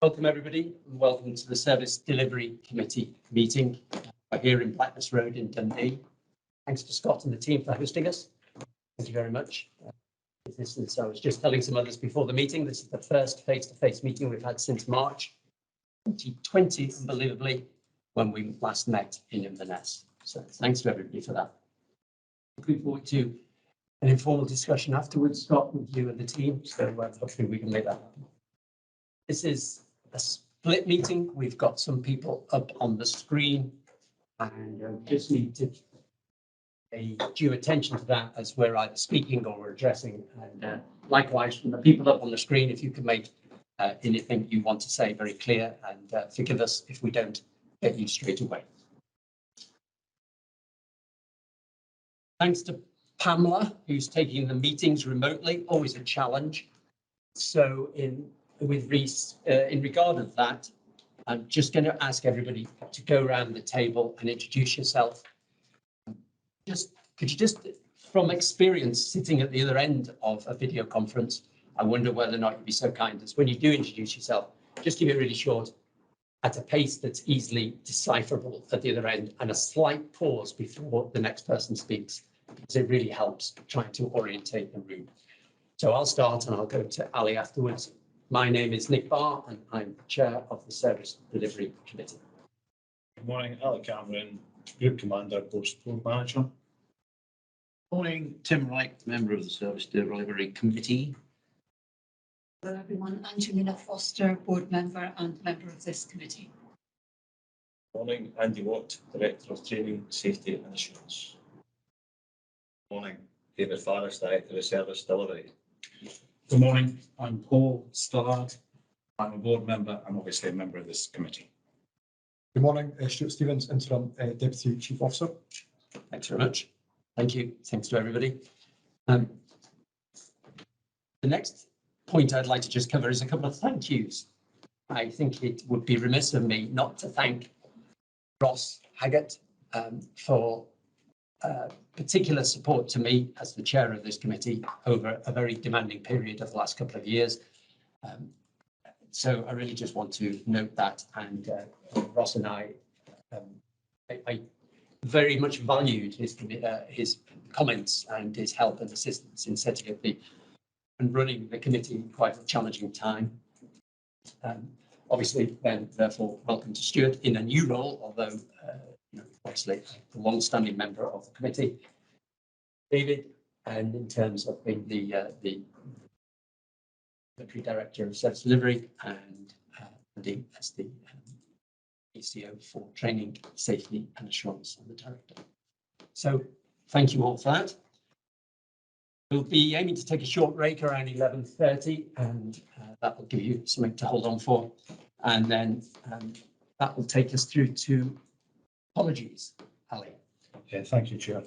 Welcome everybody and welcome to the Service Delivery Committee meeting. We're here in Blackness Road in Dundee. Thanks to Scott and the team for hosting us. Thank you very much. I was just telling some others before the meeting, this is the first face-to-face meeting we've had since March 2020, unbelievably, when we last met in Inverness. So thanks to everybody for that. Looking forward to an informal discussion afterwards, Scott, with you and the team. So hopefully we can make that happen. This is a split meeting. We've got some people up on the screen and just need to pay due attention to that as we're either speaking or we're addressing. And likewise, from the people up on the screen, if you can make anything you want to say very clear, and forgive us if we don't get you straight away. Thanks to Pamela, who's taking the meetings remotely, always a challenge. So in regard of that, I'm just going to ask everybody to go around the table and introduce yourself. Could you just, from experience sitting at the other end of a video conference, I wonder whether or not you'd be so kind as when you do introduce yourself, just give it really short, at a pace that's easily decipherable at the other end, and a slight pause before the next person speaks, because it really helps trying to orientate the room. So I'll start and I'll go to Ali afterwards. My name is Nick Barr and I'm Chair of the Service Delivery Committee. Good morning, Ali Cameron, Group Commander, Post Manager. Morning, Tim Wright, member of the Service Delivery Committee. Hello everyone, Angelina Foster, board member and member of this committee. Morning, Andy Watt, Director of Training, Safety and Assurance. Morning, David Farris, Director of Service Delivery. Good morning, I'm Paul Stallard. I'm a board member and obviously a member of this committee. Good morning, Stuart Stevens, Interim Deputy Chief Officer. Thanks very much. Thank you. Thanks to everybody. The next point I'd like to just cover is a couple of thank yous. I think it would be remiss of me not to thank Ross Haggett for particular support to me as the chair of this committee over a very demanding period of the last couple of years. So I really just want to note that, and Ross and I very much valued his comments and his help and assistance in setting up and running the committee in quite a challenging time. Obviously, then, therefore, welcome to Stuart in a new role, although obviously a long-standing member of the committee. David, and in terms of being the Deputy Director of Service Delivery, and Andy as the ACO for Training, Safety and Assurance, and the Director. So thank you all for that. We'll be aiming to take a short break around 11:30, and that will give you something to hold on for. And then that will take us through to apologies, Ali. Thank you, Chair.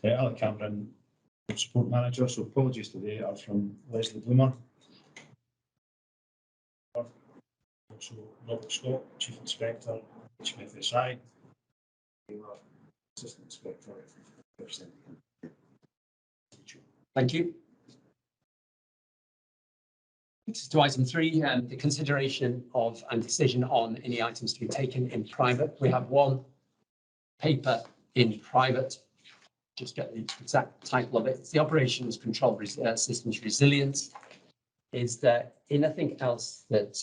Ali Cameron, Support Manager. So apologies today are from Leslie Bloomer. Also Robert Scott, Chief Inspector, HMFSI. Assistant Inspector. Thank you. To item 3, the consideration of and decision on any items to be taken in private. We have one paper in private, just get the exact title of it. It's the Operations Control Systems Resilience. Is there anything else that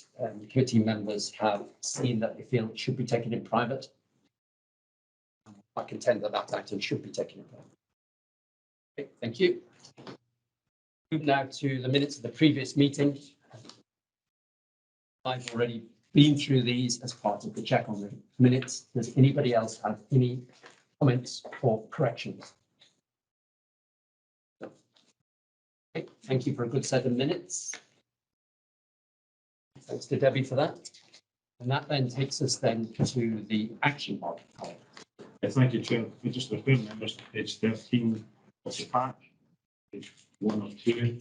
committee members have seen that they feel should be taken in private? I contend that that item should be taken in private. Okay, thank you. Move now to the minutes of the previous meeting. I've already been through these as part of the check on the minutes. Does anybody else have any comments or corrections? No. Okay, thank you for a good set of minutes. Thanks to Debbie for that. And that then takes us then to the action part. Thank you, Chair. We just refer members to page 13 of the pack, page 1 or 2.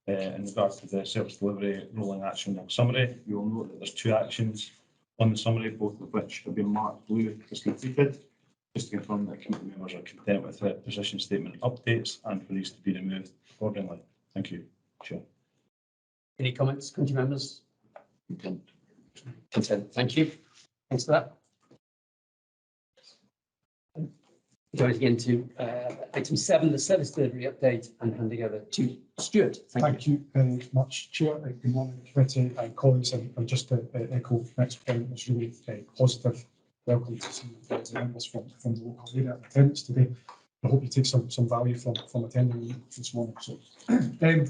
In regards to the service delivery rolling action summary, you will note that there's 2 actions on the summary, both of which have been marked blue as completed. Just to confirm that committee members are content with the position statement updates and for these to be removed accordingly. Thank you, Chair. Any comments, committee members? Consent. Thank you. Thanks for that. Going into item 7, the service delivery update, and handing over to Stuart. Thank you very much, Chair. Good morning, committee and colleagues. And just to echo next point, it's really positive. Welcome to see the members from the local area in attendance today. I hope you take some value from attending this morning. So,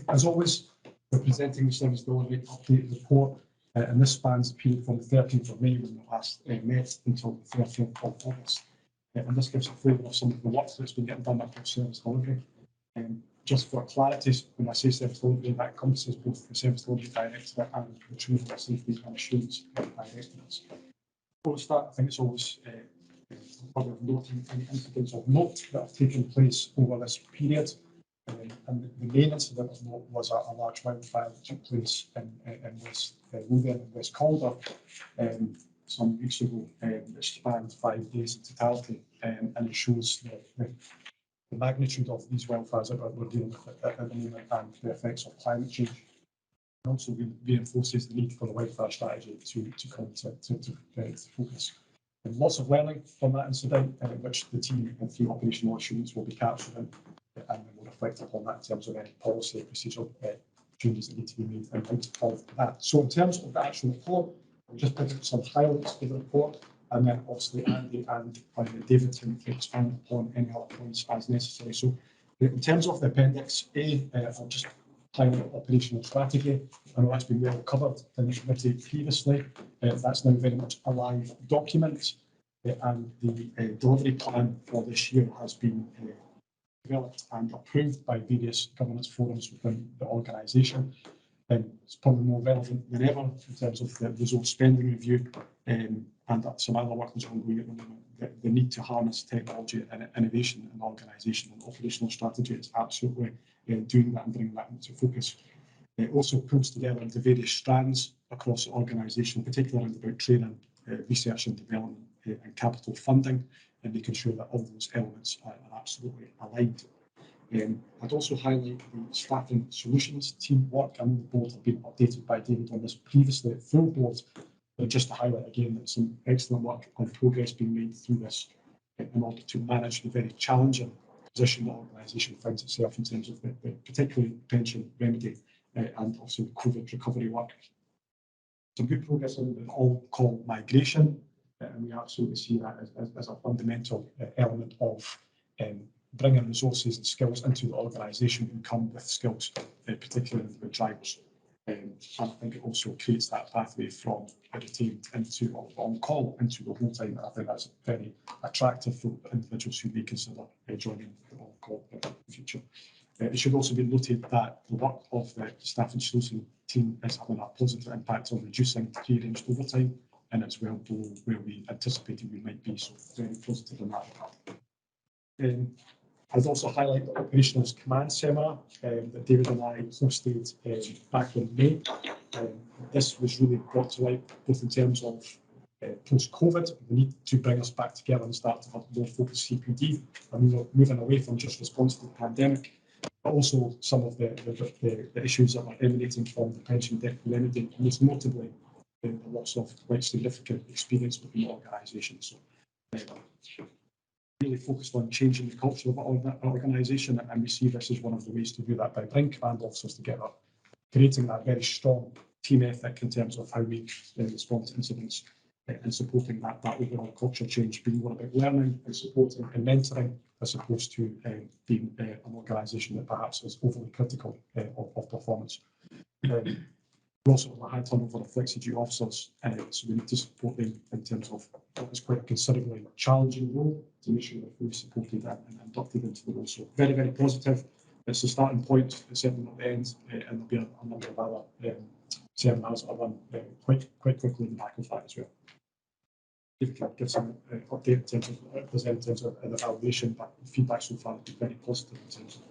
as always, we're presenting the service delivery update report, and this spans the period from the 13th of May when we last met until the 13th of August. And this gives a flavour of some of the work that's been getting done across service delivery. Just for clarity, when I say service delivery, that encompasses both the service delivery director and the training, safety and assurance directors. Before we start, I think it's always probably noting any incidents of note that have taken place over this period. And the main incident of note was a large wildfire that took place in West Lothian and West Calder some weeks ago. It spanned 5 days in totality, and it shows the magnitude of these wildfires that we're dealing with at the moment and the effects of climate change. It also reinforces the need for the wildfire strategy to come to focus. And lots of learning from that incident, in which the team through operational assurance will be capturing, and will reflect upon that in terms of any policy and procedural changes that need to be made in light of that. So in terms of the actual report, I'll just pick up some highlights of the report, and then obviously Andy and David can expand upon any other points as necessary. So in terms of the Appendix A, I'll just highlight operational strategy. I know that's been well covered in the committee previously. That's now very much a live document, and the delivery plan for this year has been developed and approved by various governance forums within the organisation. It's probably more relevant than ever in terms of the resource spending review, and some other work that's ongoing at the moment. The need to harness technology and innovation in the organisation, and operational strategy is absolutely doing that and bringing that into focus. It also pulls together into various strands across the organisation, particularly around about training, research and development, and capital funding, and making sure that all those elements are absolutely aligned. I'd also highlight the staffing solutions team work. I know the board have been updated by David on this previously at full board, but just to highlight again that some excellent work on progress being made through this in order to manage the very challenging position the organisation finds itself in terms of the particularly pension remedy and also the COVID recovery work. Some good progress on the all-call migration, and we absolutely see that as a fundamental element of bringing resources and skills into the organisation who come with skills, particularly with drivers. And I think it also creates that pathway from retained into on-call into the whole time. And I think that's very attractive for individuals who may consider joining the on-call in the future. It should also be noted that the work of the staff and solution team is having a positive impact on reducing free-range overtime, and it's well below where we anticipated we might be. So very positive in that regard. I'd also highlight the Operationals Command Seminar that David and I hosted back in May. This was really brought to light both in terms of post-COVID, the need to bring us back together and start to have more focused CPD, and moving away from just response to the pandemic, but also some of the issues that are emanating from the pension debt remedy, most notably the loss of quite significant experience within the organisation. So, really focused on changing the culture of our organisation, and we see this as one of the ways to do that by bringing command officers together, creating that very strong team ethic in terms of how we respond to incidents, and supporting that overall culture change, being more about learning and supporting and mentoring as opposed to being an organisation that perhaps is overly critical of performance. We also have a high turnover of flexi-duty officers, so we need to support them in terms of what is quite a considerably challenging role to make sure they're fully supported and inducted into the role. So very, very positive. It's the starting point, it's certainly not the end, and there'll be a number of other seminars that are run quite quickly in the back of that as well. If you can give some update in terms of in terms of an evaluation, but the feedback so far has been very positive in terms of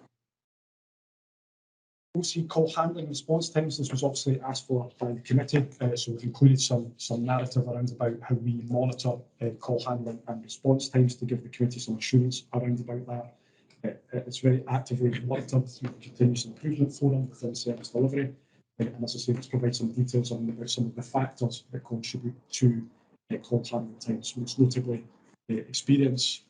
OC call handling response times. This was obviously asked for by the committee, so we've included some narrative around about how we monitor call handling and response times to give the committee some assurance around about that. It's very actively monitored through the continuous improvement forum within service delivery, And as I say, let's provide some details on about some of the factors that contribute to call handling times, most notably experience,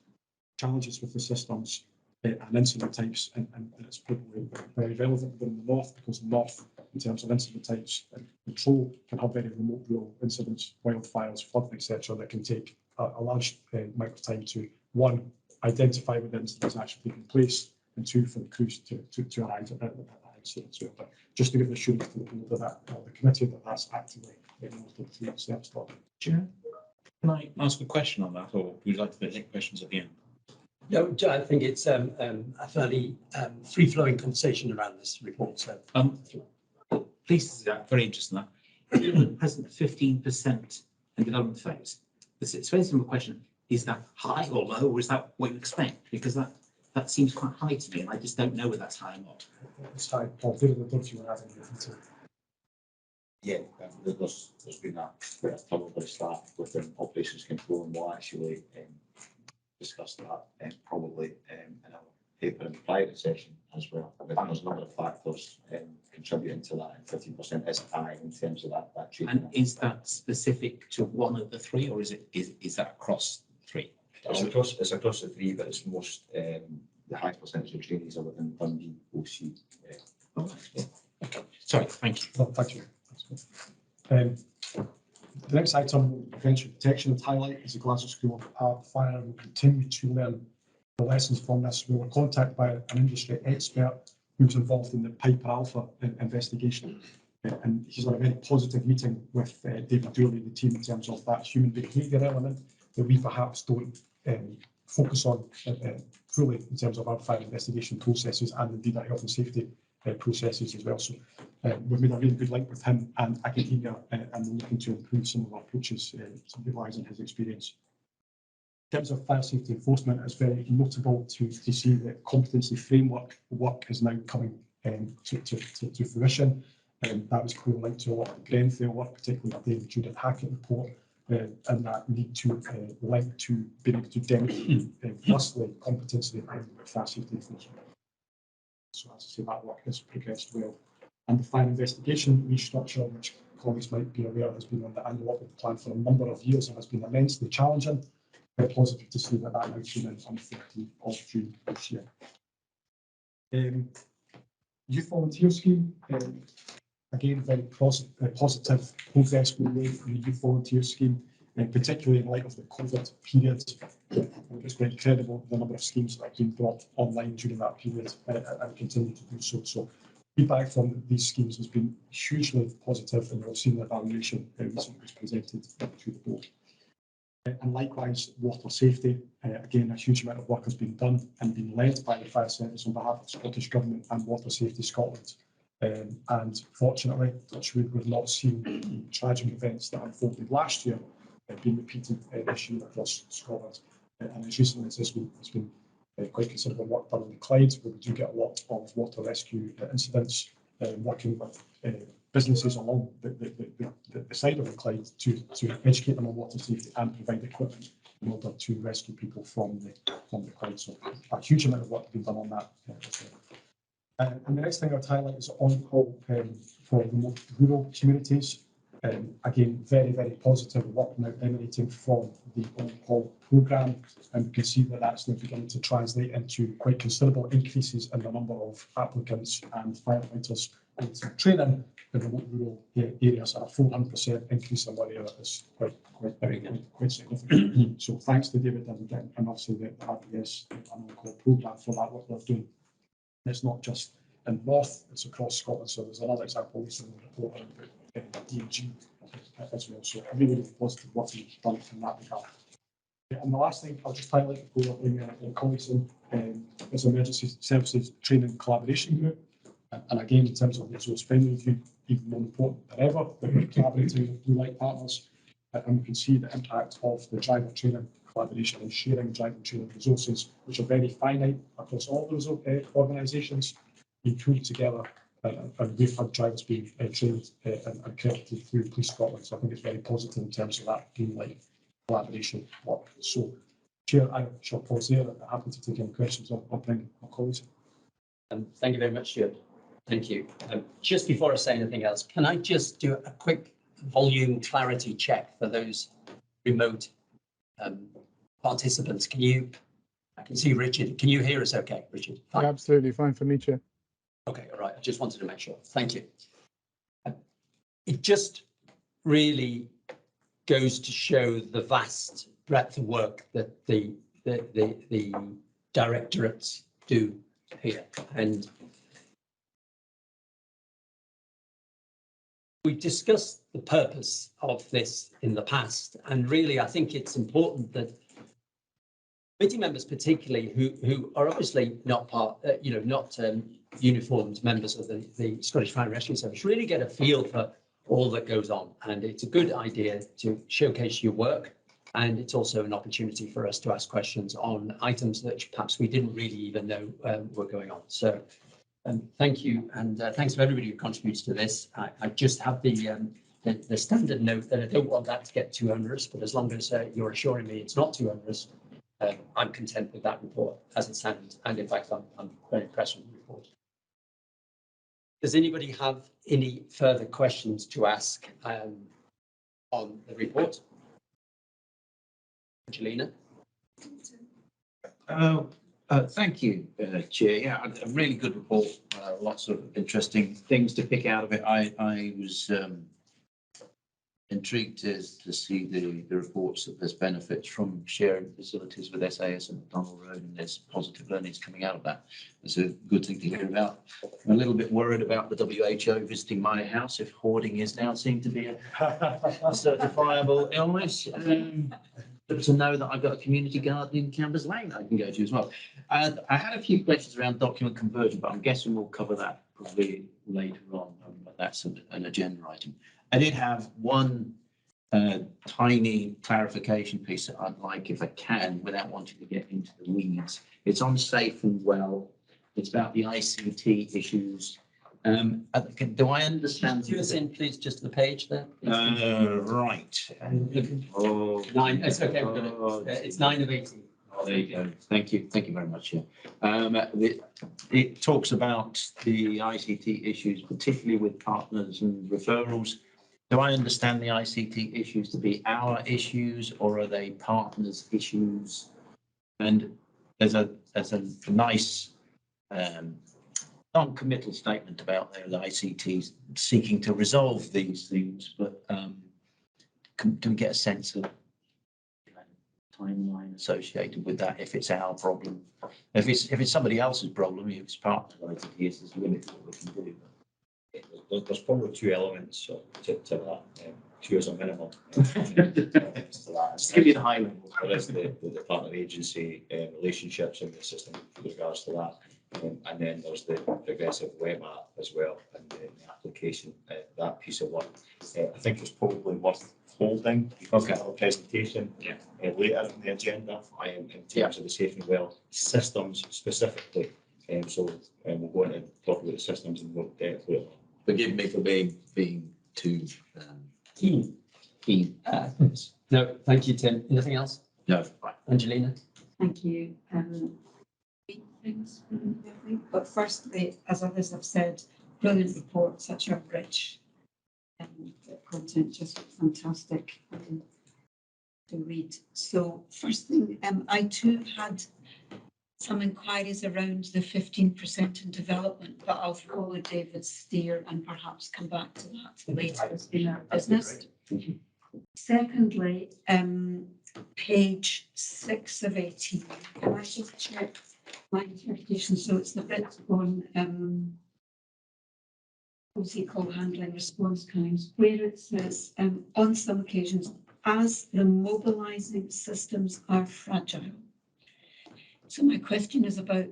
challenges with the systems, and incident types. And it's probably very relevant within the North, because the North, in terms of incident types and control, can have very remote rural incidents, wildfires, flooding, etc., that can take a large amount of time to, one, identify when the incident is actually taking place, and two, for the crews to arrive at that incident. So, but just to give the assurance to the board that, the committee, that's actively monitored through the service delivery. Chair, can I ask a question on that, or would you like to take questions at the end? No, I think it's a fairly free-flowing conversation around this report. So, Please, very interested in that. Given the present 15% in development phase, it's a very simple question. Is that high or low, or is that what you expect? Because that seems quite high to me, and I just don't know whether that's high or not. It's high. Paul, David, I don't know if you were adding anything to it. Yeah, there's been a probably staff within operations control, and we'll actually discuss that probably in our paper in the private session as well. But there's a number of factors contributing to that, and 15% is high in terms of that treatment. And is that specific to one of the three, or is that across three? It's across the three, but it's most the high percentage of trainees are within Dundee OC. Oh, right. Okay. Sorry, thank you. Well, thank you. The next item, prevention protection and highlight, is the Glasgow School of Art Fire, and we continue to learn the lessons from this. We were contacted by an industry expert who was involved in the Piper Alpha investigation, and he's had a very positive meeting with David Dooley and the team in terms of that human behaviour element that we perhaps don't focus on fully in terms of our fire investigation processes, and indeed our health and safety processes as well. So we've made a really good link with him and academia, and we're looking to improve some of our approaches, utilising his experience. In terms of fire safety enforcement, it's very notable to see that competency framework work is now coming to fruition. That was clearly linked to a lot of the Grenfell work, particularly the Judith Hackett report, and that need to link to being able to demonstrate firstly competency in fire safety enforcement. So as I say, that work has progressed well. And the fire investigation restructure, which colleagues might be aware has been on the annual operating plan for a number of years and has been immensely challenging. Very positive to see that now came in on the 13th of June this year. Youth volunteer scheme, again, very positive progress we made in the youth volunteer scheme, particularly in light of the COVID period. It's quite incredible the number of schemes that have been brought online during that period, and continue to do so. So feedback from these schemes has been hugely positive, and we've seen the evaluation recently was presented to the board. And likewise, water safety, again, a huge amount of work has been done and been led by the fire service on behalf of the Scottish Government and Water Safety Scotland. And fortunately, we've not seen the tragic events that unfolded last year being repeated this year across Scotland. And as recently as this week, there's been quite considerable work done on the Clyde, where we do get a lot of water rescue incidents, working with businesses along the side of the Clyde to educate them on water safety and provide equipment in order to rescue people from the Clyde. So a huge amount of work has been done on that. And the next thing I'd highlight is on-call for remote rural communities. Again, very, very positive work now emanating from the on-call programme, and we can see that that's now beginning to translate into quite considerable increases in the number of applicants and firefighters into training in remote rural areas. At a 400% increase in one area is quite significant. So thanks to David and obviously the RPS on-call programme for that work they're doing. It's not just in the north, it's across Scotland. So there's another example recently in the report about DG as well. So really, really positive work being done in that regard. And the last thing I'll just highlight before I bring colleagues in is Emergency Services Training Collaboration Group. And again, in terms of resource spending review, even more important than ever, that we're collaborating with blue-light partners, and we can see the impact of the driver training collaboration and sharing driver training resources, which are very finite across all those organisations, being pooled together, and we've had drivers being trained and accredited through Police Scotland. So I think it's very positive in terms of that blue-light collaboration work. So, Chair, I shall pause there. I'm happy to take any questions or bring my colleagues in. Thank you very much, Stuart. Thank you. Just before I say anything else, can I just do a quick volume clarity check for those remote participants? I can see Richard. Can you hear us okay, Richard? Fine. Absolutely fine for me, Chair. Okay, all right. I just wanted to make sure. Thank you. It just really goes to show the vast breadth of work that the directorates do here. And we discussed the purpose of this in the past, and really I think it's important that committee members, particularly who are obviously not part, not uniformed members of the Scottish Fire and Rescue Service, really get a feel for all that goes on. And it's a good idea to showcase your work. And it's also an opportunity for us to ask questions on items that perhaps we didn't really even know were going on. So thank you. And thanks to everybody who contributes to this. I just have the standard note that I don't want that to get too onerous, but as long as you're assuring me it's not too onerous, I'm content with that report as it stands. And in fact, I'm very impressed with the report. Does anybody have any further questions to ask on the report? Angelina? Thank you, Chair. Yeah, a really good report. Lots of interesting things to pick out of it. I was intrigued to see the reports that there's benefits from sharing facilities with SAS and McDonald Road, and there's positive learnings coming out of that. It's a good thing to hear about. I'm a little bit worried about the WHO visiting my house if hoarding is now seen to be a certifiable illness. But to know that I've got a community garden in Campers Lane I can go to as well. I had a few questions around document conversion, but I'm guessing we'll cover that probably later on. That's an agenda item. I did have one tiny clarification piece that I'd like, if I can, without wanting to get into the weeds. It's on safe and well. It's about the ICT issues. Do I understand? Do us in, please, just the page there. Right. Oh, 9. It's okay. It's 9 of 18. Oh, there you go. Thank you. Thank you very much. Yeah. It talks about the ICT issues, particularly with partners and referrals. Do I understand the ICT issues to be our issues, or are they partners' issues? And there's a nice non-committal statement about the ICTs seeking to resolve these things, but do we get a sense of timeline associated with that? If it's our problem, if it's somebody else's problem, if it's partner related, there's limited what we can do. There's probably two elements to that, two as a minimum. Just give you the high level. There is the partner agency relationships and the system with regards to that. And then there's the progressive web app as well, and the application, that piece of work. I think it's probably worth holding because of our presentation later in the agenda. In terms of the safe and well systems specifically. So we'll go on and talk about the systems in more depth later on. Forgive me for being too Keen. No, thank you, Tim. Anything else? No. Right. Angelina? Thank you. Things, but firstly, as others have said, brilliant report, such a rich content, just fantastic to read. So first thing, I too had some inquiries around the 15% in development, but I'll follow David's steer and perhaps come back to that later in our business. Secondly, page 6 of 18. Can I just check my interpretation? So it's the bit on OC call handling response times, where it says on some occasions, as the mobilizing systems are fragile. So my question is about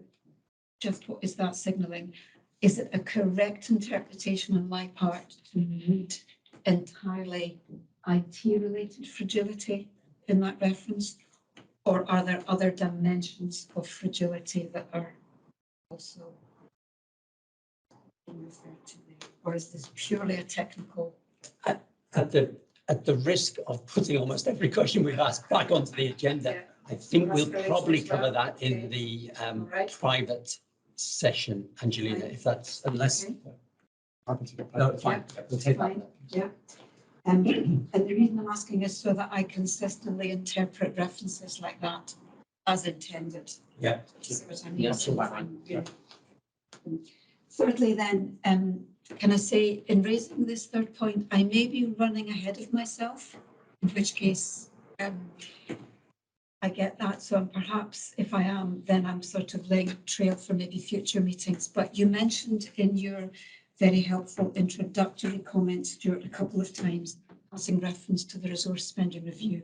just what is that signalling? Is it a correct interpretation on my part to read entirely IT related fragility in that reference? Or are there other dimensions of fragility that are also being referred to there? Or is this purely a technical? At the risk of putting almost every question we've asked back onto the agenda, I think we'll probably cover that in the private session, Angelina, if that's, unless, Okay. Happy to get no, back. fine, we'll take that. Fine, yeah. And the reason I'm asking is so that I consistently interpret references like that as intended. Yeah. Do you see what I mean? Yeah, So sure. I'm really- Thirdly, then, can I say, in raising this third point, I may be running ahead of myself, in which case, I get that. So perhaps if I am, then I'm sort of laying a trail for maybe future meetings. But you mentioned in your very helpful introductory comments, Stuart, a couple of times, passing reference to the resource spending review.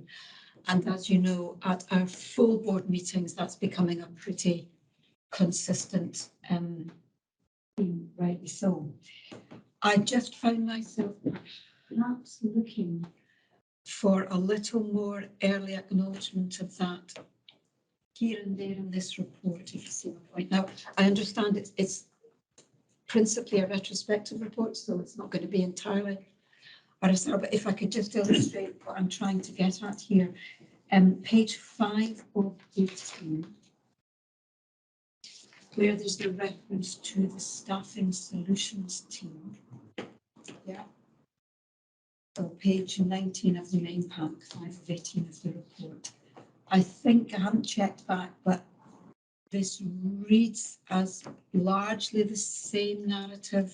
And as you know, at our full board meetings, that's becoming a pretty consistent theme, rightly so. I just found myself perhaps looking for a little more early acknowledgement of that here and there in this report, if you see my point. Now, I understand it's principally a retrospective report, so it's not going to be entirely RSR, but if I could just illustrate what I'm trying to get at here. Page 5 of 18, where there's the reference to the staffing solutions team. Yeah. So page 19 of the main pack, 5 of 18 of the report. I think, I haven't checked back, but this reads as largely the same narrative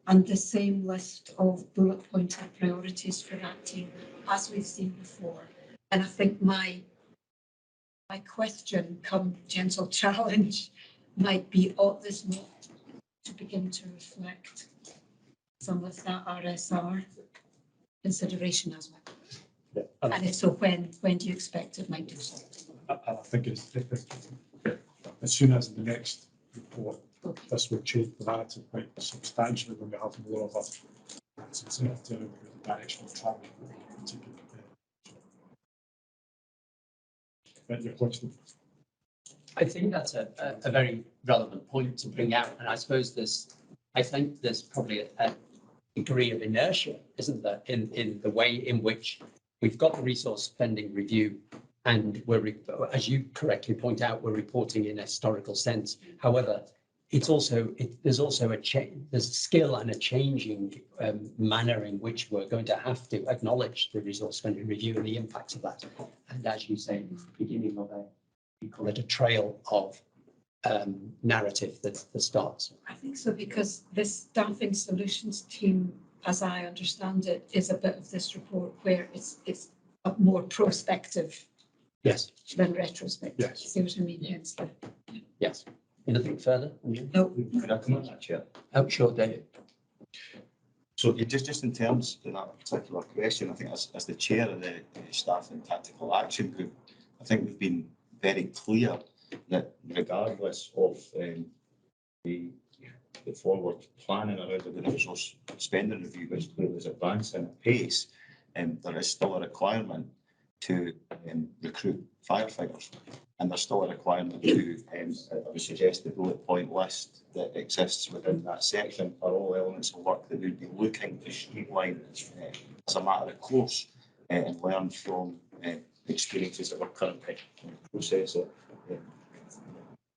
and the same list of bullet pointed priorities for that team as we've seen before. And I think my question, come gentle challenge, might be, ought this not to begin to reflect some of that RSR consideration as well? Yeah, And if so, when do you expect it might do so? I think as soon as the next report, Okay. this will change the narrative quite substantially when we have more of a sensitivity around the direction of travel. But your question. I think that's a very relevant point to bring out, and I suppose I think there's probably a degree of inertia, isn't there, in the way in which we've got the resource spending review, and as you correctly point out, we're reporting in a historical sense. However, there's also there's a skill and a changing manner in which we're going to have to acknowledge the resource spending review and the impacts of that. And as you say, beginning of we call it a trail of narrative that starts. I think so, because this staffing solutions team, as I understand it, is a bit of this report where it's more prospective Yes, than retrospective. Yes. See what I mean? Hence the, yes. Anything further? no, Could I come on that, Chair? Oh, sure, David. So just in terms of that particular question, I think as the chair of the Staff and Tactical Action Group, I think we've been very clear that regardless of the forward planning around the resource spending review, which clearly is advancing at pace, there is still a requirement to recruit firefighters. And there's still a requirement to, I would suggest, the bullet point list that exists within that section are all elements of work that we'd be looking to streamline as a matter of course and learn from experiences that we're currently in the process of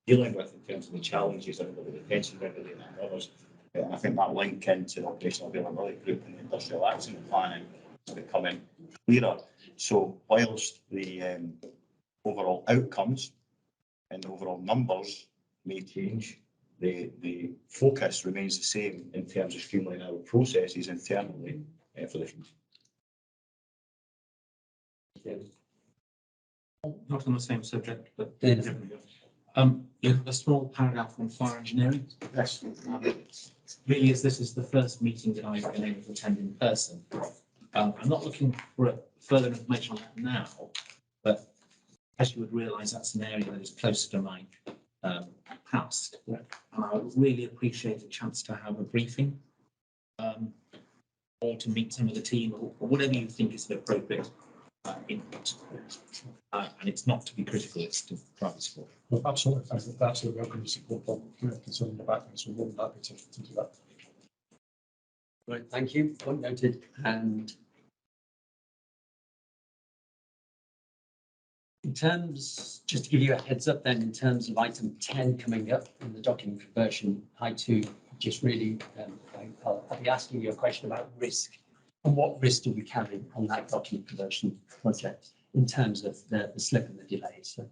dealing with in terms of the challenges under the detention regulation and others. And I think that link into the operational availability group and the industrial action planning is becoming clearer. So whilst the overall outcomes and the overall numbers may change, the focus remains the same in terms of streamlining our processes internally for the future. Not on the same subject, but Yeah. you have a small paragraph on fire engineering. Yes. Really, as this is the first meeting that I've been able to attend in person, I'm not looking for further information on that now, but as you would realise, that's an area that is close to my past. And I would really appreciate a chance to have a briefing or to meet some of the team or whatever you think is the appropriate input. And it's not to be critical, it's to drive us forward. Well, absolutely. I think that's absolutely welcome to support from considering the background. So we're more than happy to do that. Right, thank you. Point noted. And In terms, just to give you a heads up then, in terms of item 10 coming up in the document conversion, I too just really, I'll be asking you a question about risk and what risk do we carry on that document conversion project in terms of the slip and the delay. So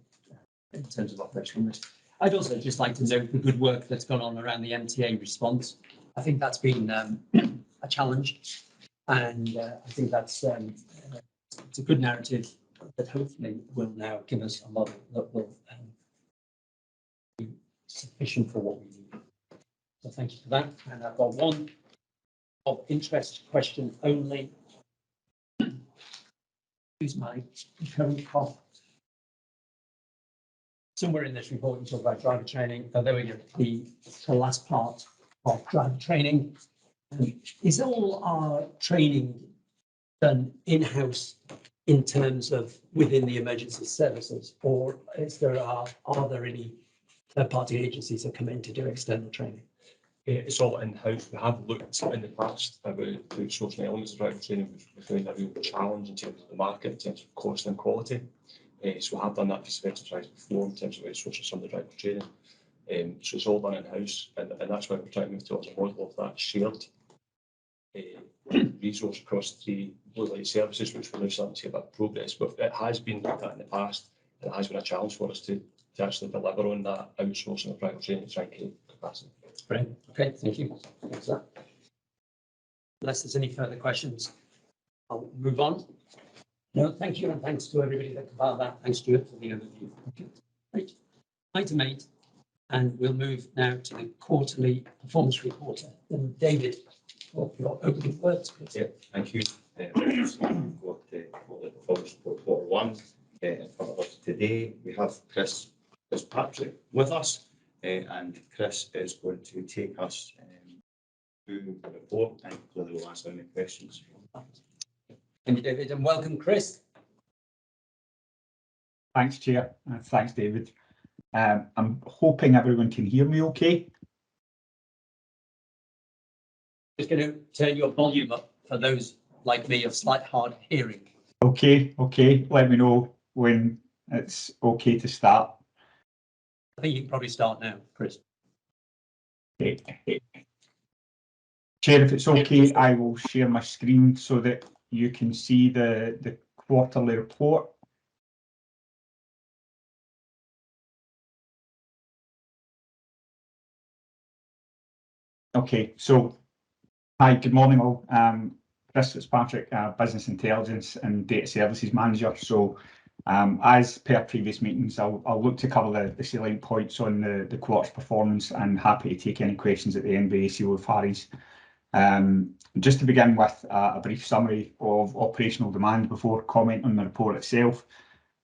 in terms of operational risk. I'd also just like to note the good work that's gone on around the MTA response. I think that's been a challenge, and I think that's it's a good narrative that hopefully will now give us a model that will be sufficient for what we need. So thank you for that. And I've got one of interest question only. Who's my current cost? Somewhere in this report, you talk about driver training. Oh, there we go. The last part of driver training. Is all our training done in-house in terms of within the emergency services, or is there are there any third-party agencies that come in to do external training? It's all in-house. We have looked in the past about outsourcing elements of driver training. We found a real challenge in terms of the market, in terms of cost and quality. So we have done that piece of exercise before in terms of outsourcing some of the driver training. So it's all done in-house, and that's why we're trying to move towards a model of that shared resource across the 3 blue light services, which we're now starting to see a bit of progress. But it has been looked at in the past, and it has been a challenge for us to actually deliver on that outsourcing of driver training to try and create capacity. Brilliant. Okay, thank you. Thanks for that. Unless there's any further questions, I'll move on. No, thank you, and thanks to everybody that compiled that. Thanks, Stuart, for the overview. Okay, right. Item 8, and we'll move now to the quarterly performance report. And David, for your opening words, please. Yeah, thank you. We've got the performance report quarter 1 in front of us today. We have Chris Patrick with us, and Chris is going to take us through the report, and clearly we'll answer any questions. Thank you, David, and welcome, Chris. Thanks, Chair. Thanks, David. I'm hoping everyone can hear me okay. Just going to turn your volume up for those like me of slight hard hearing. Okay. Let me know when it's okay to start. I think you can probably start now, Chris. Okay. Chair, if it's okay, I will share my screen so that you can see the quarterly report. Okay, so hi, good morning all. Chris Fitzpatrick, Business Intelligence and Data Services Manager. So as per previous meetings, I'll look to cover the salient points on the quarter's performance, and happy to take any questions at the end by ACO if Harry's. Just to begin with a brief summary of operational demand before comment on the report itself.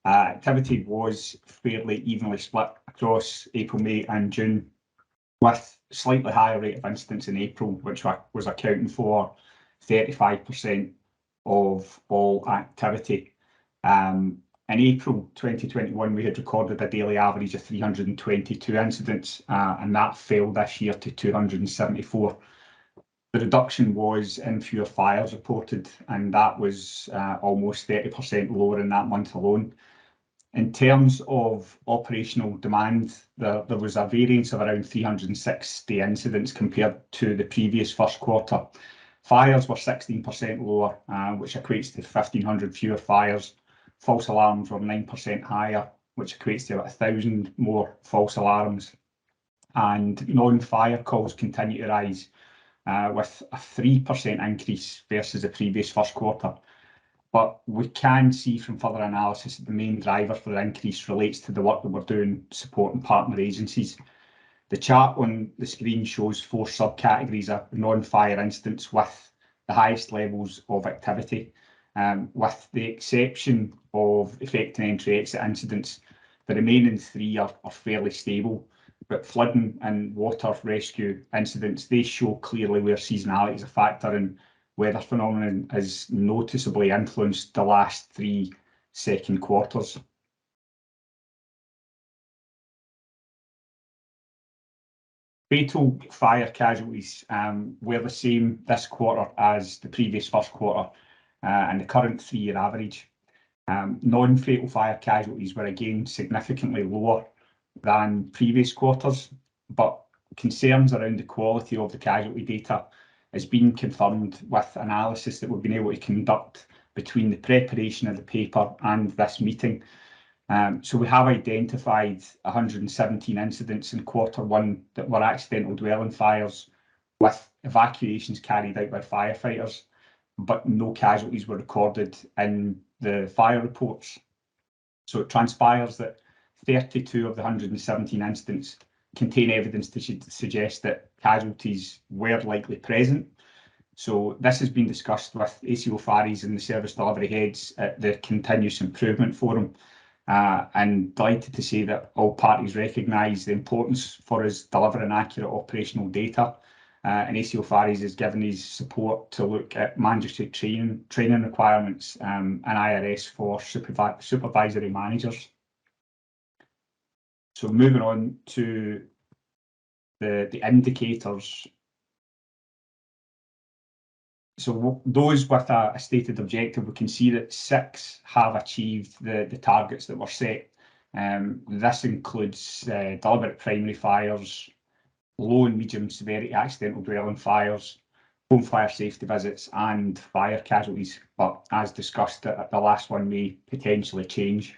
Activity was fairly evenly split across April, May and June, with slightly higher rate of incidents in April, which was accounting for 35% of all activity. In April 2021, we had recorded a daily average of 322 incidents, and that fell this year to 274. The reduction was in fewer fires reported, and that was almost 30% lower in that month alone. In terms of operational demand, there was a variance of around 360 incidents compared to the previous first quarter. Fires were 16% lower, which equates to 1,500 fewer fires. False alarms were 9% higher, which equates to about 1,000 more false alarms. And non-fire calls continue to rise, with a 3% increase versus the previous first quarter. But we can see from further analysis that the main driver for the increase relates to the work that we're doing supporting partner agencies. The chart on the screen shows 4 subcategories of non-fire incidents with the highest levels of activity. With the exception of effect and entry-exit incidents, the remaining 3 are fairly stable. But flooding and water rescue incidents, they show clearly where seasonality is a factor, and weather phenomenon has noticeably influenced the last 3 second quarters. Fatal fire casualties were the same this quarter as the previous first quarter, and the current 3-year average. Non-fatal fire casualties were again significantly lower than previous quarters, but concerns around the quality of the casualty data has been confirmed with analysis that we've been able to conduct between the preparation of the paper and this meeting. So we have identified 117 incidents in Q1 that were accidental dwelling fires with evacuations carried out by firefighters, but no casualties were recorded in the fire reports. So it transpires that 32 of the 117 incidents contain evidence to suggest that casualties were likely present. So this has been discussed with SFRS and the service delivery heads at the Continuous Improvement Forum, and delighted to say that all parties recognise the importance for us delivering accurate operational data, and SFRS has given his support to look at mandatory training requirements and IRS for supervisory managers. So moving on to the indicators. So those with a stated objective, we can see that 6 have achieved the targets that were set. This includes deliberate primary fires, low and medium severity accidental dwelling fires, home fire safety visits and fire casualties. But as discussed, the last one may potentially change.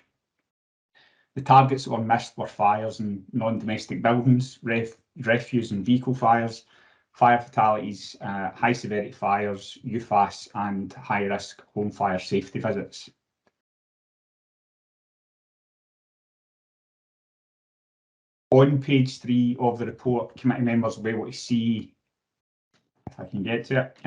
The targets that were missed were fires in non-domestic buildings, refuse and vehicle fires, fire fatalities, high severity fires, UFAS and high risk home fire safety visits. On page 3 of the report, committee members will be able to see, if I can get to it,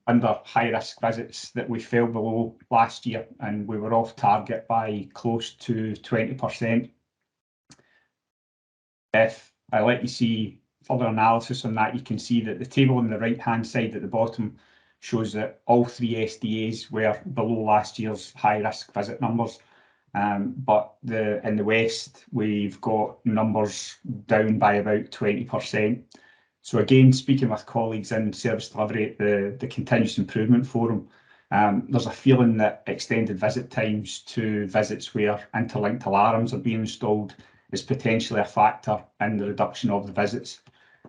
under high risk visits that we fell below last year and we were off target by close to 20%. If I let you see further analysis on that, you can see that the table on the right hand side at the bottom shows that all 3 SDAs were below last year's high risk visit numbers. But in the West, we've got numbers down by about 20%. So again, speaking with colleagues in service delivery at the Continuous Improvement Forum, there's a feeling that extended visit times to visits where interlinked alarms are being installed is potentially a factor in the reduction of the visits.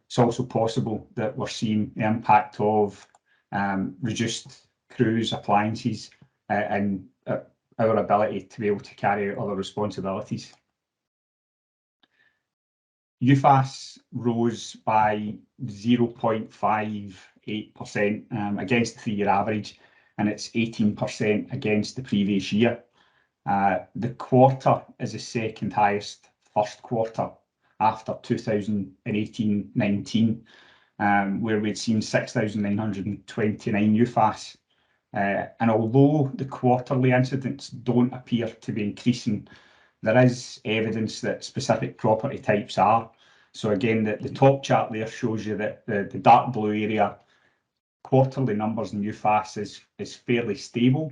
It's also possible that we're seeing the impact of reduced crews, appliances, and our ability to be able to carry out other responsibilities. UFAS rose by 0.58% against the 3-year average, and it's 18% against the previous year. The quarter is the second highest first quarter after 2018-19, where we'd seen 6,929 UFAS. And although the quarterly incidents don't appear to be increasing, there is evidence that specific property types are. So again, the top chart there shows you that the dark blue area, quarterly numbers in UFAS is fairly stable.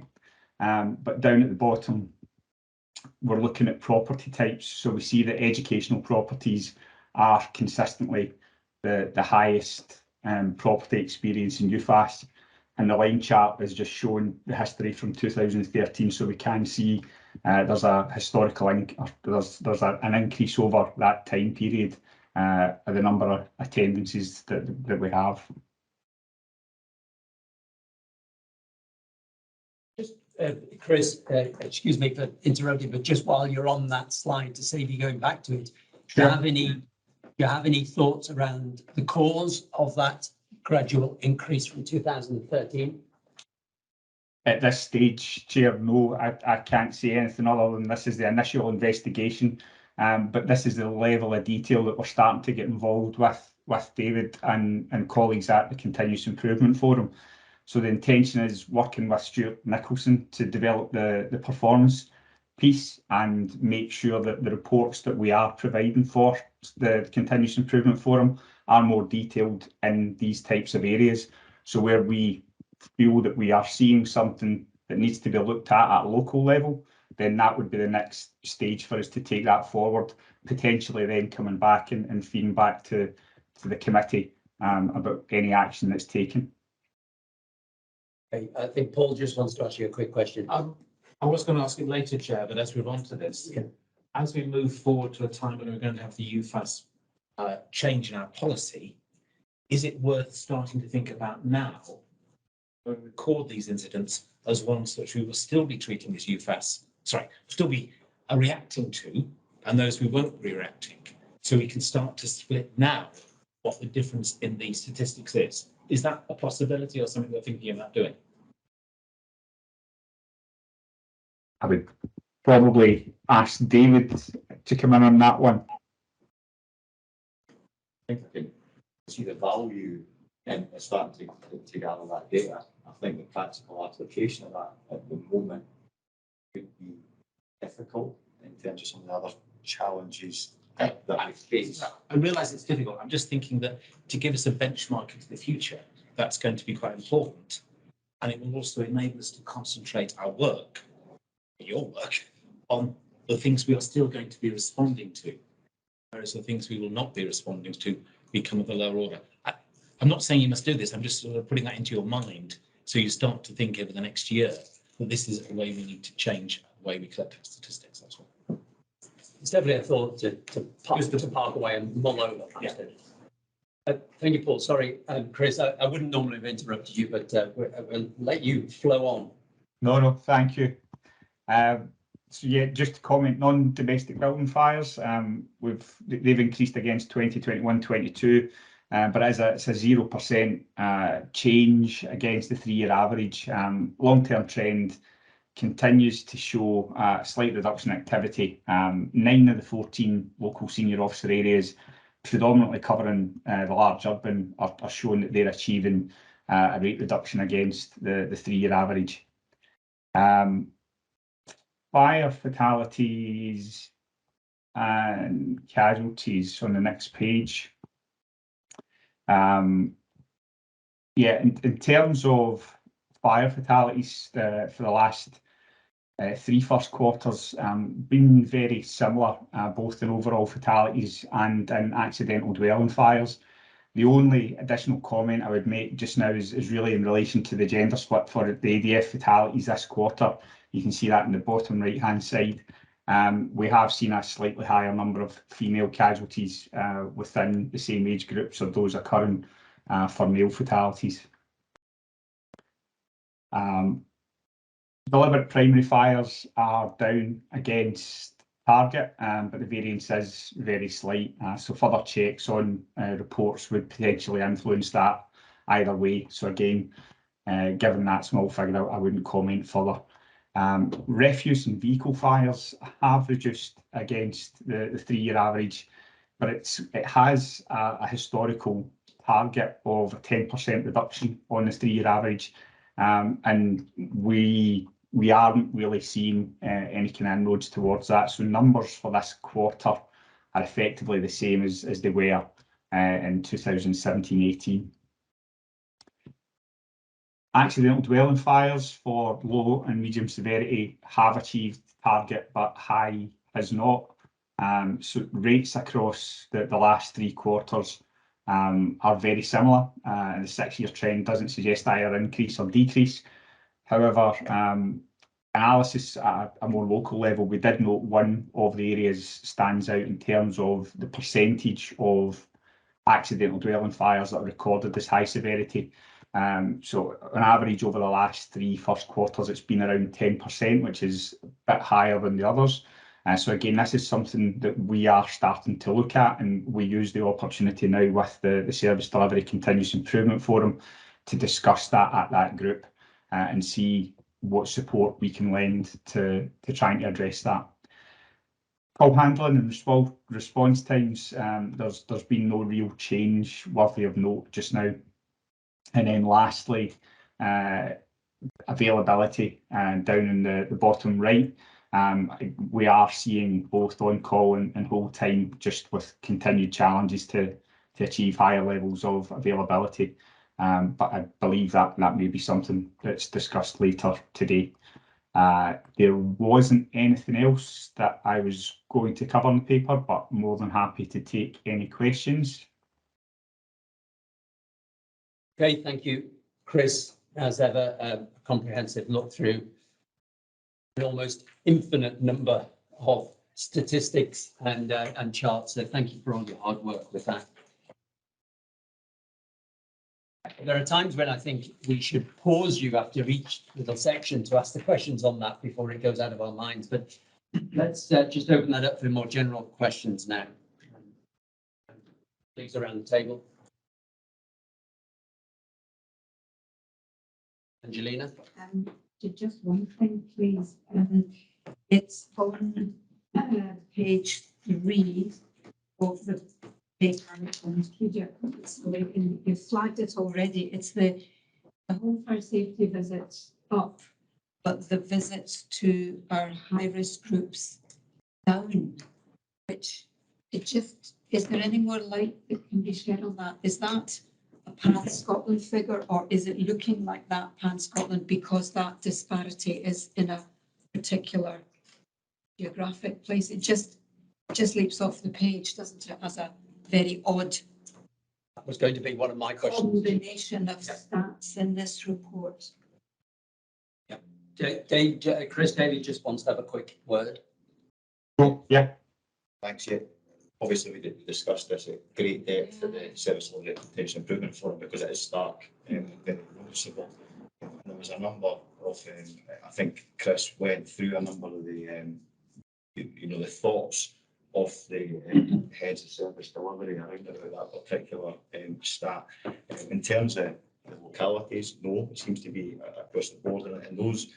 But down at the bottom, we're looking at property types. So we see that educational properties are consistently the highest property experience in UFAS. And the line chart is just showing the history from 2013. So we can see there's a historical there's an increase over that time period of the number of attendances that we have. Just Chris, excuse me for interrupting, but just while you're on that slide, to save you going back to it, do you have any thoughts around the cause of that gradual increase from 2013? At this stage, Chair, no, I can't say anything other than this is the initial investigation, but this is the level of detail that we're starting to get involved with David and colleagues at the Continuous Improvement Forum. So the intention is working with Stuart Nicholson to develop the performance piece and make sure that the reports that we are providing for the Continuous Improvement Forum are more detailed in these types of areas. So where we feel that we are seeing something that needs to be looked at a local level, then that would be the next stage for us to take that forward, potentially then coming back and feeding back to the committee about any action that's taken. Okay, I think Paul just wants to ask you a quick question. I was going to ask it later, Chair, but as we're on to this, as we move forward to a time when we're going to have the UFAS change in our policy, is it worth starting to think about now, when we record these incidents as ones that we will still be treating as UFAS, still be reacting to, and those we won't be reacting, so we can start to split now what the difference in the statistics is? Is that a possibility or something we're thinking about doing? I would probably ask David to come in on that one. I think I can see the value in starting to gather that data. I think the practical application of that at the moment could be difficult in terms of some of the other challenges that we face. I realise it's difficult. I'm just thinking that to give us a benchmark into the future, that's going to be quite important. And it will also enable us to concentrate our work, your work, on the things we are still going to be responding to, whereas the things we will not be responding to become of a lower order. I'm not saying you must do this, I'm just sort of putting that into your mind, so you start to think over the next year that this is a way we need to change the way we collect our statistics. That's all. It's definitely a thought to park away and mull over. Yeah. Thank you, Paul. Sorry, Chris, I wouldn't normally have interrupted you, but we'll let you flow on. No, thank you. So yeah, just to comment, non-domestic building fires, they've increased against 2021-22, but it's a 0% change against the 3-year average. Long-term trend continues to show a slight reduction in activity. 9 of the 14 local senior officer areas, predominantly covering the large urban, are showing that they're achieving a rate reduction against the 3-year average. Fire fatalities and casualties on the next page. Yeah, in terms of fire fatalities for the last 3 first quarters, been very similar, both in overall fatalities and in accidental dwelling fires. The only additional comment I would make just now is really in relation to the gender split for the ADF fatalities this quarter. You can see that in the bottom right-hand side. We have seen a slightly higher number of female casualties within the same age groups of those occurring for male fatalities. Deliberate primary fires are down against target, but the variance is very slight. So further checks on reports would potentially influence that either way. So again, given that small figure, I wouldn't comment further. Refuse and vehicle fires have reduced against the 3-year average, but it has a historical target of a 10% reduction on the 3-year average, and we aren't really seeing any kind of inroads towards that. So numbers for this quarter are effectively the same as they were in 2017-18. Accidental dwelling fires for low and medium severity have achieved target, but high has not. So rates across the last 3 quarters are very similar, and the 6-year trend doesn't suggest either increase or decrease. However, analysis at a more local level, we did note one of the areas stands out in terms of the percentage of accidental dwelling fires that are recorded as high severity. So on average over the last 3 first quarters, it's been around 10%, which is a bit higher than the others. So again, this is something that we are starting to look at, and we use the opportunity now with the Service Delivery Continuous Improvement Forum to discuss that at that group and see what support we can lend to trying to address that. Call handling and response times, there's been no real change worthy of note just now. And then lastly, availability down in the bottom right. We are seeing both on call and hold time, just with continued challenges to achieve higher levels of availability. But I believe that may be something that's discussed later today. There wasn't anything else that I was going to cover on the paper, but more than happy to take any questions. Okay, thank you, Chris. As ever, a comprehensive look through an almost infinite number of statistics and charts. So thank you for all your hard work with that. There are times when I think we should pause you after each little section to ask the questions on that before it goes out of our minds. But let's just open that up for more general questions now. Please, around the table. Angelina? Just one thing, please. It's on page 3 of the paper. You flagged it already. It's the home fire safety visits up, but the visits to our high-risk groups down, which it just, is there any more light that can be shed on that? Is that a Pan Scotland figure, or is it looking like that Pan Scotland because that disparity is in a particular geographic place? It just leaps off the page, doesn't it, as a very odd That was going to be one of my questions. combination of stats in this report. Chris, David just wants to have a quick word. Cool. Yeah. Thanks, yeah. Obviously, we discussed this at great depth at the Service Delivery Reputation Improvement Forum because it is stark and very noticeable. And there was a number of, I think Chris went through a number of the, the thoughts of the heads of service delivery around about that particular stat. In terms of the localities, no, it seems to be across the board, and those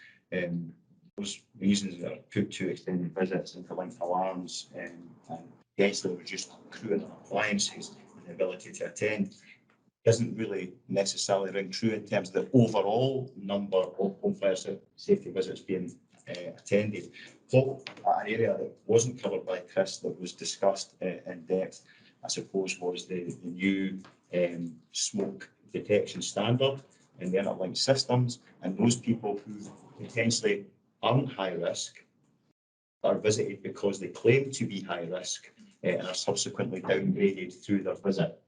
reasons that are put to extended visits into linked alarms and potentially reduced crew and appliances and the ability to attend doesn't really necessarily ring true in terms of the overall number of home fire safety visits being attended. What an area that wasn't covered by Chris that was discussed in depth, I suppose, was the new smoke detection standard and the interlinked systems, and those people who potentially aren't high risk are visited because they claim to be high risk and are subsequently downgraded through their visit.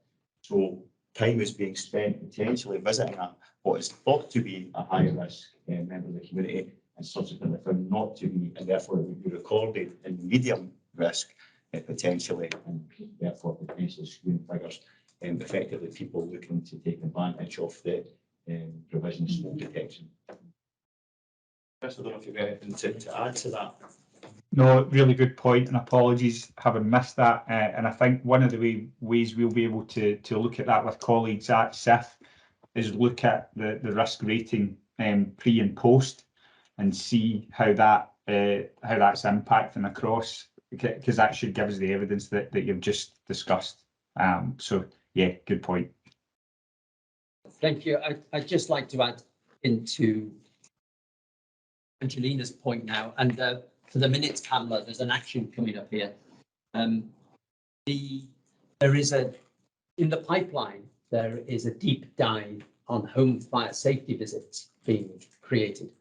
So time is being spent potentially visiting what is thought to be a high risk member of the community and subsequently found not to be, and therefore it would be recorded in medium risk potentially, and therefore potentially skewing figures. Effectively, people looking to take advantage of the provision of smoke detection. Chris, I don't know if you've got anything to add to that. No, really good point, and apologies having missed that. And I think one of the ways we'll be able to look at that with colleagues at SIF is look at the risk rating pre and post and see how that's impacting across, because that should give us the evidence that you've just discussed. So yeah, good point. Thank you. I'd just like to add into Angelina's point now, and for the minutes, Pamela, there's an action coming up here. There is in the pipeline, there is a deep dive on home fire safety visits being created.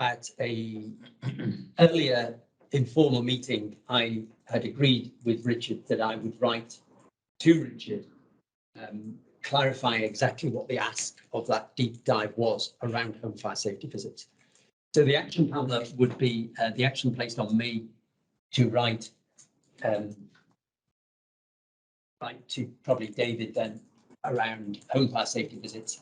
At a earlier informal meeting, I had agreed with Richard that I would write to Richard clarifying exactly what the ask of that deep dive was around home fire safety visits. So the action, Pamela, would be the action placed on me to write to probably David then around home fire safety visits,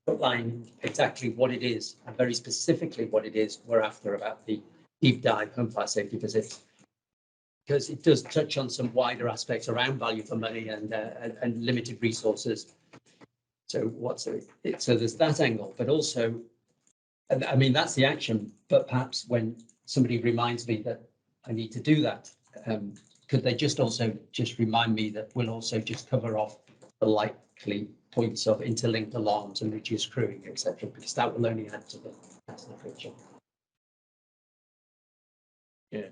outline exactly what it is and very specifically what it is we're after about the deep dive home fire safety visits, because it does touch on some wider aspects around value for money and limited resources. So so there's that angle, but also, I mean, that's the action, but perhaps when somebody reminds me that I need to do that, could they just also just remind me that we'll also just cover off the likely points of interlinked alarms and reduced crewing, etc., because that will only add to the picture. Yeah,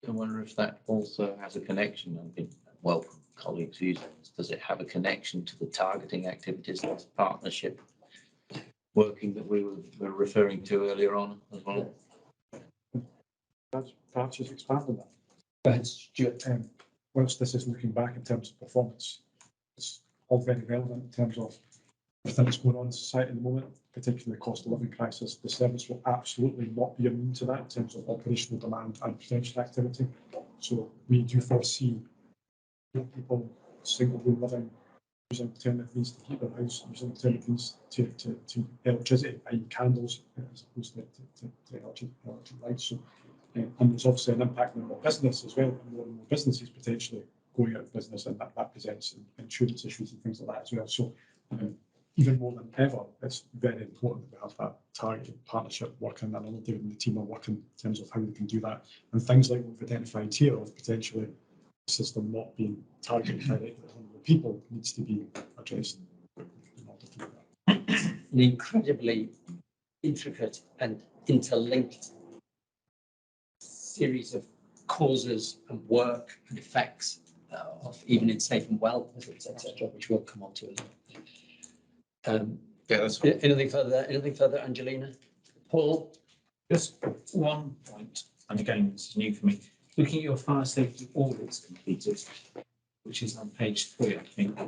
I wonder if that also has a connection. I think, well, colleagues use it. Does it have a connection to the targeting activities, this partnership working that we were referring to earlier on as well? Perhaps just expand on that. Go ahead, Stuart. Whilst this is looking back in terms of performance, it's all very relevant in terms of everything that's going on in society at the moment, particularly the cost of living crisis, the service will absolutely not be immune to that in terms of operational demand and potential activity. So we do foresee people, single room living, using alternate means to heat their house, using alternate means to electricity, i.e. candles, as opposed to electric lights. So, and there's obviously an impact on our business as well, and more businesses potentially going out of business, and that presents insurance issues and things like that as well. So even more than ever, it's very important that we have that targeted partnership working, and I know David and the team are working in terms of how we can do that. And things like we've identified here of potentially the system not being targeted directly at vulnerable people needs to be addressed in order to do that. An incredibly intricate and interlinked series of causes and work and effects of even in safe and well visits, etc., which we'll come on to. Yeah, that's Anything further? Anything further, Angelina? Paul? just one point, and again, this is new for me. Looking at your fire safety audits completed, which is on page 3, I think.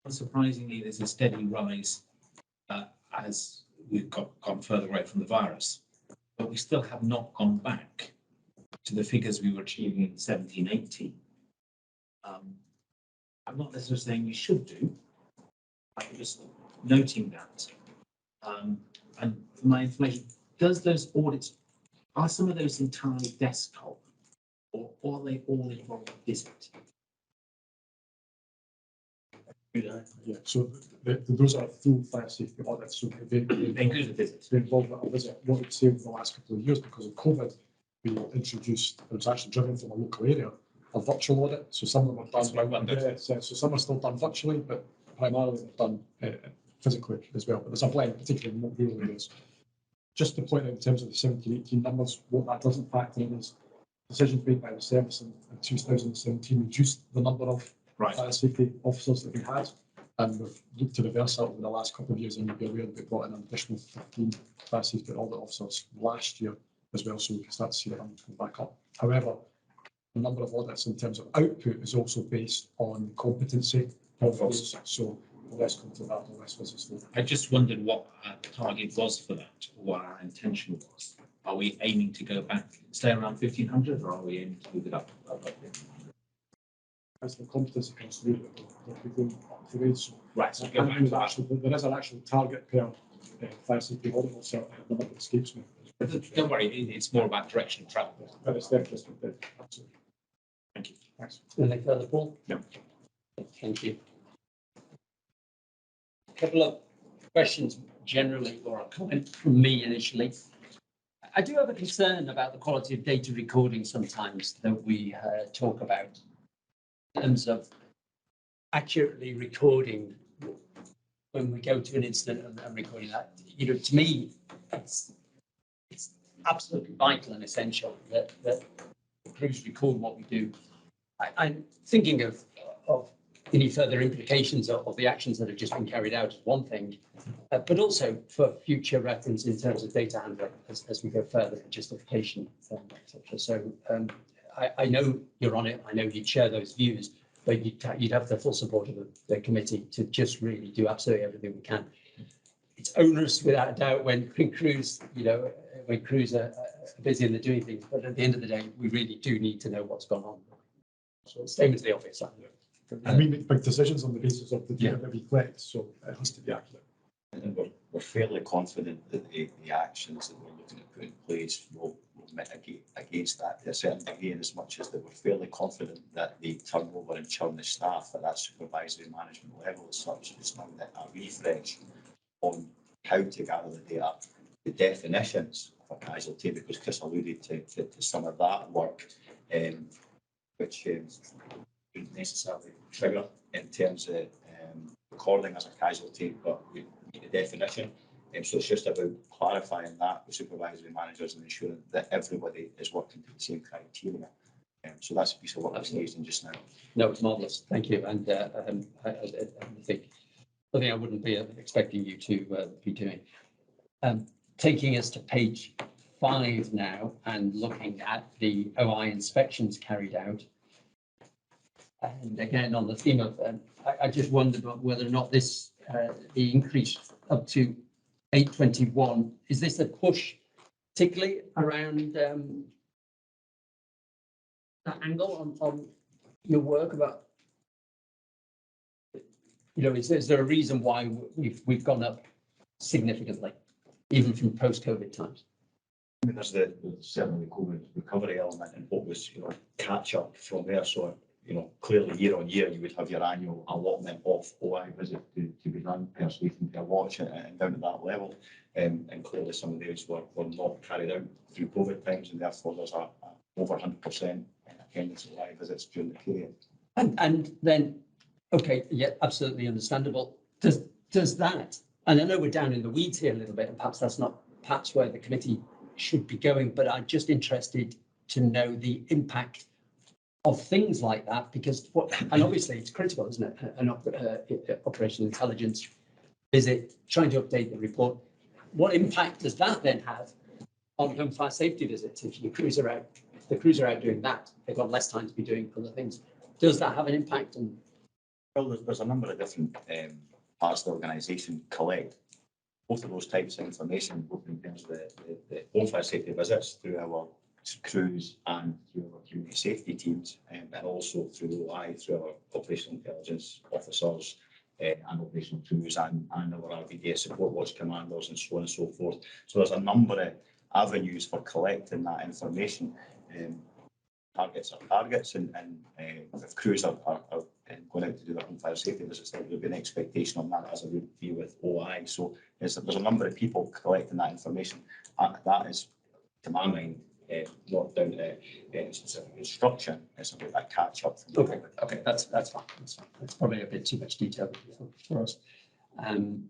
Unsurprisingly, there's a steady rise as we've gone further away from the virus, but we still have not gone back to the figures we were achieving in 1780. I'm not necessarily saying you should do. I'm just noting that. And for my information, does those audits, are some of those entirely desktop, or are they all involved a visit? Yeah, so those are full fire safety audits. So they include a visit. They involve a visit. What we'd say over the last couple of years, because of COVID, we introduced, it was actually driven from a local area, a virtual audit. So some of them are done. Yeah, so some are still done virtually, but primarily they're done physically as well. But there's a blend, particularly in rural areas. Just to point out in terms of the 17-18 numbers, what that doesn't factor in is decisions made by the service in 2017 reduced the number of fire safety officers that we had, and we've looked to reverse that over the last couple of years, and you'll be aware that we brought in an additional 15 fire safety audit officers last year as well, so we can start to see the numbers come back up. However, the number of audits in terms of output is also based on competency of those, so the less come to that, the less visits. I just wondered what our target was for that, or what our intention was. Are we aiming to go back, stay around 1,500, or are we aiming to move it up? As the competency comes through, that we go up to rate. So Right, so go back to that. there is an actual target per fire safety audit officer, the number that escapes me. Don't worry, it's more about direction of travel. But it's there, absolutely. Thank you. Thanks. Anything further, Paul? No. Thank you. A couple of questions generally, or a comment from me initially. I do have a concern about the quality of data recording sometimes that we talk about, in terms of accurately recording when we go to an incident and recording that. You know, to me, it's absolutely vital and essential that crews record what we do. I'm thinking of any further implications of the actions that have just been carried out is one thing, but also for future reference in terms of data handling as we go further, justification, etc. So I know you're on it. I know you'd share those views, but you'd have the full support of the committee to just really do absolutely everything we can. It's onerous without a doubt when crews, when crews are busy and they're doing things, but at the end of the day, we really do need to know what's gone on. So statement to the obvious. And we make big decisions on the basis of the data that we collect, so it has to be accurate. And we're fairly confident that the actions that we're looking at putting in place will mitigate against that to a certain degree, and as much as that we're fairly confident that the turnover and churn of staff at that supervisory management level is such, it's now that a refresh on how to gather the data, the definitions of a casualty, because Chris alluded to some of that work, which wouldn't necessarily trigger in terms of recording as a casualty, but we need a definition. So it's just about clarifying that with supervisory managers and ensuring that everybody is working to the same criteria. So that's a piece of work that's engaged in just now. No, it's marvellous. Thank you. And I think I wouldn't be expecting you to be doing. Taking us to page 5 now and looking at the OI inspections carried out. And again, on the theme of, I just wondered whether or not this the increase up to 821. Is this a push particularly around that angle on your work about, you know, is there a reason why we've gone up significantly, even from post-COVID times? I mean, there's certainly the COVID recovery element and what was, you know, catch up from there. So, you know, clearly year on year, you would have your annual allotment of OI visit to be done per station per watch and down to that level. And clearly some of those were not carried out through COVID times, and therefore there's a over 100% attendance of OI visits during the period. And then, okay, yeah, absolutely understandable. Does that, and I know we're down in the weeds here a little bit, and perhaps that's not perhaps where the committee should be going, but I'm just interested to know the impact of things like that, because and obviously it's critical, isn't it? An operational intelligence visit, trying to update the report. What impact does that then have on home fire safety visits? If your crews are out, the crews are out doing that, they've got less time to be doing other things. Does that have an impact? And well, there's a number of different parts of the organisation collect both of those types of information, both in terms of the home fire safety visits through our crews and through our community safety teams, and also through OI, through our operational intelligence officers and operational crews and our RVDS support watch commanders and so on and so forth. So there's a number of avenues for collecting that information. Targets are targets, and if crews are going out to do their home fire safety visits, there would be an expectation of that, as it would be with OI. So there's a number of people collecting that information. That is, to my mind, not down to specific instruction. It's about that catch up. Okay, that's fine. That's fine. That's probably a bit too much detail for us. And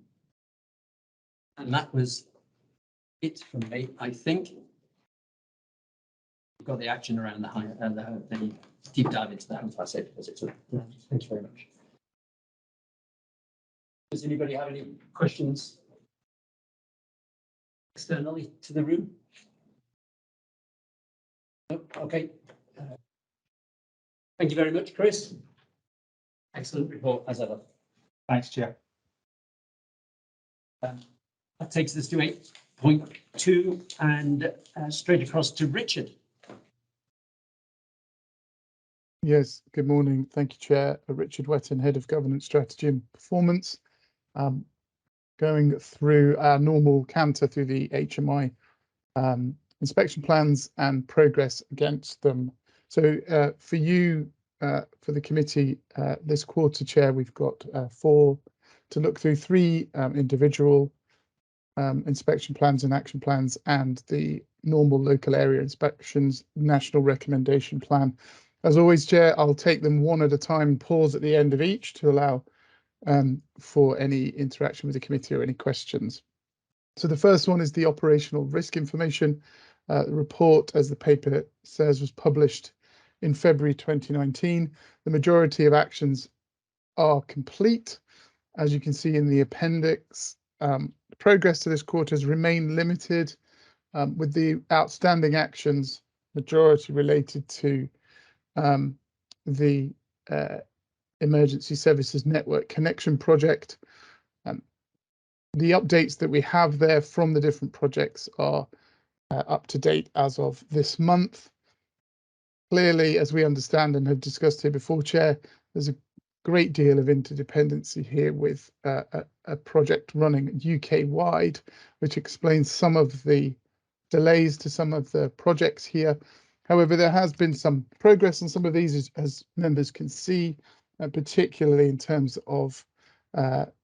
that was it from me, I think. We've got the action around the deep dive into the home fire safety visits. Thank you very much. Does anybody have any questions externally to the room? No? Okay. Thank you very much, Chris. Excellent report as ever. Thanks, Chair. That takes us to 8.2 and straight across to Richard. Yes, good morning. Thank you, Chair. Richard Wetton, Head of Governance Strategy and Performance. Going through our normal canter through the HMI inspection plans and progress against them. So for you, for the committee, this quarter, Chair, we've got 4 to look through, 3 individual inspection plans and action plans, and the normal local area inspections national recommendation plan. As always, Chair, I'll take them one at a time, pause at the end of each to allow for any interaction with the committee or any questions. So the first one is the operational risk information. The report, as the paper says, was published in February 2019. The majority of actions are complete. As you can see in the appendix, progress to this quarter has remained limited, with the outstanding actions, majority related to the Emergency Services Network Connection Project. The updates that we have there from the different projects are up to date as of this month. Clearly, as we understand and have discussed here before, Chair, there's a great deal of interdependency here with a project running UK-wide, which explains some of the delays to some of the projects here. However, there has been some progress on some of these, as members can see, particularly in terms of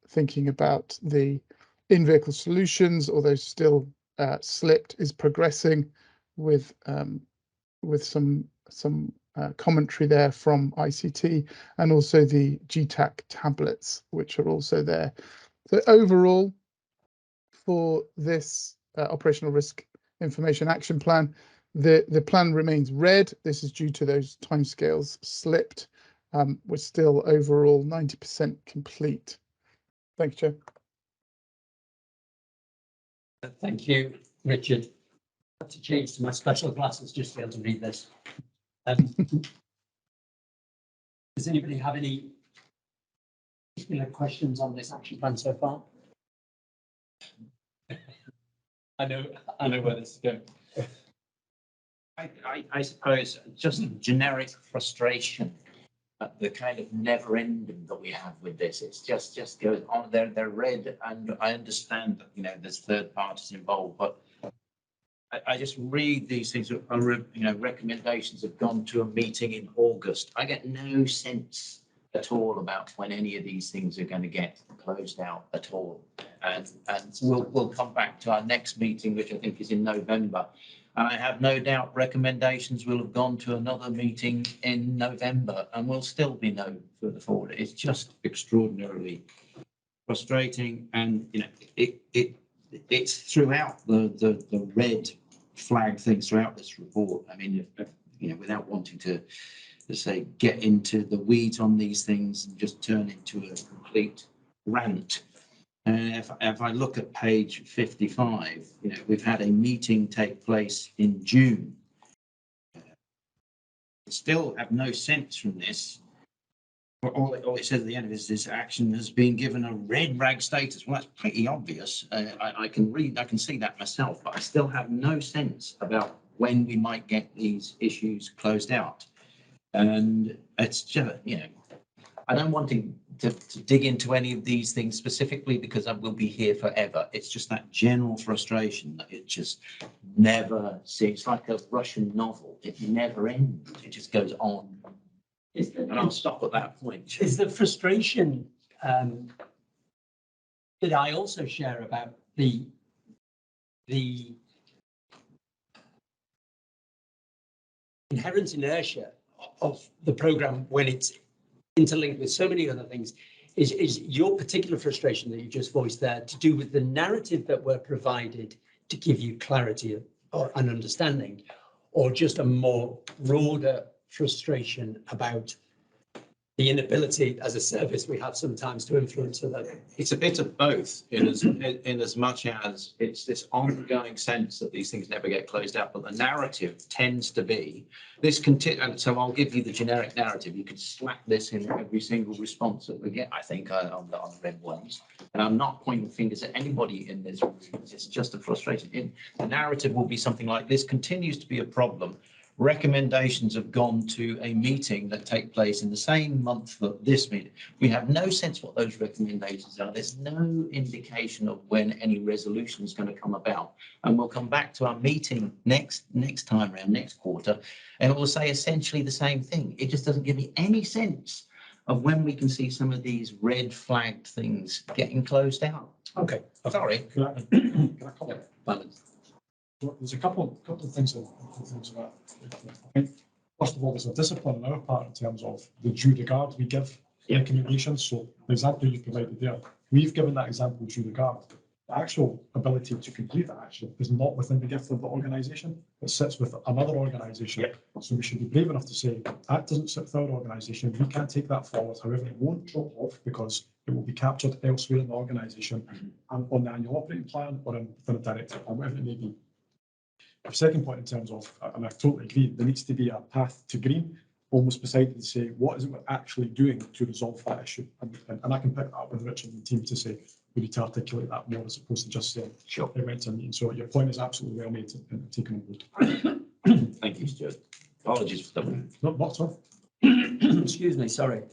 thinking about the in-vehicle solutions, although still slipped, is progressing with some commentary there from ICT, and also the GTAC tablets, which are also there. So overall, for this operational risk information action plan, the plan remains red. This is due to those timescales slipped. We're still overall 90% complete. Thank you, Chair. Thank you, Richard. I have to change to my special glasses just to be able to read this. Does anybody have any Any questions on this action plan so far? I know where this is going. I suppose just generic frustration at the kind of never ending that we have with this. It's just goes on. They're read, and I understand that, you know, there's third parties involved, but I just read these things, recommendations have gone to a meeting in August. I get no sense at all about when any of these things are going to get closed out at all. And we'll come back to our next meeting, which I think is in November. And I have no doubt recommendations will have gone to another meeting in November and will still be no further forward. It's just extraordinarily frustrating, and you know it's throughout the red flag things throughout this report. I mean, you know, without wanting to say get into the weeds on these things and just turn into a complete rant. If I look at page 55, you know, we've had a meeting take place in June. Still have no sense from this. All it says at the end of it is this action has been given a red rag status. Well, that's pretty obvious. I can see that myself, but I still have no sense about when we might get these issues closed out. And it's just, you know, I don't want to dig into any of these things specifically because I will be here forever. It's just that general frustration that it just never seems like a Russian novel. It never ends. It just goes on. And I'll stop at that point. Is the frustration that I also share about the inherent inertia of the programme when it's interlinked with so many other things, is your particular frustration that you just voiced there to do with the narrative that we're provided to give you clarity or an understanding, or just a more broader frustration about the inability as a service we have sometimes to influence other? It's a bit of both in as much as it's this ongoing sense that these things never get closed out, but the narrative tends to be this and so I'll give you the generic narrative. You could slap this in every single response that we get, I think, on the red ones. And I'm not pointing fingers at anybody in this room. It's just a frustration. The narrative will be something like this continues to be a problem. Recommendations have gone to a meeting that take place in the same month that this meeting. We have no sense what those recommendations are. There's no indication of when any resolution is going to come about. And we'll come back to our meeting next time around, next quarter, and it will say essentially the same thing. It just doesn't give me any sense of when we can see some of these red flagged things getting closed out. Okay. Sorry. Can I comment? Well, there's a couple of things about. I think, first of all, there's a discipline on our part in terms of the due regard we give recommendations. So the example you provided there, we've given that example due regard. The actual ability to complete that action is not within the gift of the organisation. It sits with another organisation. Yep. So we should be brave enough to say that doesn't sit with our organisation. We can't take that forward. However, it won't drop off because it will be captured elsewhere in the organisation and on the annual operating plan or within a directive or whatever it may be. The second point in terms of, and I totally agree, there needs to be a path to green, almost beside it to say, what is it we're actually doing to resolve that issue? And I can pick that up with Richard and the team to say, we need to articulate that more as opposed to just saying, Sure. It went to a meeting. So your point is absolutely well made and taken on board. Thank you, Stuart. Apologies for that. Not at all. Excuse me, sorry.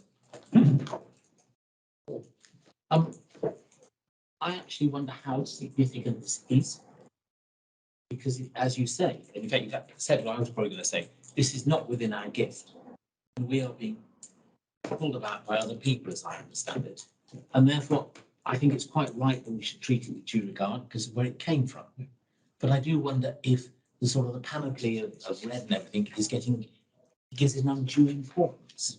I actually wonder how significant this is. Because as you say, and in fact, you said what I was probably going to say, this is not within our gift. And we are being pulled about by other people, as I understand it. And therefore, I think it's quite right that we should treat it with due regard because of where it came from. But I do wonder if the sort of the panoply of red and everything gives it an undue importance.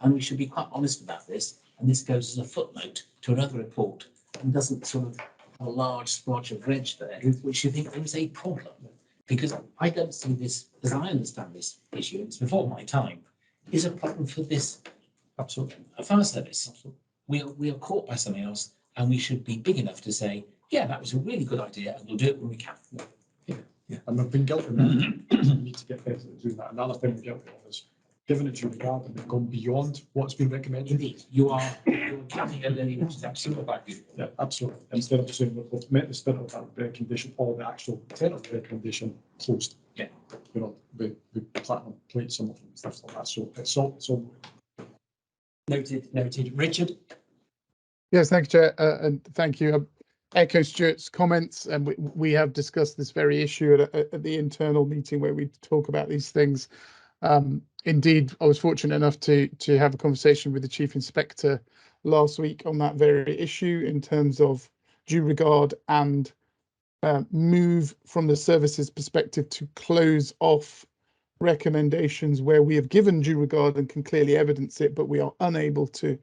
And we should be quite honest about this. And this goes as a footnote to another report and doesn't sort of a large splotch of red there, which you think there is a problem. Because I don't see this, as I understand this issue, it's before my time, is a problem for this Absolutely. fire service. Absolutely. We are caught by something else, and we should be big enough to say, yeah, that was a really good idea, and we'll do it when we can. Yeah. And we've been guilty of that. We need to get better at doing that. Another thing we're guilty of is given it due regard and they've gone beyond what's been recommended. Indeed, you're jumping a lily, which is absolutely back. Yeah, absolutely. Instead of saying we've met the spirit of that recommendation or the actual intent of the recommendation closed. Yeah. You know, the platinum plate, some of them, stuff like that. So it's all. Noted. Richard? Yes, thank you, Chair, and thank you. Echo Stuart's comments, and we have discussed this very issue at the internal meeting where we talk about these things. Indeed, I was fortunate enough to have a conversation with the Chief Inspector last week on that very issue in terms of due regard and move from the services perspective to close off recommendations where we have given due regard and can clearly evidence it, but we are unable to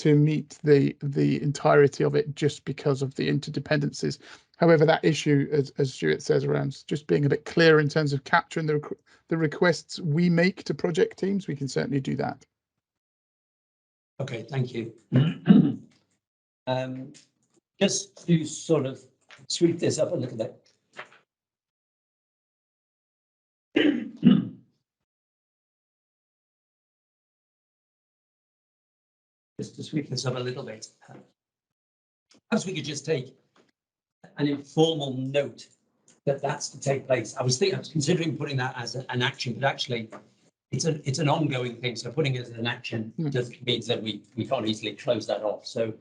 meet the entirety of it just because of the interdependencies. However, that issue, as Stuart says, around just being a bit clear in terms of capturing the requests we make to project teams, we can certainly do that. Okay, thank you. Just to sort of sweep this up a little bit. Just to sweep this up a little bit. Perhaps we could just take an informal note that that's to take place. I was considering putting that as an action, but actually it's an ongoing thing. So putting it as an action just means that we can't easily close that off. So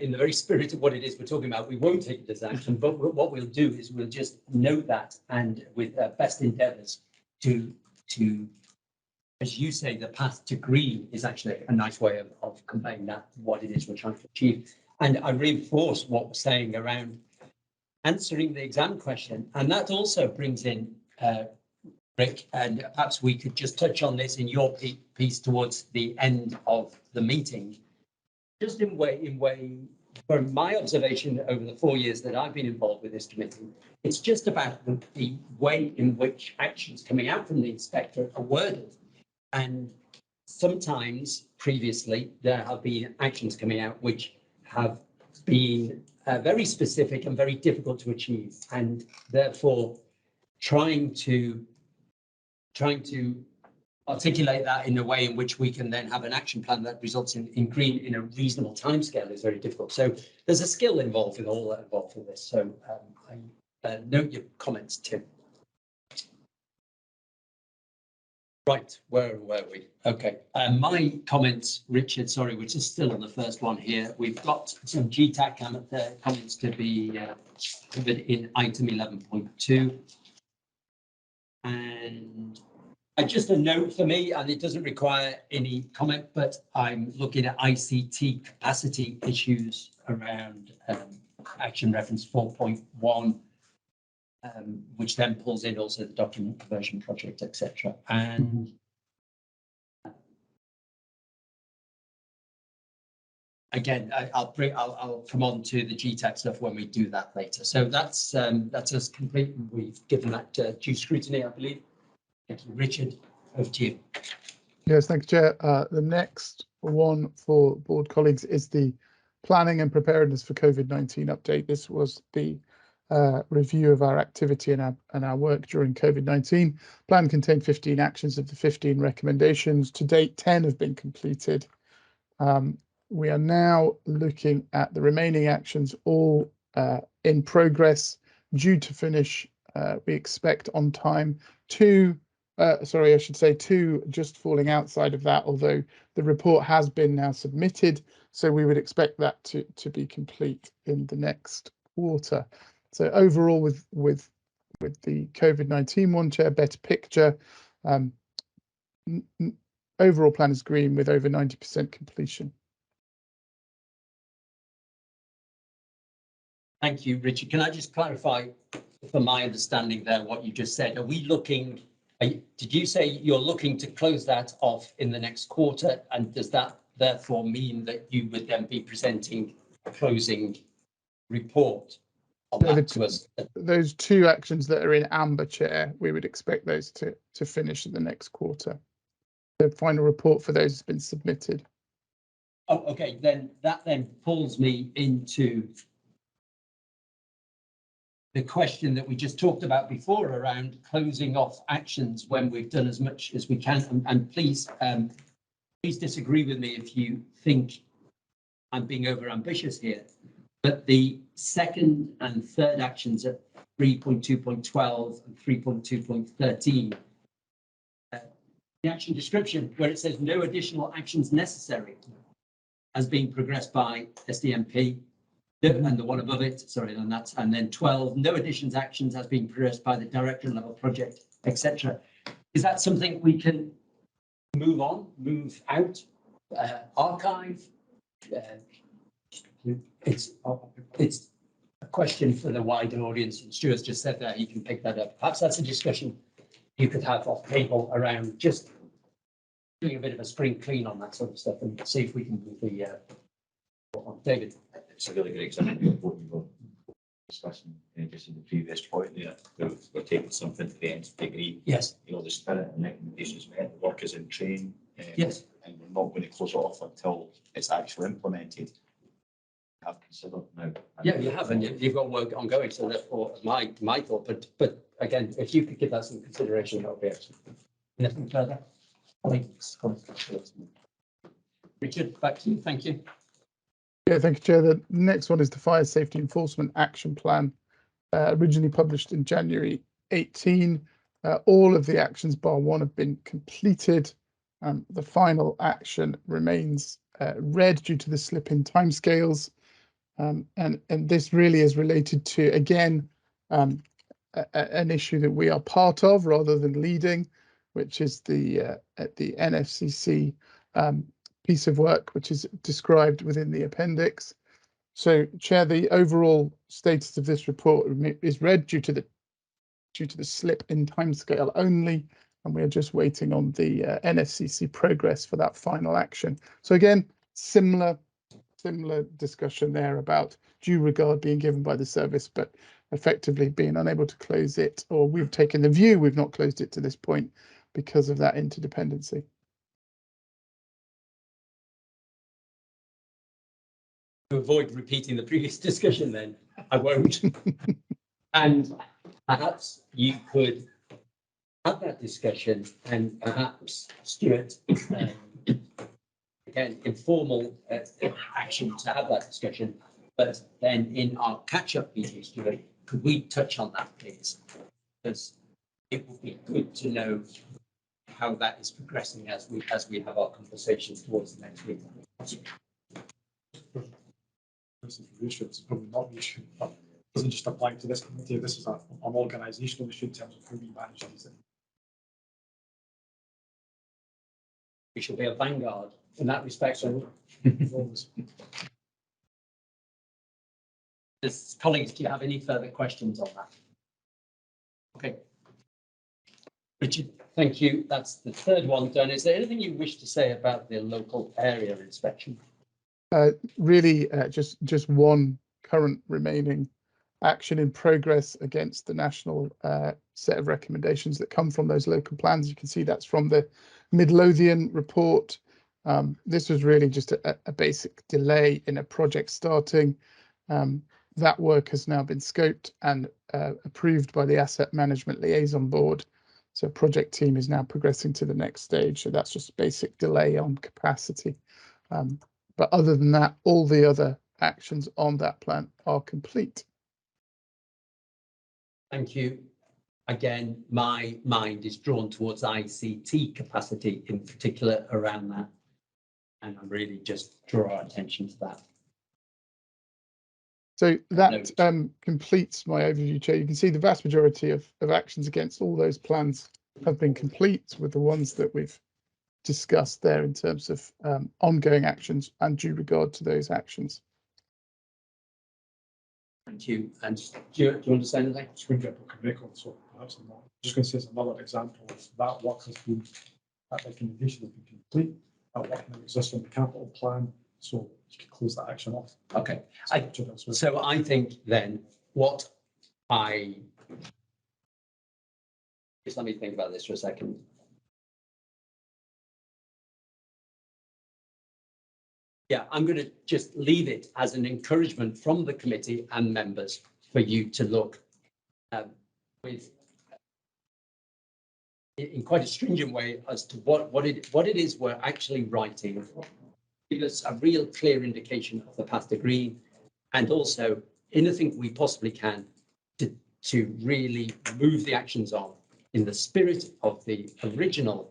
in the very spirit of what it is we're talking about, we won't take it as action, but what we'll do is we'll just note that, and with best endeavours to, as you say, the path to green is actually a nice way of conveying that, what it is we're trying to achieve. And I reinforce what we're saying around answering the exam question. And that also brings in, Rick, and perhaps we could just touch on this in your piece towards the end of the meeting. Just in way, from my observation over the 4 years that I've been involved with this committee, it's just about the way in which actions coming out from the inspector are worded. And sometimes previously there have been actions coming out which have been very specific and very difficult to achieve, and therefore trying to articulate that in a way in which we can then have an action plan that results in green in a reasonable timescale is very difficult. So there's a skill involved with all that involved with this. So I note your comments, Tim. Right, where were we? Okay, my comments, Richard, sorry, which is still on the first one here. We've got some GTAC comments to be covered in item 11.2. And just a note for me, and it doesn't require any comment, but I'm looking at ICT capacity issues around action reference 4.1. Which then pulls in also the document conversion project, etc. And again, I'll come on to the GTAC stuff when we do that later. So that's us complete. We've given that due scrutiny, I believe. Thank you, Richard. Over to you. Yes, thank you, Chair. The next one for board colleagues is the planning and preparedness for COVID-19 update. This was the review of our activity and our work during COVID-19. Plan contained 15 actions of the 15 recommendations. To date, 10 have been completed. We are now looking at the remaining actions, all in progress, due to finish, we expect on time. Two just falling outside of that, although the report has been now submitted, so we would expect that to be complete in the next quarter. So overall, with the COVID-19 one, Chair, better picture. Overall plan is green with over 90% completion. Thank you, Richard. Can I just clarify, for my understanding there, what you just said? Are we looking? Did you say you're looking to close that off in the next quarter? And does that therefore mean that you would then be presenting a closing report? Those two actions that are in amber, Chair, we would expect those to finish in the next quarter. The final report for those has been submitted. Oh, okay. Then that pulls me into the question that we just talked about before around closing off actions when we've done as much as we can. And please, please disagree with me if you think I'm being over ambitious here. But the second and third actions at 3.2.12 and 3.2.13, the action description where it says no additional actions necessary as being progressed by SDMP, and the one above it, sorry, and then 12, no additions actions as being progressed by the director level project, etc. Is that something we can move on, move out, archive? It's a question for the wider audience, and Stuart's just said that, you can pick that up. Perhaps that's a discussion you could have off table around just doing a bit of a spring clean on that sort of stuff and see if we can move the on. David. It's a really good example of what we were discussing just in the previous point there. We're taking something to the nth degree. Yes. You know, the spirit and recommendations met, the work is in train. Yes. And we're not going to close it off until it's actually implemented. I've considered now. Yeah, you have, and you've got work ongoing, so therefore my thought, but again, if you could give that some consideration, that would be excellent. Anything further? Richard, back to you, thank you. Yeah, thank you, Chair. The next one is the Fire Safety Enforcement Action Plan, originally published in January 18. All of the actions bar one have been completed. The final action remains red due to the slip in timescales. And this really is related to, again, an issue that we are part of rather than leading, which is the NFCC piece of work, which is described within the appendix. So, Chair, the overall status of this report is red due to the slip in timescale only, and we are just waiting on the NFCC progress for that final action. So again, similar discussion there about due regard being given by the service, but effectively being unable to close it, or we've taken the view we've not closed it to this point because of that interdependency. To avoid repeating the previous discussion, then I won't. And perhaps you could have that discussion, and perhaps Stuart, again, informal action to have that discussion, but then in our catch-up meeting, Stuart, could we touch on that, please? Because it would be good to know how that is progressing as we have our conversations towards the next week. This is the issue. It's probably not the issue, but it doesn't just apply to this committee. This is an organisational issue in terms of who we manage these. We should be a vanguard in that respect. So, colleagues, do you have any further questions on that? Okay. Richard, thank you. That's the third one done. Is there anything you wish to say about the local area inspection? Really, just one current remaining action in progress against the national set of recommendations that come from those local plans. You can see that's from the Midlothian report. This was really just a basic delay in a project starting. That work has now been scoped and approved by the Asset Management Liaison Board. So project team is now progressing to the next stage. So that's just a basic delay on capacity. But other than that, all the other actions on that plan are complete. Thank you. Again, my mind is drawn towards ICT capacity in particular around that. And I'm really just draw our attention to that. So that completes my overview, Chair. You can see the vast majority of actions against all those plans have been complete, with the ones that we've discussed there in terms of ongoing actions and due regard to those actions. Thank you. And do you want to say anything? It's going to get broken record, so perhaps I'm not. Just going to say it's another example of that work has been, that recommendation has been complete. That work now exists on the capital plan, so you can close that action off. Okay. So I think then what just let me think about this for a second. Yeah, I'm going to just leave it as an encouragement from the committee and members for you to look with in quite a stringent way as to what it is we're actually writing, give us a real clear indication of the path to green, and also anything we possibly can to really move the actions on in the spirit of the original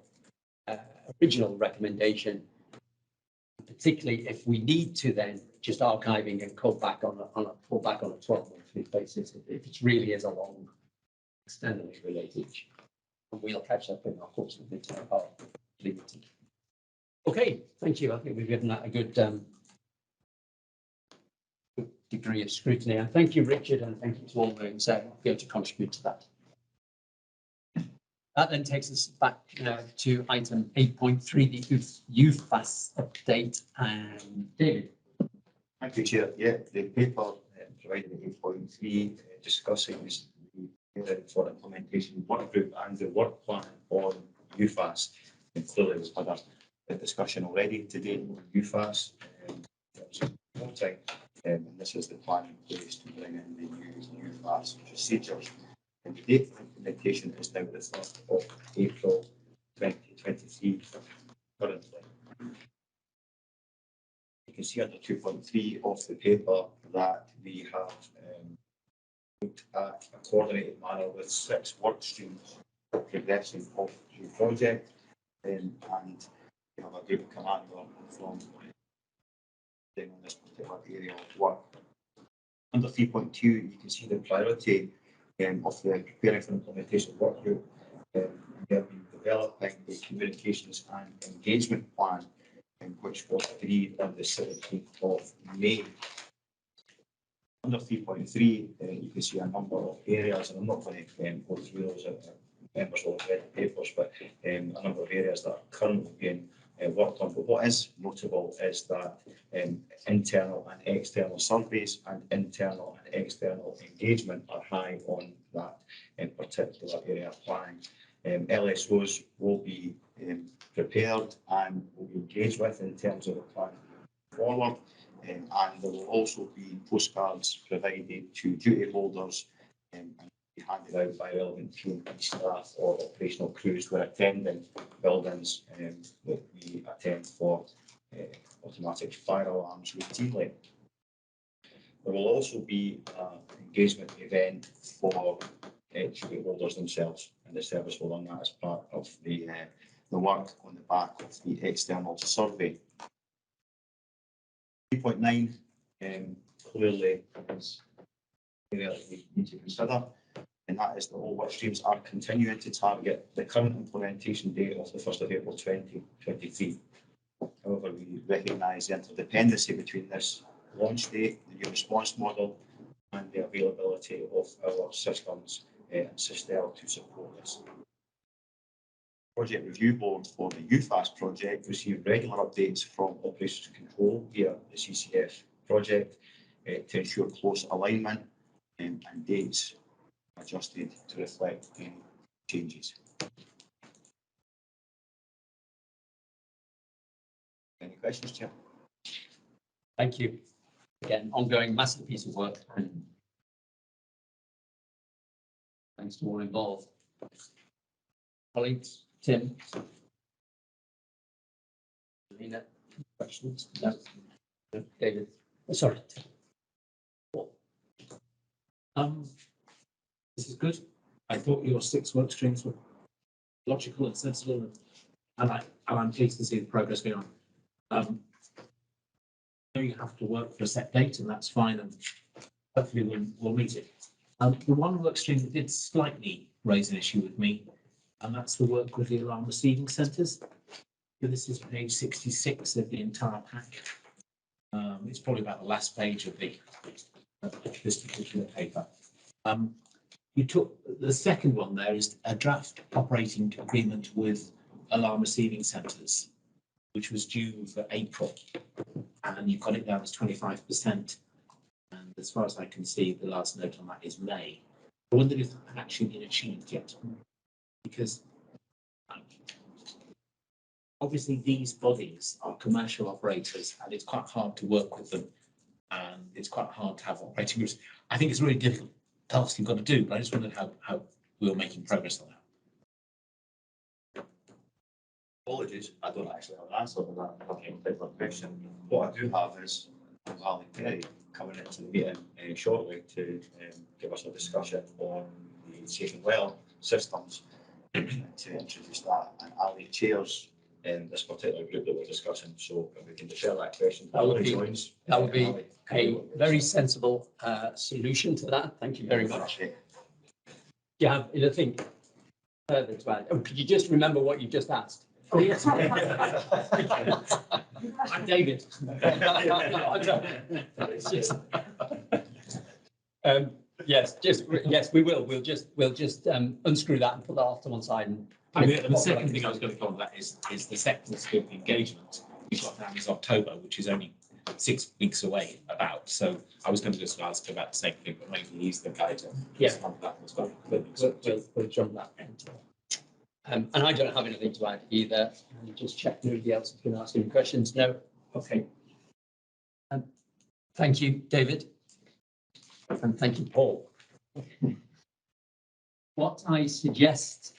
recommendation, particularly if we need to then just archiving and call back on a 12-monthly basis if it really is a long externally related issue. And we'll catch up in our course of the Okay, thank you. I think we've given that a good degree of scrutiny. And thank you, Richard, and thank you to all those going to contribute to that. That then takes us back to item 8.3, the youth FAS update. And David. Thank you, Chair. Yeah, the paper provided 8.3 discussing this for implementation work group and the work plan on UFAS. And clearly we've had a discussion already today on UFAS. And this is the plan in place to bring in the new UFAS procedures. And the date for implementation is now the 3rd of April 2023 currently. You can see under 2.3 of the paper that we have looked at a coordinated manner with 6 work streams progressing of the project, and we have a group commander from on this particular area of work. Under 3.2, you can see the priority of the preparing for implementation work group. We have been developing the communications and engagement plan, which was agreed on the 17th of May. Under 3.3, you can see a number of areas, and I'm not going to go through those. Members will have read the papers, but a number of areas that are currently being worked on. But what is notable is that internal and external surveys and internal and external engagement are high on that particular area of planning. LSOs will be prepared and will be engaged with in terms of the plan forward, and there will also be postcards provided to duty holders and be handed out by relevant P&P staff or operational crews who are attending buildings that we attend for automatic fire alarms routinely. There will also be an engagement event for duty holders themselves, and the service will run that as part of the work on the back of the external survey. 3.9 clearly is an area that we need to consider, and that is that all work streams are continuing to target the current implementation date of the 1st of April 2023. However, we recognise the interdependency between this launch date, the new response model, and the availability of our systems and Sistel to support this. Project Review Board for the UFAS project received regular updates from Operations Control via the CCF project to ensure close alignment and dates adjusted to reflect any changes. Any questions, Chair? Thank you. Again, ongoing massive piece of work, and thanks to all involved. Colleagues, Tim? Lena, questions? No. No. David? Oh, sorry. This is good. I thought your 6 work streams were logical and sensible, and I'm pleased to see the progress going on. know you have to work for a set date, and that's fine, and hopefully we'll meet it. The one work stream that did slightly raise an issue with me, and that's the work with the alarm receiving centres. This is page 66 of the entire pack. It's probably about the last page of this particular paper. You took the second one there is a draft operating agreement with alarm receiving centres, which was due for April, and you've got it down as 25%. And as far as I can see, the last note on that is May. I wondered if that had actually been achieved yet, because obviously these bodies are commercial operators, and it's quite hard to work with them, and it's quite hard to have operating groups. I think it's really difficult tasks you've got to do, but I just wondered how we were making progress on that. Apologies, I don't actually have an answer to that particular question. What I do have is Ali Perry coming into the meeting shortly to give us a discussion on the safe and well systems to introduce that. And Ali chairs in this particular group that we're discussing. So if we can defer that question. That would be- joins, that would be Ali. A very sensible solution to that. Thank you very much. Do you have anything further to add? Oh, could you just remember what you just asked? Oh, yes. I'm David. Yes, we will. We'll just unscrew that and put that off to one side. And And the second thing I was going to comment on that is the sector scope engagement we've got now is October, which is only 6 weeks away about. So I was going to just ask about the same thing, but maybe he's the guy to respond to that as well. We'll jump that into. And I don't have anything to add either. Just check nobody else is going to ask any questions. No? Okay. Thank you, David. And thank you, Paul. What I suggest,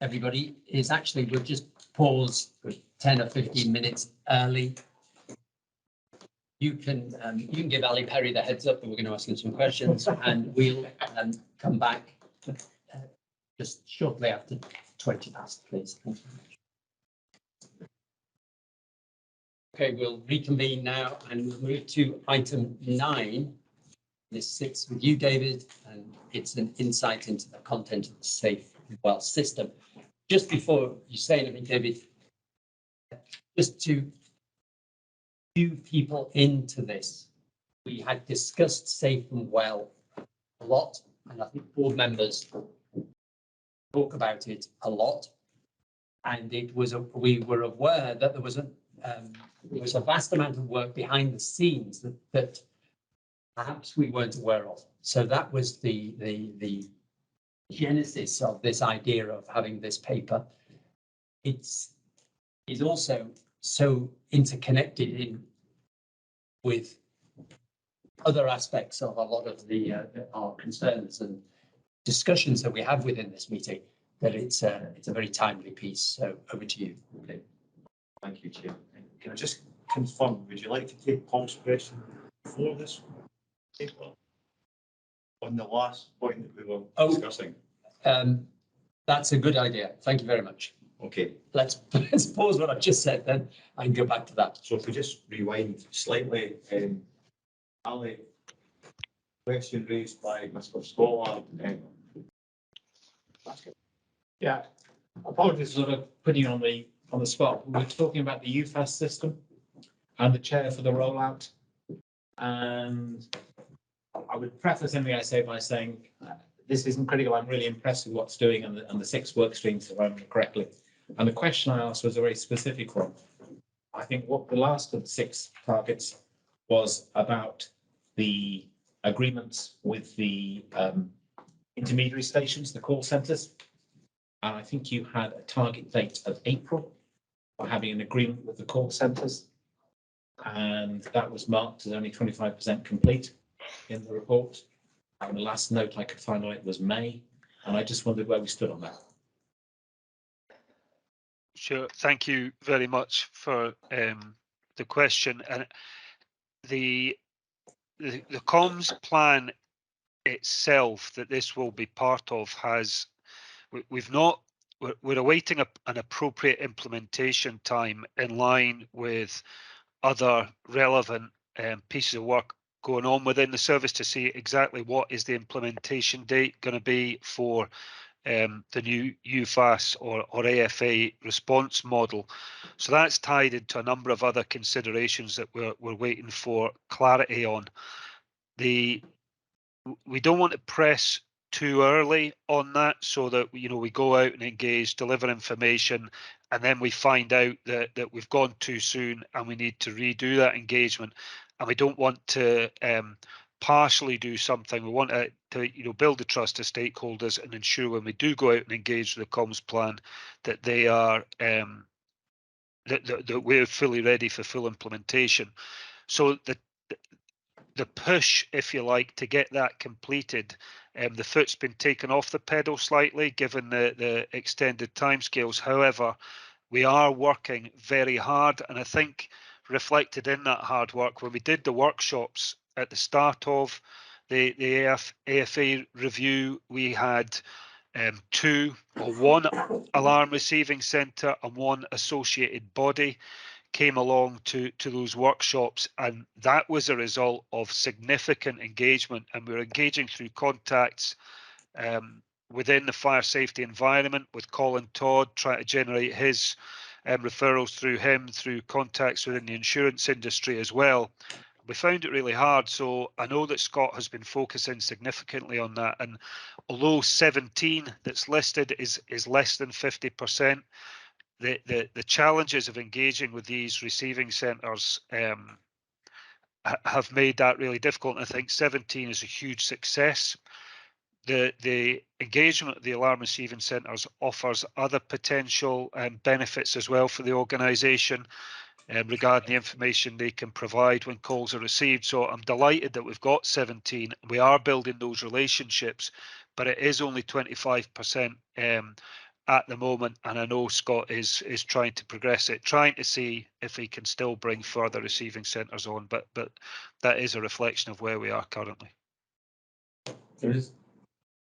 everybody, is actually we'll just pause for 10 or 15 minutes early. You can give Ali Perry the heads up that we're going to ask him some questions, and we'll come back just shortly after 20 past, please. Thank you. Okay, we'll reconvene now and we'll move to item 9. This sits with you, David, and it's an insight into the content of the Safe and Well system. Just before you say anything, David, just to cue people into this, we had discussed Safe and Well a lot, and I think board members talk about it a lot. And it was we were aware that there was a vast amount of work behind the scenes that perhaps we weren't aware of. So that was the genesis of this idea of having this paper. It's also so interconnected with other aspects of a lot of our concerns and discussions that we have within this meeting, that it's a very timely piece. So over to you. Okay. Thank you, Chair. Can I just confirm, would you like to take Paul's question before this paper? On the last point that we were discussing? That's a good idea. Thank you very much. Okay. Let's pause what I've just said then and go back to that. So if we just rewind slightly, Ali, question raised by Mr. Scholar. Yeah, apologies for sort of putting you on the spot. We're talking about the UFAS system and the chair for the rollout. And I would preface anything I say by saying this isn't critical. I'm really impressed with what's doing and the 6 work streams, if I remember correctly. And the question I asked was a very specific one. I think what the last of the 6 targets was about the agreements with the intermediary stations, the call centres. And I think you had a target date of April for having an agreement with the call centres. And that was marked as only 25% complete in the report. And the last note I could find on it was May. And I just wondered where we stood on that. Sure. Thank you very much for the question. And the comms plan itself that this will be part of we're awaiting an appropriate implementation time in line with other relevant pieces of work going on within the service to see exactly what is the implementation date going to be for the new UFAS or AFA response model. So that's tied into a number of other considerations that we're waiting for clarity on. We don't want to press too early on that, so that we go out and engage, deliver information, and then we find out that we've gone too soon and we need to redo that engagement. And we don't want to partially do something. We want to build the trust of stakeholders and ensure when we do go out and engage with the comms plan that they are that we're fully ready for full implementation. So the the push, if you like, to get that completed, the foot's been taken off the pedal slightly given the extended timescales. However, we are working very hard, and I think reflected in that hard work, when we did the workshops at the start of the AFA review, we had one alarm receiving centre and one associated body came along to those workshops, and that was a result of significant engagement, and we were engaging through contacts within the fire safety environment with Colin Todd, trying to generate his referrals through him, through contacts within the insurance industry as well. We found it really hard, so I know that Scott has been focusing significantly on that, and although 17 that's listed is less than 50%, the challenges of engaging with these receiving centres have made that really difficult. And I think 17 is a huge success. The engagement of the alarm receiving centres offers other potential benefits as well for the organisation regarding the information they can provide when calls are received. So I'm delighted that we've got 17. We are building those relationships, but it is only 25% at the moment, and I know Scott is trying to progress it, trying to see if he can still bring further receiving centres on, but that is a reflection of where we are currently.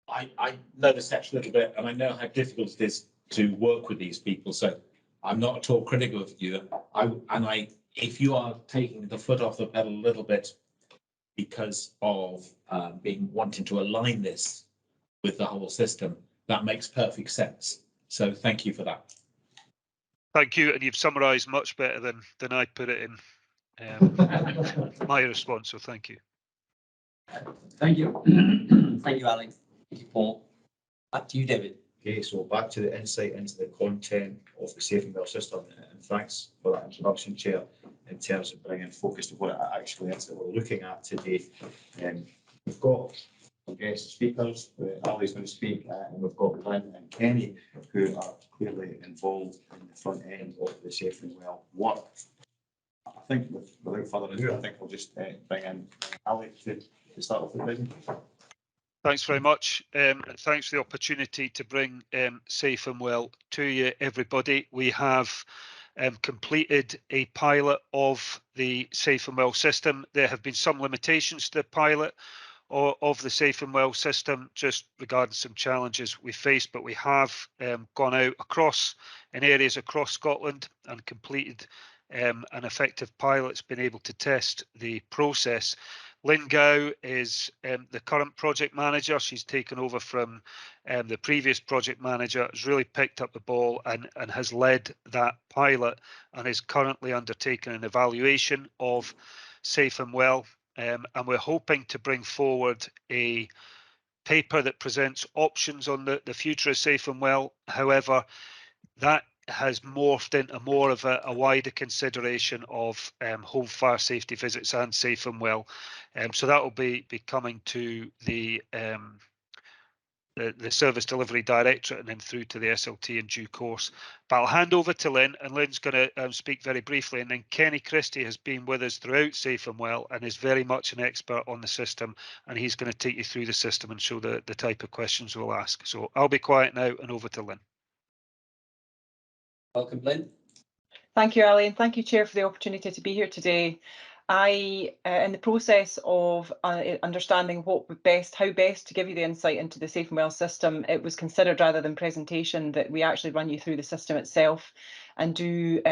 I know the section a little bit, and I know how difficult it is to work with these people, so I'm not at all critical of you. If you are taking the foot off the pedal a little bit because of wanting to align this with the whole system, that makes perfect sense. So thank you for that. Thank you, and you've summarised much better than I put it in my response, so thank you. Thank you. Thank you, Alan. Thank you, Paul. Back to you, David. Okay, so back to the insight into the content of the Safe and Well system, and thanks for that introduction, Chair, in terms of bringing focus to what it actually is that we're looking at today. We've got some guest speakers, Ali's going to speak, and we've got Lynn and Kenny, who are clearly involved in the front end of the Safe and Well work. I think without further ado, I think we'll just bring in Ali to start off the presentation. Thanks very much. Thanks for the opportunity to bring Safe and Well to you, everybody. We have completed a pilot of the Safe and Well system. There have been some limitations to the pilot of the Safe and Well system, just regarding some challenges we faced, but we have gone out in areas across Scotland and completed an effective pilot. It's been able to test the process. Lynn Gow is the current project manager. She's taken over from the previous project manager, has really picked up the ball and has led that pilot, and is currently undertaking an evaluation of Safe and Well. And we're hoping to bring forward a paper that presents options on the future of Safe and Well. However, that has morphed into more of a wider consideration of home fire safety visits and Safe and Well. So that will be coming to the Service Delivery Directorate and then through to the SLT in due course. But I'll hand over to Lynn, and Lynn's going to speak very briefly, and then Kenny Christie has been with us throughout Safe and Well and is very much an expert on the system, and he's going to take you through the system and show the type of questions we'll ask. So I'll be quiet now and over to Lynn. Welcome, Lynn. Thank you, Ali, and thank you, Chair, for the opportunity to be here today. In the process of understanding how best to give you the insight into the Safe and Well system, it was considered rather than presentation that we actually run you through the system itself and do,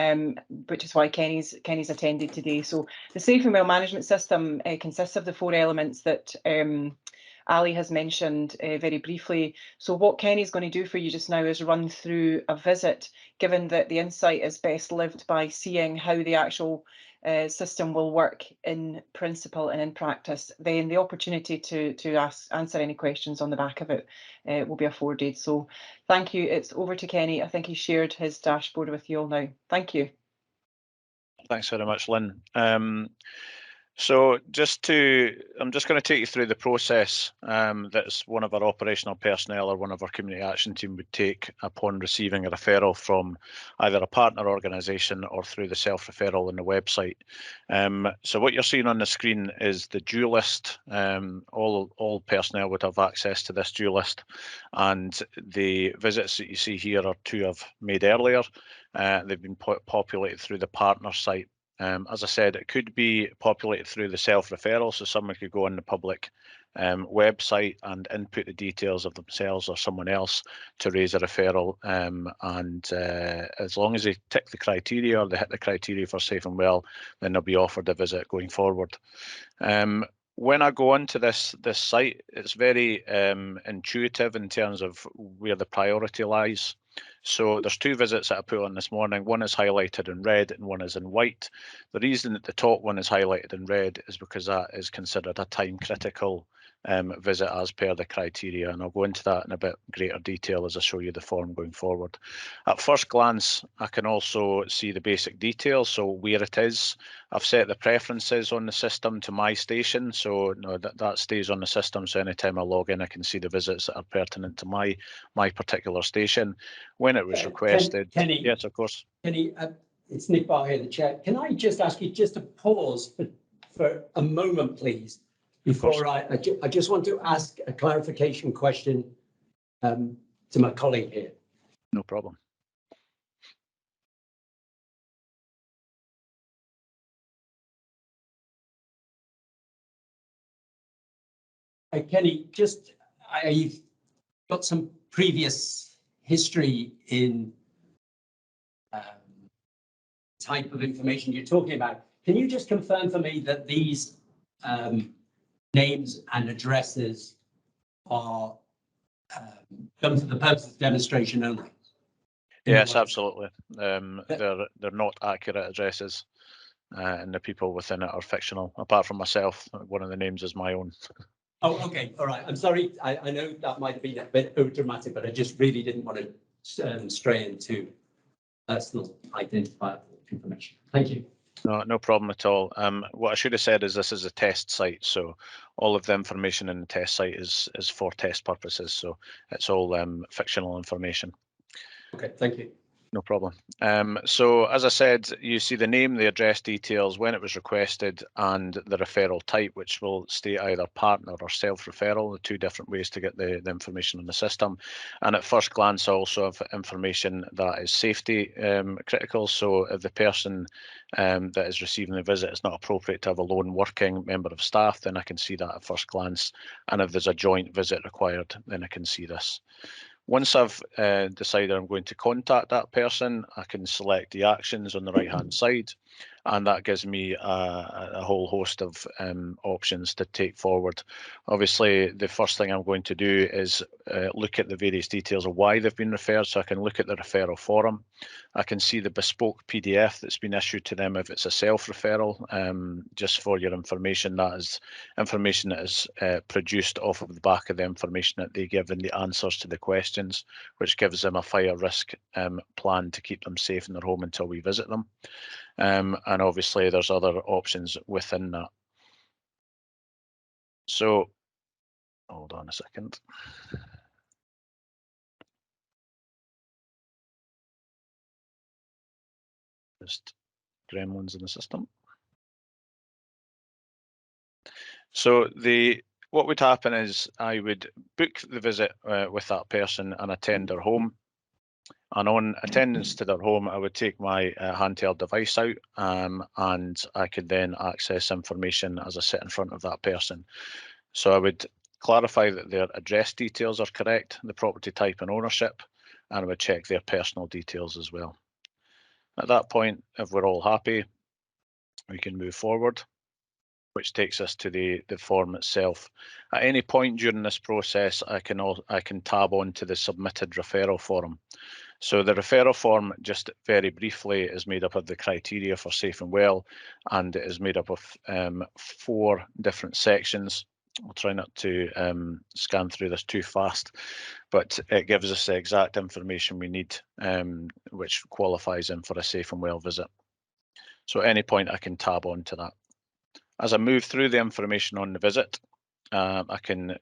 which is why Kenny's attended today. So the Safe and Well management system consists of the 4 elements that Ali has mentioned very briefly. So what Kenny's going to do for you just now is run through a visit, given that the insight is best lived by seeing how the actual system will work in principle and in practice. Then the opportunity to answer any questions on the back of it will be afforded. So thank you. It's over to Kenny. I think he shared his dashboard with you all now. Thank you. Thanks very much, Lynn. So I'm just going to take you through the process that's one of our operational personnel or one of our community action team would take upon receiving a referral from either a partner organisation or through the self-referral on the website. So what you're seeing on the screen is the due list. All personnel would have access to this due list, and the visits that you see here are 2 I've made earlier. They've been populated through the partner site. As I said, it could be populated through the self-referral, so someone could go on the public website and input the details of themselves or someone else to raise a referral, and as long as they tick the criteria or they hit the criteria for safe and well, then they'll be offered a visit going forward. When I go onto this site, it's very intuitive in terms of where the priority lies. So there's 2 visits that I put on this morning. One is highlighted in red and one is in white. The reason that the top one is highlighted in red is because that is considered a time critical visit as per the criteria, and I'll go into that in a bit greater detail as I show you the form going forward. At first glance, I can also see the basic details, so where it is. I've set the preferences on the system to my station, so that stays on the system, so anytime I log in I can see the visits that are pertinent to my particular station. When it was requested, Kenny, yes, of course. Kenny, it's Nick Barr here, the chair. Can I just ask you just to pause for a moment, please? Before I just want to ask a clarification question to my colleague here. No problem. Kenny, I've got some previous history in type of information you're talking about. Can you just confirm for me that these names and addresses are done for the purpose of demonstration only? Yes, absolutely. They're not accurate addresses, and the people within it are fictional. Apart from myself, one of the names is my own. Oh, okay, all right. I'm sorry. I know that might have been a bit over dramatic, but I just really didn't want to stray into personal identifiable information. Thank you. No problem at all. What I should have said is this is a test site, so all of the information in the test site is for test purposes, so it's all fictional information. Okay, thank you. No problem. So as I said, you see the name, the address details, when it was requested, and the referral type, which will state either partner or self-referral, the 2 different ways to get the information on the system. And at first glance, I also have information that is safety critical. So if the person that is receiving the visit is not appropriate to have a lone working member of staff, then I can see that at first glance. And if there's a joint visit required, then I can see this. Once I've decided I'm going to contact that person, I can select the actions on the right-hand side, and that gives me a whole host of options to take forward. Obviously, the first thing I'm going to do is look at the various details of why they've been referred, so I can look at the referral form. I can see the bespoke PDF that's been issued to them if it's a self-referral. Just for your information, that is information that is produced off of the back of the information that they give in the answers to the questions, which gives them a fire risk plan to keep them safe in their home until we visit them. And obviously there's other options within that. So hold on a second. Just gremlins in the system. So what would happen is I would book the visit with that person and attend their home. And on attendance to their home, I would take my handheld device out and I could then access information as I sit in front of that person. So I would clarify that their address details are correct, the property type and ownership, and I would check their personal details as well. At that point, if we're all happy, we can move forward, which takes us to the form itself. At any point during this process, I can tab on to the submitted referral form. So the referral form, just very briefly, is made up of the criteria for safe and well, and it is made up of 4 different sections. I'll try not to scan through this too fast, but it gives us the exact information we need, which qualifies in for a safe and well visit. So at any point I can tab on to that. As I move through the information on the visit, I can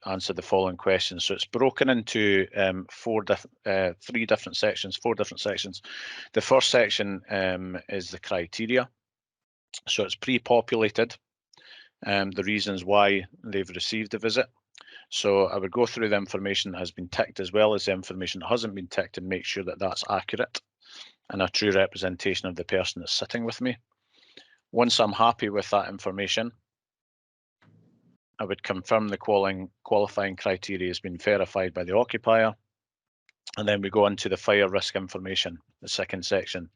answer the following questions. So it's broken into four different sections. The first section is the criteria. So it's pre-populated, the reasons why they've received the visit. So I would go through the information that has been ticked as well as the information that hasn't been ticked and make sure that that's accurate and a true representation of the person that's sitting with me. Once I'm happy with that information, I would confirm the qualifying criteria has been verified by the occupier. And then we go into the fire risk information, the second section.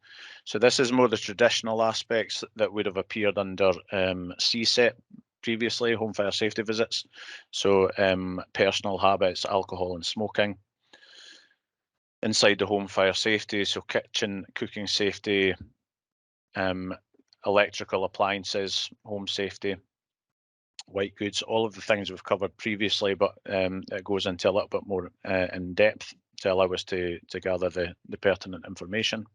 So this is more the traditional aspects that would have appeared under CSET previously, home fire safety visits. So personal habits, alcohol and smoking. Inside the home fire safety, so kitchen, cooking safety, electrical appliances, home safety, white goods, all of the things we've covered previously, but it goes into a little bit more in depth to allow us to gather the pertinent information.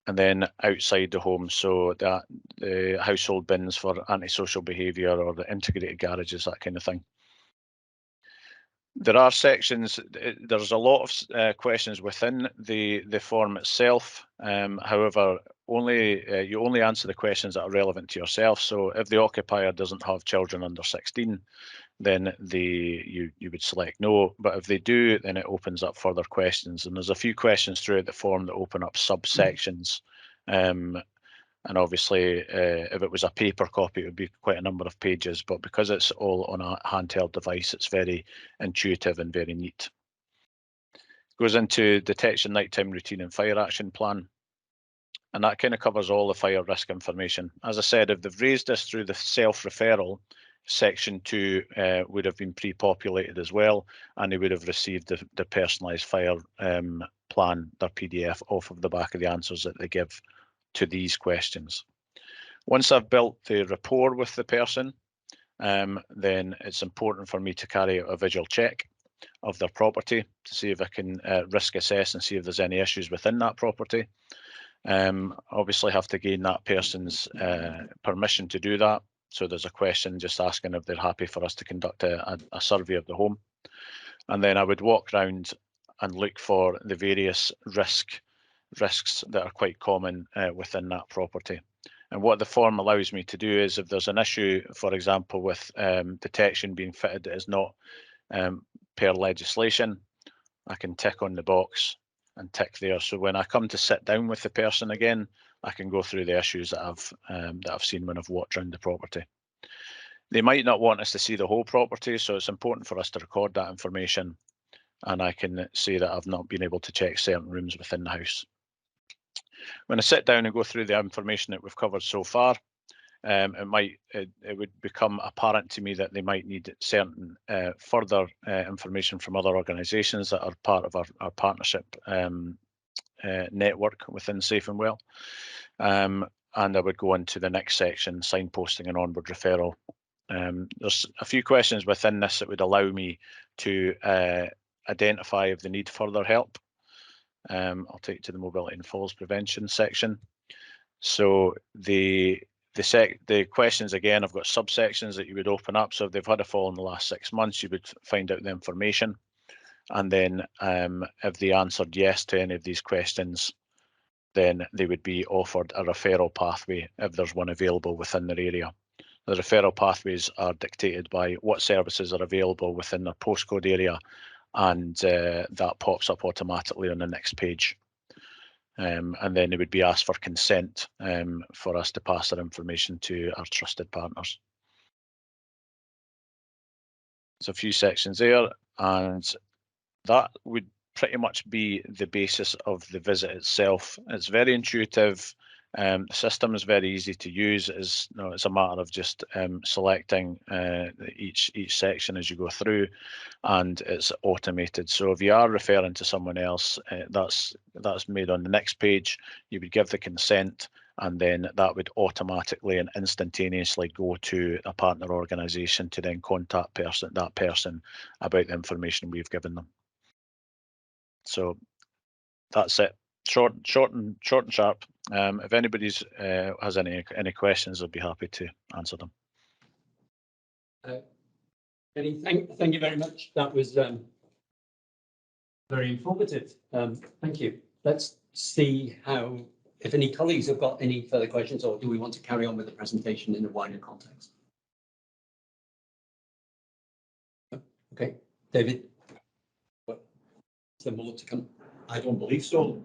And then outside the home, so that the household bins for antisocial behaviour or the integrated garages, that kind of thing. There are sections, there's a lot of questions within the form itself. However, you only answer the questions that are relevant to yourself. So if the occupier doesn't have children under 16, then you would select no. But if they do, then it opens up further questions. And there's a few questions throughout the form that open up subsections. And obviously, if it was a paper copy, it would be quite a number of pages. But because it's all on a handheld device, it's very intuitive and very neat. Goes into detection, nighttime routine and fire action plan. And that kind of covers all the fire risk information. As I said, if they've raised this through the self-referral, section 2 would have been pre-populated as well, and they would have received the personalised fire plan, their PDF, off of the back of the answers that they give to these questions. Once I've built the rapport with the person, then it's important for me to carry out a visual check of their property to see if I can risk assess and see if there's any issues within that property. Obviously have to gain that person's permission to do that. So there's a question just asking if they're happy for us to conduct a survey of the home. And then I would walk around and look for the various risks that are quite common within that property. And what the form allows me to do is if there's an issue, for example, with detection being fitted that is not per legislation, I can tick on the box and tick there. So when I come to sit down with the person again, I can go through the issues that I've seen when I've walked around the property. They might not want us to see the whole property, so it's important for us to record that information, and I can say that I've not been able to check certain rooms within the house. When I sit down and go through the information that we've covered so far, it would become apparent to me that they might need certain further information from other organisations that are part of our partnership network within Safe and Well. And I would go into the next section, signposting and onward referral. There's a few questions within this that would allow me to identify if they need further help. I'll take you to the mobility and falls prevention section. So the questions, again, I've got subsections that you would open up. So if they've had a fall in the last 6 months, you would find out the information. And then if they answered yes to any of these questions, then they would be offered a referral pathway if there's one available within their area. The referral pathways are dictated by what services are available within their postcode area, and that pops up automatically on the next page. And then they would be asked for consent for us to pass that information to our trusted partners. There's a few sections there, and that would pretty much be the basis of the visit itself. It's very intuitive. The system is very easy to use. It's a matter of just selecting each section as you go through, and it's automated. So if you are referring to someone else, that's made on the next page. You would give the consent, and then that would automatically and instantaneously go to a partner organisation to then contact that person about the information we've given them. So that's it. Short and sharp. If anybody's has any questions, I'd be happy to answer them. Kenny, thank you very much. That was very informative. Thank you. Let's see if any colleagues have got any further questions, or do we want to carry on with the presentation in a wider context? Okay, David. Is there more to come? I don't believe so.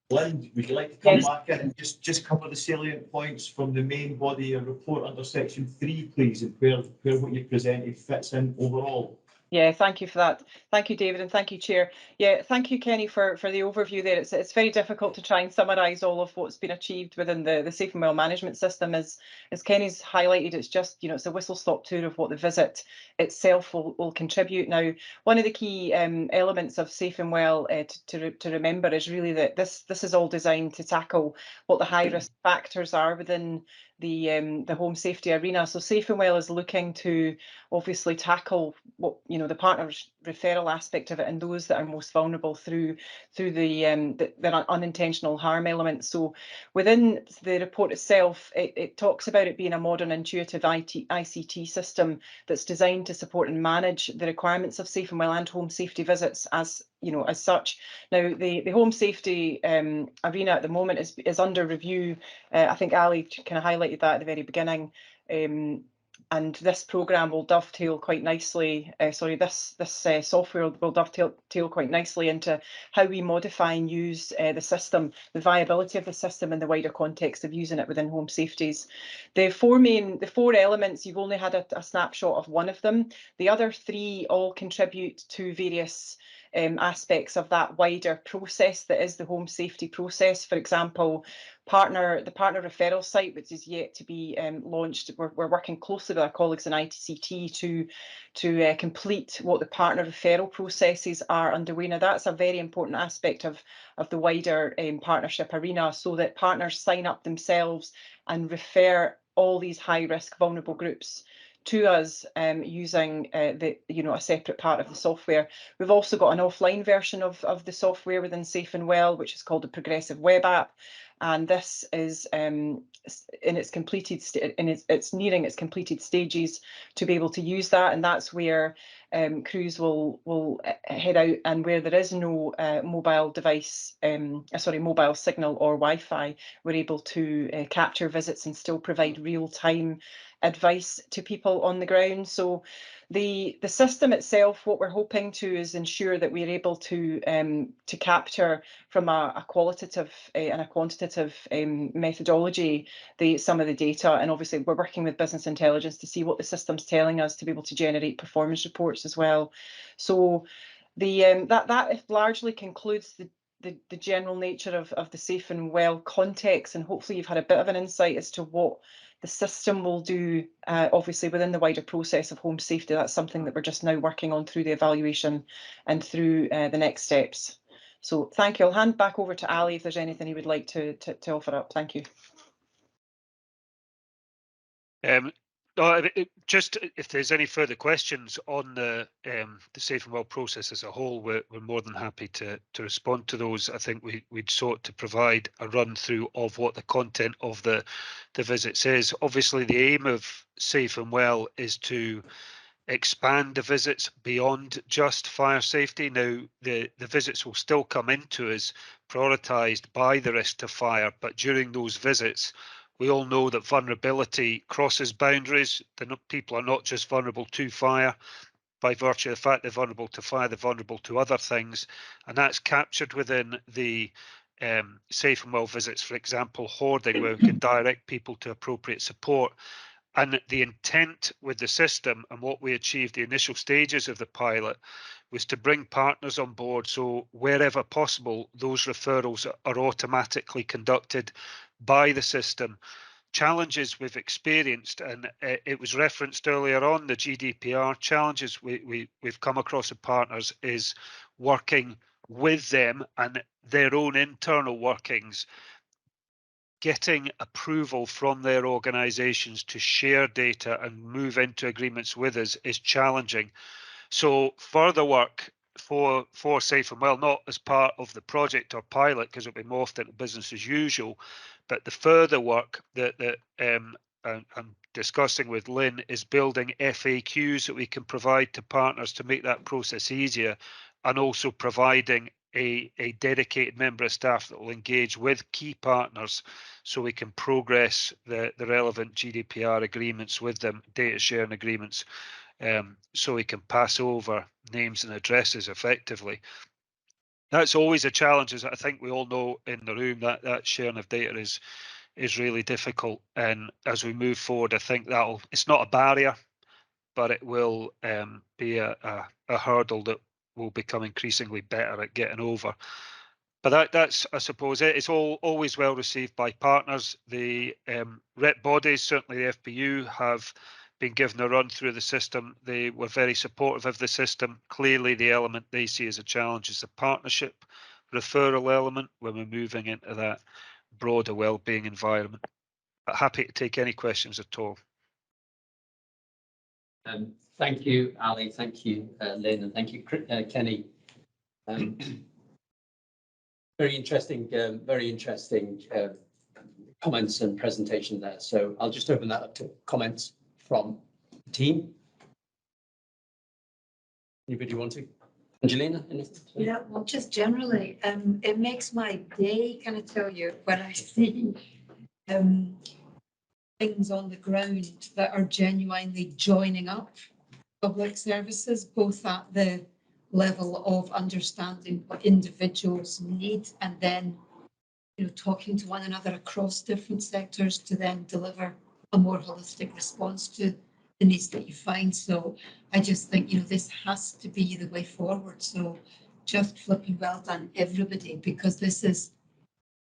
Lynn, would you like to come Yes. back in and just cover the salient points from the main body of report under section 3, please, and where what you presented fits in overall? Yeah, thank you for that. Thank you, David, and thank you, Chair. Yeah, thank you, Kenny, for the overview there. It's very difficult to try and summarise all of what's been achieved within the Safe and Well management system. As Kenny's highlighted, it's just, it's a whistle-stop tour of what the visit itself will contribute. Now, one of the key elements of Safe and Well to remember is really that this is all designed to tackle what the high-risk factors are within the home safety arena. So Safe and Well is looking to obviously tackle what the partner's referral aspect of it, and those that are most vulnerable through the unintentional harm element. So within the report itself, it talks about it being a modern, intuitive ICT system that's designed to support and manage the requirements of Safe and Well and home safety visits as such. Now, the home safety arena at the moment is under review. I think Ali kind of highlighted that at the very beginning. And this programme will dovetail quite nicely, this software will dovetail quite nicely into how we modify and use the system, the viability of the system in the wider context of using it within home safeties. The four elements, you've only had a snapshot of one of them. The other three all contribute to various aspects of that wider process that is the home safety process. For example, the partner referral site, which is yet to be launched. We're working closely with our colleagues in ITCT to complete what the partner referral processes are underway. Now, that's a very important aspect of the wider partnership arena, so that partners sign up themselves and refer all these high-risk vulnerable groups to us using a separate part of the software. We've also got an offline version of the software within Safe and Well, which is called the Progressive Web App, and this is in its completed it's nearing its completed stages to be able to use that, and that's where crews will head out, and where there is no mobile signal or Wi-Fi, we're able to capture visits and still provide real-time advice to people on the ground. So the system itself, what we're hoping to is ensure that we're able to capture from a qualitative and a quantitative methodology some of the data, and obviously we're working with business intelligence to see what the system's telling us to be able to generate performance reports as well. So that largely concludes the general nature of the Safe and Well context, and hopefully you've had a bit of an insight as to what the system will do, obviously within the wider process of home safety. That's something that we're just now working on through the evaluation and through the next steps. So thank you. I'll hand back over to Ali if there's anything he would like to offer up. Thank you. No, just if there's any further questions on the Safe and Well process as a whole, we're more than happy to respond to those. I think we'd sought to provide a run through of what the content of the visits is. Obviously, the aim of Safe and Well is to expand the visits beyond just fire safety. Now, the visits will still come into us prioritised by the risk to fire, but during those visits, we all know that vulnerability crosses boundaries. People are not just vulnerable to fire by virtue of the fact they're vulnerable to fire, they're vulnerable to other things. And that's captured within the Safe and Well visits, for example, hoarding, where we can direct people to appropriate support. And the intent with the system and what we achieved the initial stages of the pilot was to bring partners on board, so wherever possible, those referrals are automatically conducted by the system. Challenges we've experienced, and it was referenced earlier on, the GDPR challenges we've come across with partners is working with them and their own internal workings, getting approval from their organizations to share data and move into agreements with us is challenging. So further work for Safe and Well, not as part of the project or pilot, because it'll be morphed into business as usual, but the further work that I'm discussing with Lynn is building FAQs that we can provide to partners to make that process easier, and also providing a dedicated member of staff that will engage with key partners so we can progress the relevant GDPR agreements with them, data sharing agreements, so we can pass over names and addresses effectively. That's always a challenge, as I think we all know in the room, that sharing of data is really difficult. And as we move forward, I think it's not a barrier, but it will be a hurdle that will become increasingly better at getting over. But that's, I suppose, it's always well received by partners. The rep bodies, certainly the FPU, have been given a run through the system. They were very supportive of the system. Clearly, the element they see as a challenge is the partnership referral element when we're moving into that broader wellbeing environment. But happy to take any questions at all. Thank you, Ali. Thank you, Lynn, and thank you, Kenny. Very interesting comments and presentation there. So I'll just open that up to comments from the team. Anybody want to? Angelina, anything? Yeah, well, just generally, it makes my day, can I tell you, when I see things on the ground that are genuinely joining up public services, both at the level of understanding what individuals need and then, talking to one another across different sectors to then deliver a more holistic response to the needs that you find. So I just think, this has to be the way forward. So just flipping well done, everybody, because this is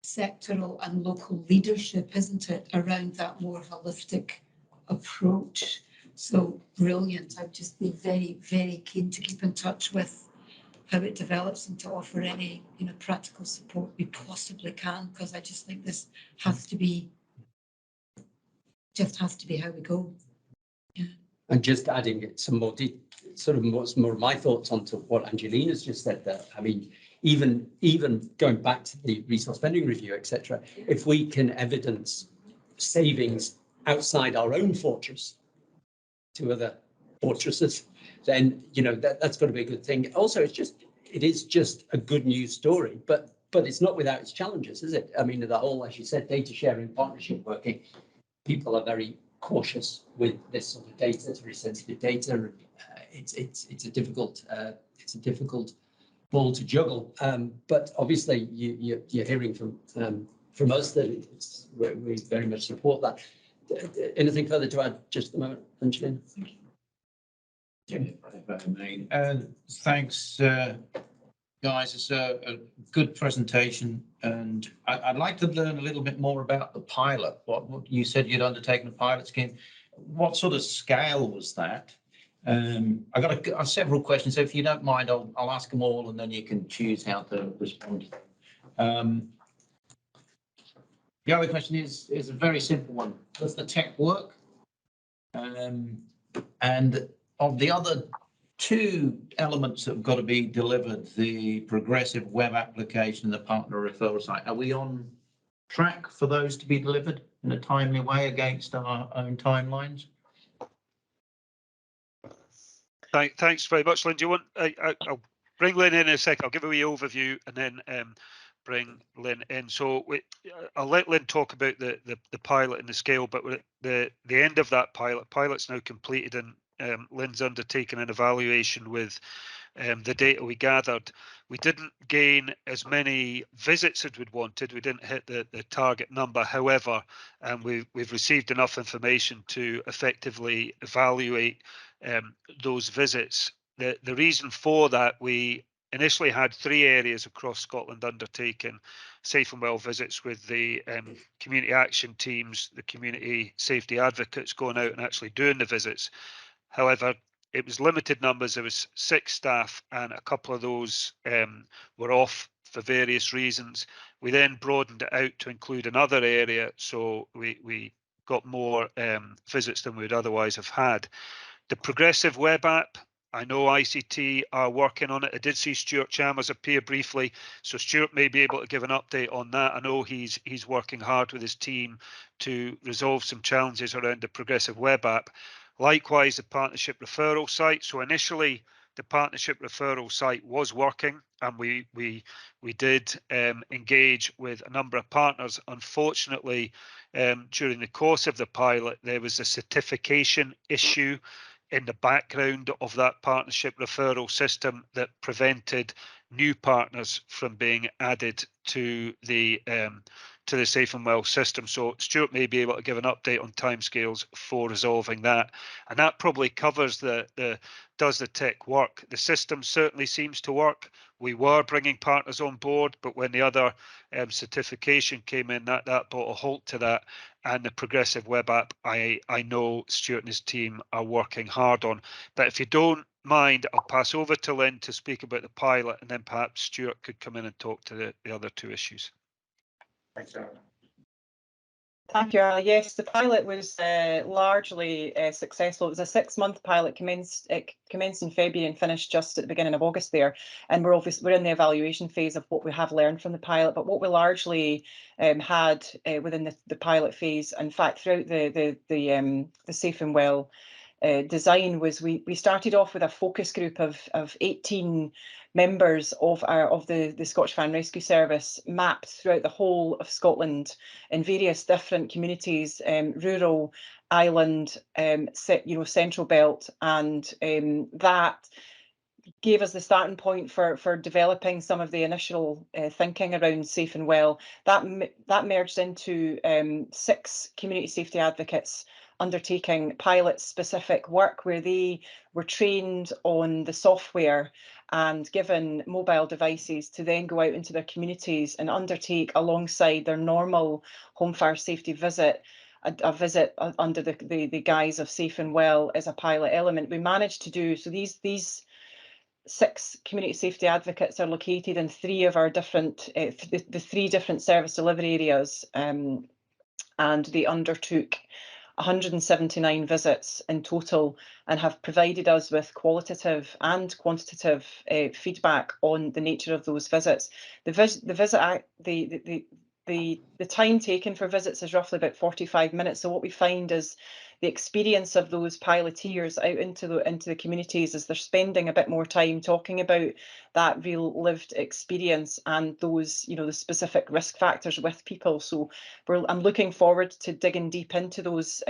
sectoral and local leadership, isn't it, around that more holistic approach. So brilliant. I'd just be very, very keen to keep in touch with how it develops and to offer any, practical support we possibly can, because I just think this has to be how we go. Yeah. And just adding some more what's more of my thoughts onto what Angelina's just said there. I mean, even going back to the resource spending review, etc., if we can evidence savings outside our own fortress to other fortresses, then that's got to be a good thing. Also, it is just a good news story, but it's not without its challenges, is it? I mean, the whole, as you said, data sharing, partnership working, people are very cautious with this sort of data. It's very sensitive data. It's a difficult ball to juggle. But obviously, you're hearing from us that we very much support that. Anything further to add just a moment, Angelina? Thanks, guys. It's a good presentation, and I'd like to learn a little bit more about the pilot. What you said you'd undertaken a pilot scheme. What sort of scale was that? I got several questions, so if you don't mind, I'll ask them all, and then you can choose how to respond. The other question is a very simple one. Does the tech work? And of the other two elements that have got to be delivered, the progressive web application and the partner referral site, are we on track for those to be delivered in a timely way against our own timelines? Thanks very much, Lynn. Do you want? I'll bring Lynn in a second. I'll give a wee overview and then bring Lynn in. So I'll let Lynn talk about the pilot and the scale, but the end of that pilot's now completed, and Lynn's undertaken an evaluation with the data we gathered. We didn't gain as many visits as we'd wanted. We didn't hit the target number. However, we've received enough information to effectively evaluate those visits. The reason for that, we initially had 3 areas across Scotland undertaken safe and well visits with the community action teams, the community safety advocates going out and actually doing the visits. However, it was limited numbers. There was 6 staff, and a couple of those were off for various reasons. We then broadened it out to include another area, so we got more visits than we would otherwise have had. The progressive web app, I know ICT are working on it. I did see Stuart Chalmers appear briefly, so Stuart may be able to give an update on that. I know he's working hard with his team to resolve some challenges around the progressive web app. Likewise, the partnership referral site. So initially, the partnership referral site was working, and we did engage with a number of partners. Unfortunately, during the course of the pilot, there was a certification issue in the background of that partnership referral system that prevented new partners from being added to the Safe and Well system. So Stuart may be able to give an update on timescales for resolving that. And that probably covers the does the tech work? The system certainly seems to work. We were bringing partners on board, but when the other certification came in, that brought a halt to that. And the progressive web app, I know Stuart and his team are working hard on. But if you don't mind, I'll pass over to Lynn to speak about the pilot, and then perhaps Stuart could come in and talk to the other two issues. Thanks, Aaron. Thank you, Ali. Yes, the pilot was largely successful. It was a 6-month pilot. It commenced in February and finished just at the beginning of August there. And we're in the evaluation phase of what we have learned from the pilot. But what we largely had within the pilot phase, in fact, throughout the Safe and Well design, was we started off with a focus group of 18 members of the Scottish Fire and Rescue Service mapped throughout the whole of Scotland in various different communities, rural, island, central belt, and that gave us the starting point for developing some of the initial thinking around Safe and Well. That merged into 6 community safety advocates undertaking pilot-specific work where they were trained on the software and given mobile devices to then go out into their communities and undertake, alongside their normal home fire safety visit, a visit under the guise of Safe and Well as a pilot element. We managed to do so. These 6 community safety advocates are located in 3 of our different the 3 different service delivery areas, and they undertook 179 visits in total and have provided us with qualitative and quantitative feedback on the nature of those visits. The time taken for visits is roughly about 45 minutes. So what we find is the experience of those piloteers out into the communities is they're spending a bit more time talking about that real lived experience and those, the specific risk factors with people. So I'm looking forward to digging deep into those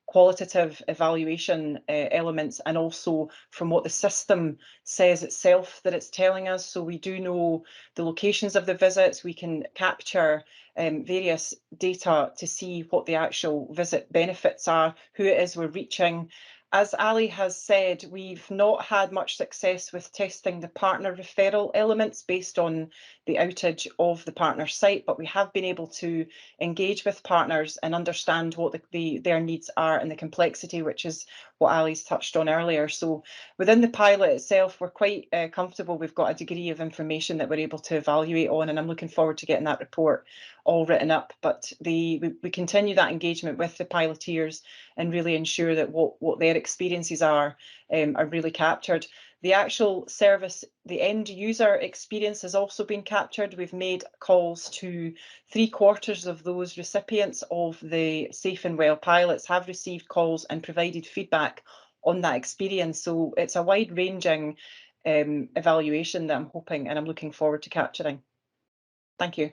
qualitative evaluation elements, and also from what the system says itself that it's telling us. So we do know the locations of the visits. We can capture various data to see what the actual visit benefits are, who it is we're reaching. As Ali has said, we've not had much success with testing the partner referral elements based on the outage of the partner site, but we have been able to engage with partners and understand what their needs are and the complexity, which is what Ali's touched on earlier. So within the pilot itself, we're quite comfortable. We've got a degree of information that we're able to evaluate on, and I'm looking forward to getting that report all written up. But we continue that engagement with the piloteers and really ensure that what their experiences are really captured. The actual service, the end user experience has also been captured. We've made calls to 3/4 of those recipients of the Safe and Well pilots have received calls and provided feedback on that experience. So it's a wide-ranging evaluation that I'm hoping and I'm looking forward to capturing. Thank you.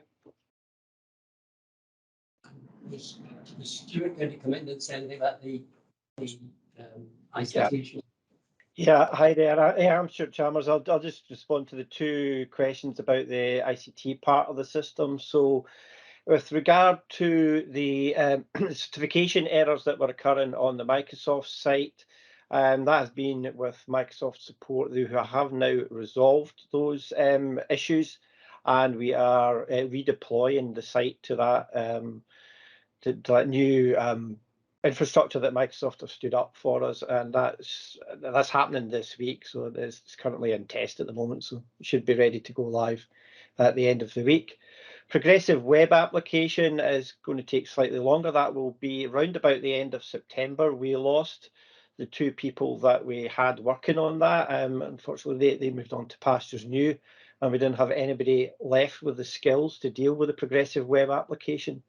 Was Stuart going to come in and say anything about the ICT issue? Yeah, hi there. I'm Stuart Chalmers. I'll just respond to the 2 questions about the ICT part of the system. So with regard to the certification errors that were occurring on the Microsoft site, that has been with Microsoft support, who have now resolved those issues, and we are redeploying the site to that new infrastructure that Microsoft have stood up for us, and that's happening this week. So it's currently in test at the moment, so it should be ready to go live at the end of the week. Progressive web application is going to take slightly longer. That will be around about the end of September. We lost the two people that we had working on that. Unfortunately, they moved on to pastures new, and we didn't have anybody left with the skills to deal with the progressive web application.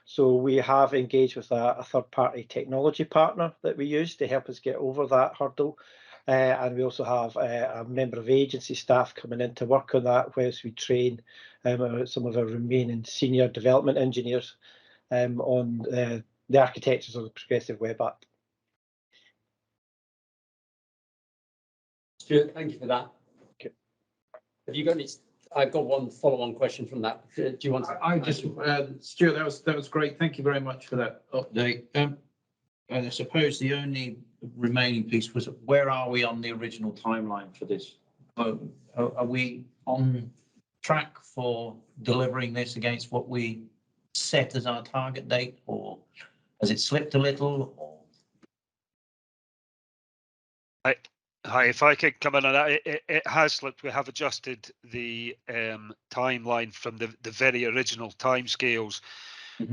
So we have engaged with a third-party technology partner that we use to help us get over that hurdle. And we also have a member of agency staff coming in to work on that, whilst we train some of our remaining senior development engineers on the architectures of the progressive web app. Stuart, thank you for that. Okay. Have you got any? I've got one follow-on question from that. Do you want to? I just, Stuart, that was great. Thank you very much for that Update. And I suppose the only remaining piece was, where are we on the original timeline for this? Are we on track for delivering this against what we set as our target date, or has it slipped a little? Or? Hi, if I could come in on that, it has slipped. We have adjusted the timeline from the very original timescales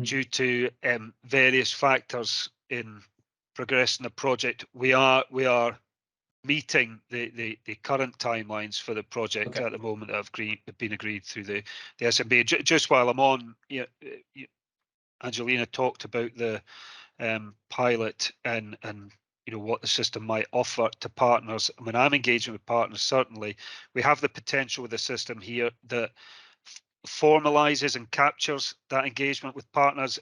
due to various factors in progressing the project. We are meeting the current timelines for the project at the moment that have been agreed through the SMB. Just while I'm on, Angelina talked about the pilot and what the system might offer to partners. When I'm engaging with partners, certainly we have the potential with the system here that formalizes and captures that engagement with partners.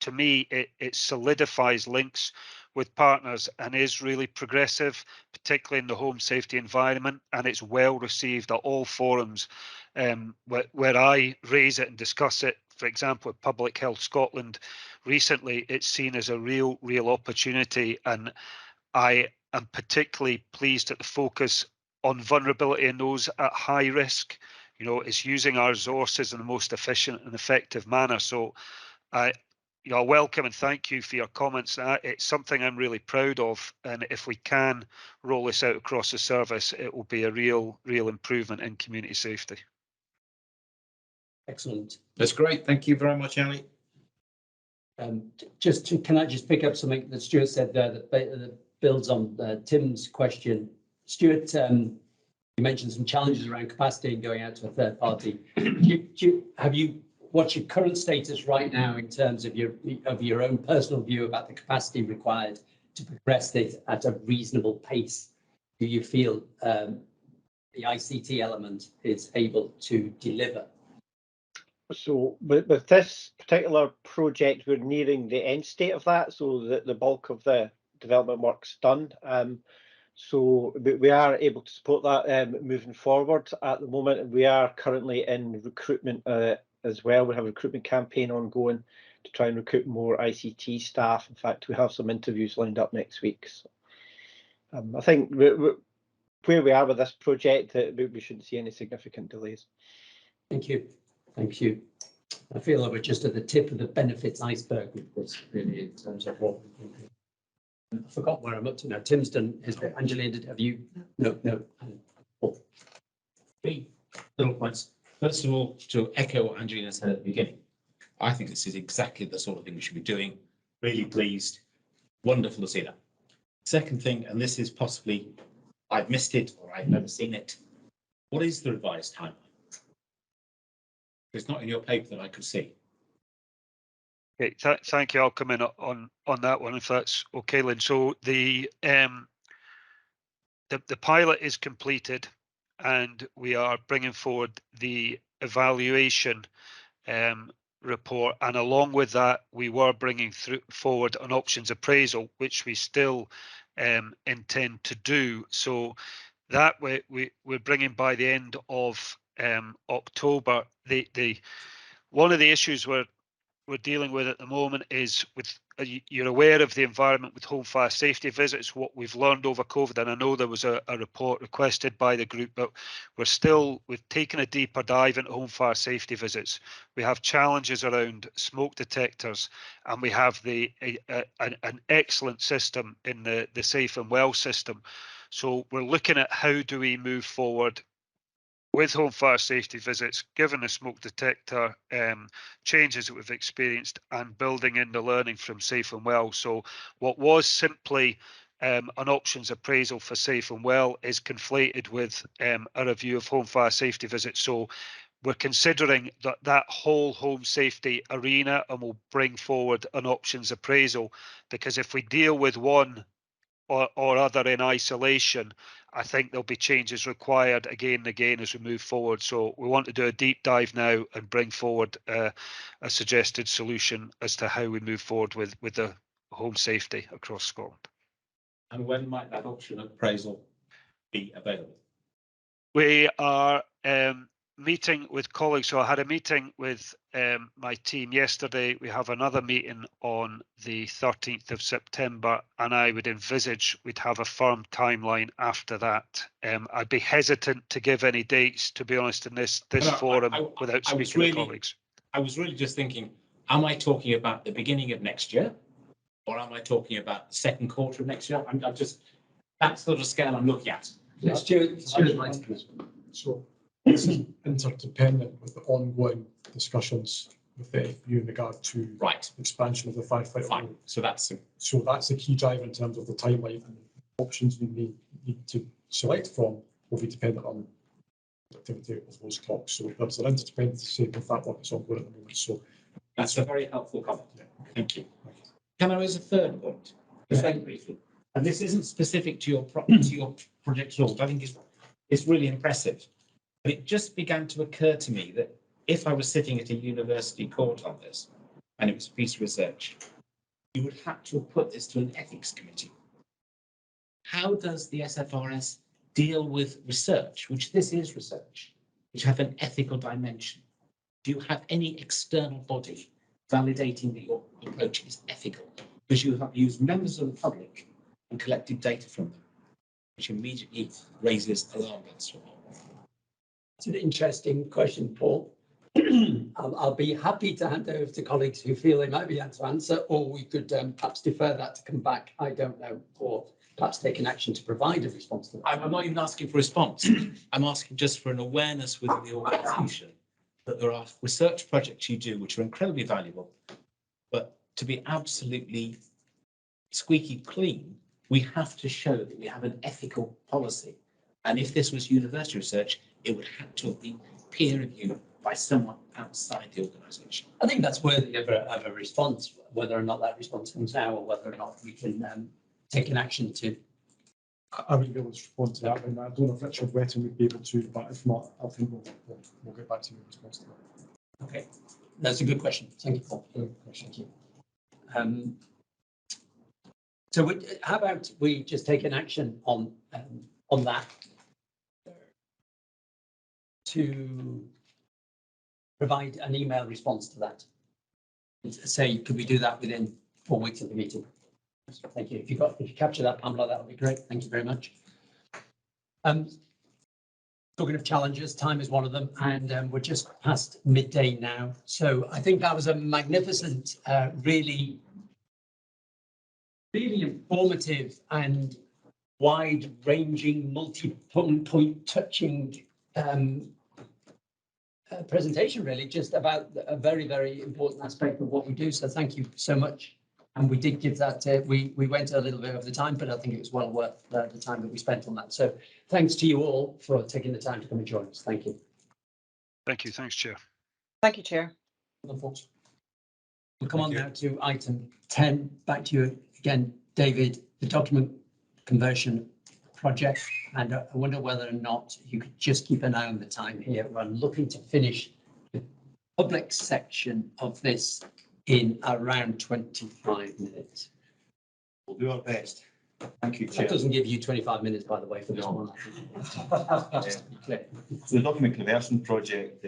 To me, it solidifies links with partners and is really progressive, particularly in the home safety environment, and it's well received at all forums where I raise it and discuss it. For example, at Public Health Scotland recently, it's seen as a real opportunity, and I am particularly pleased at the focus on vulnerability in those at high risk. It's using our resources in the most efficient and effective manner. So I welcome and thank you for your comments. It's something I'm really proud of, and if we can roll this out across the service, it will be a real improvement in community safety. Excellent. That's great. Thank you very much, Ali. Can I just pick up something that Stuart said there that builds on Tim's question? Stuart, you mentioned some challenges around capacity and going out to a third party. What's your current status right now in terms of your own personal view about the capacity required to progress this at a reasonable pace? Do you feel the ICT element is able to deliver? So with this particular project, we're nearing the end state of that, so that the bulk of the development work's done. So we are able to support that moving forward at the moment, and we are currently in recruitment as well. We have a recruitment campaign ongoing to try and recruit more ICT staff. In fact, we have some interviews lined up next week. So, I think where we are with this project, we shouldn't see any significant delays. Thank you. Thank you. I feel like we're just at the tip of the benefits iceberg with this, really, in terms of what we can do. I forgot where I'm up to now. Tim's done his bit. Angelina, have you? No. Oh. 3 little points. First of all, to echo what Angelina said at the beginning, I think this is exactly the sort of thing we should be doing. Really pleased. Wonderful to see that. Second thing, and this is possibly, I've missed it or I've never seen it. What is the revised timeline? It's not in your paper that I could see. Okay, thank you. I'll come in on that one if that's okay, Lynn. So the pilot is completed, and we are bringing forward the evaluation report, and along with that, we were bringing forward an options appraisal, which we still intend to do. So that we're bringing by the end of October. One of the issues we're dealing with at the moment is you're aware of the environment with home fire safety visits, what we've learned over COVID, and I know there was a report requested by the group, but we've taken a deeper dive into home fire safety visits. We have challenges around smoke detectors, and we have an excellent system in the Safe and Well system. So we're looking at how do we move forward with home fire safety visits, given the smoke detector changes that we've experienced, and building in the learning from Safe and Well. So what was simply an options appraisal for safe and well is conflated with a review of home fire safety visits. So we're considering that whole home safety arena, and we'll bring forward an options appraisal, because if we deal with one or other in isolation, I think there'll be changes required again and again as we move forward. So we want to do a deep dive now and bring forward a suggested solution as to how we move forward with the home safety across Scotland. And when might that option appraisal be available? We are meeting with colleagues. So I had a meeting with my team yesterday. We have another meeting on the 13th of September, and I would envisage we'd have a firm timeline after that. I'd be hesitant to give any dates, to be honest, in this forum without speaking to colleagues. I was really just thinking, am I talking about the beginning of next year, or am I talking about the second quarter of next year? I'm just, that's sort of scale I'm looking at. So this is interdependent with the ongoing discussions with the FU in regard to expansion of the firefighter. Fine. So that's the key driver in terms of the timeline, and the options we may need to select from will be dependent on the activity of those talks. So there's an interdependency with that work that's ongoing at the moment. So that's a very helpful comment. Yeah. Thank you. Can I raise a third point? Very briefly. And this isn't specific to your project at all, but I think it's really impressive. But it just began to occur to me that if I was sitting at a university court on this, and it was a piece of research, you would have to have put this to an ethics committee. How does the SFRS deal with research, which this is research, which have an ethical dimension? Do you have any external body validating that your approach is ethical? Because you have used members of the public and collected data from them, which immediately raises alarm bells. It's an interesting question, Paul. I'll be happy to hand over to colleagues who feel they might be able to answer, or we could perhaps defer that to come back, I don't know, or perhaps take an action to provide a response to that. I'm not even asking for a response. I'm asking just for an awareness within the organisation that there are research projects you do which are incredibly valuable, but to be absolutely squeaky clean, we have to show that we have an ethical policy. And if this was university research, it would have to have been peer reviewed by someone outside the organisation. I think that's worthy of a response, whether or not that response comes now, or whether or not we can take an action to. I wouldn't be able to respond to that, and I don't know if Richard Wetton would be able to, but if not, I think we'll get back to you in response to that. Okay, that's a good question. Thank you, Paul. Thank you. So how about we just take an action on that to provide an email response to that? Say, could we do that within 4 weeks of the meeting? Thank you. If you capture that, Pamela, that would be great. Thank you very much. Talking of challenges, time is one of them, and we're just past midday now. So I think that was a magnificent, really informative and wide-ranging, multi-point touching presentation, really, just about a very, very important aspect of what we do. So thank you so much. And we did give that, we went a little bit over the time, but I think it was well worth the time that we spent on that. So thanks to you all for taking the time to come and join us. Thank you. Thank you. Thanks, Chair. Thank you, Chair. We'll come on now to item 10. Back to you again, David, the document conversion project. And I wonder whether or not you could just keep an eye on the time here. We're looking to finish the public section of this in around 25 minutes. We'll do our best. Thank you, Chair. That doesn't give you 25 minutes, by the way, for this one. The document conversion project,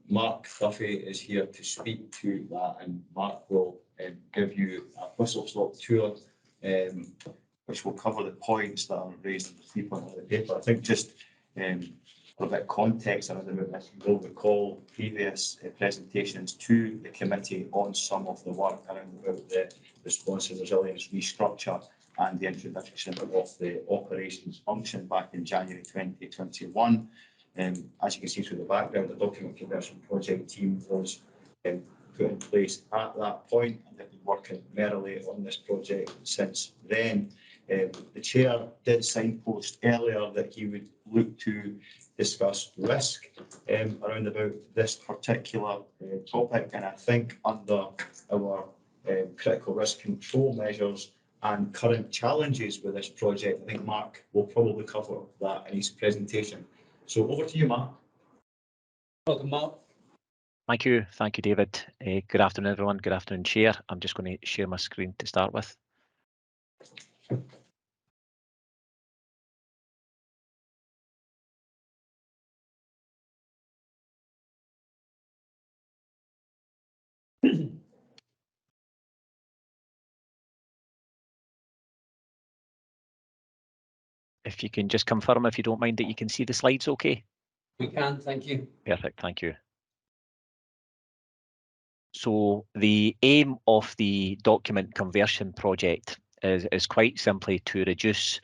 Mark Duffy is here to speak to that, and Mark will give you a whistle-stop tour, which will cover the points that are raised in the 3.1 of the paper. I think just for a bit of context around this, you will recall previous presentations to the committee on some of the work around about the response and resilience restructure and the introduction of the operations function back in January 2021. As you can see through the background, the document conversion project team was put in place at that point, and they've been working merrily on this project since then. The chair did signpost earlier that he would look to discuss risk around about this particular topic, and I think under our critical risk control measures and current challenges with this project, I think Mark will probably cover that in his presentation. So over to you, Mark. Welcome, Mark. Thank you, David. Good afternoon, everyone. Good afternoon, Chair. I'm just going to share my screen to start with. If you can just confirm, if you don't mind, that you can see the slides okay? We can, thank you. Perfect, thank you. So the aim of the document conversion project is quite simply to reduce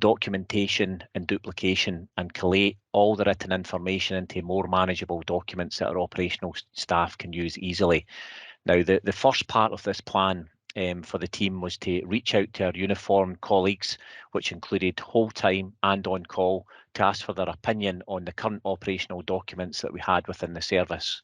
documentation and duplication and collate all the written information into more manageable documents that our operational staff can use easily. Now, the first part of this plan for the team was to reach out to our uniformed colleagues, which included whole time and on call, to ask for their opinion on the current operational documents that we had within the service.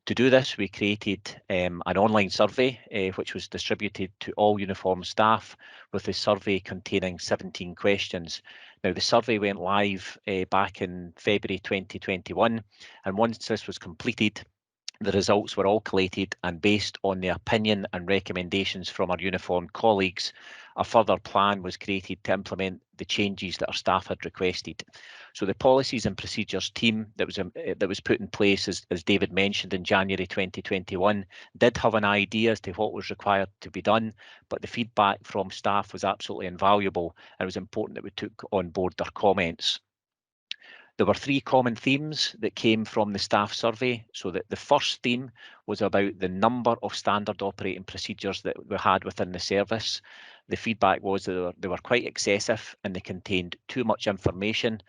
To do this, we created an online survey, which was distributed to all uniformed staff, with the survey containing 17 questions. Now, the survey went live back in February 2021, and once this was completed, the results were all collated, and based on the opinion and recommendations from our uniformed colleagues, a further plan was created to implement the changes that our staff had requested. So the policies and procedures team that was put in place, as David mentioned, in January 2021, did have an idea as to what was required to be done, but the feedback from staff was absolutely invaluable, and it was important that we took on board their comments. There were three common themes that came from the staff survey. So that the first theme was about the number of standard operating procedures that we had within the service. The feedback was that they were quite excessive and they contained too much information,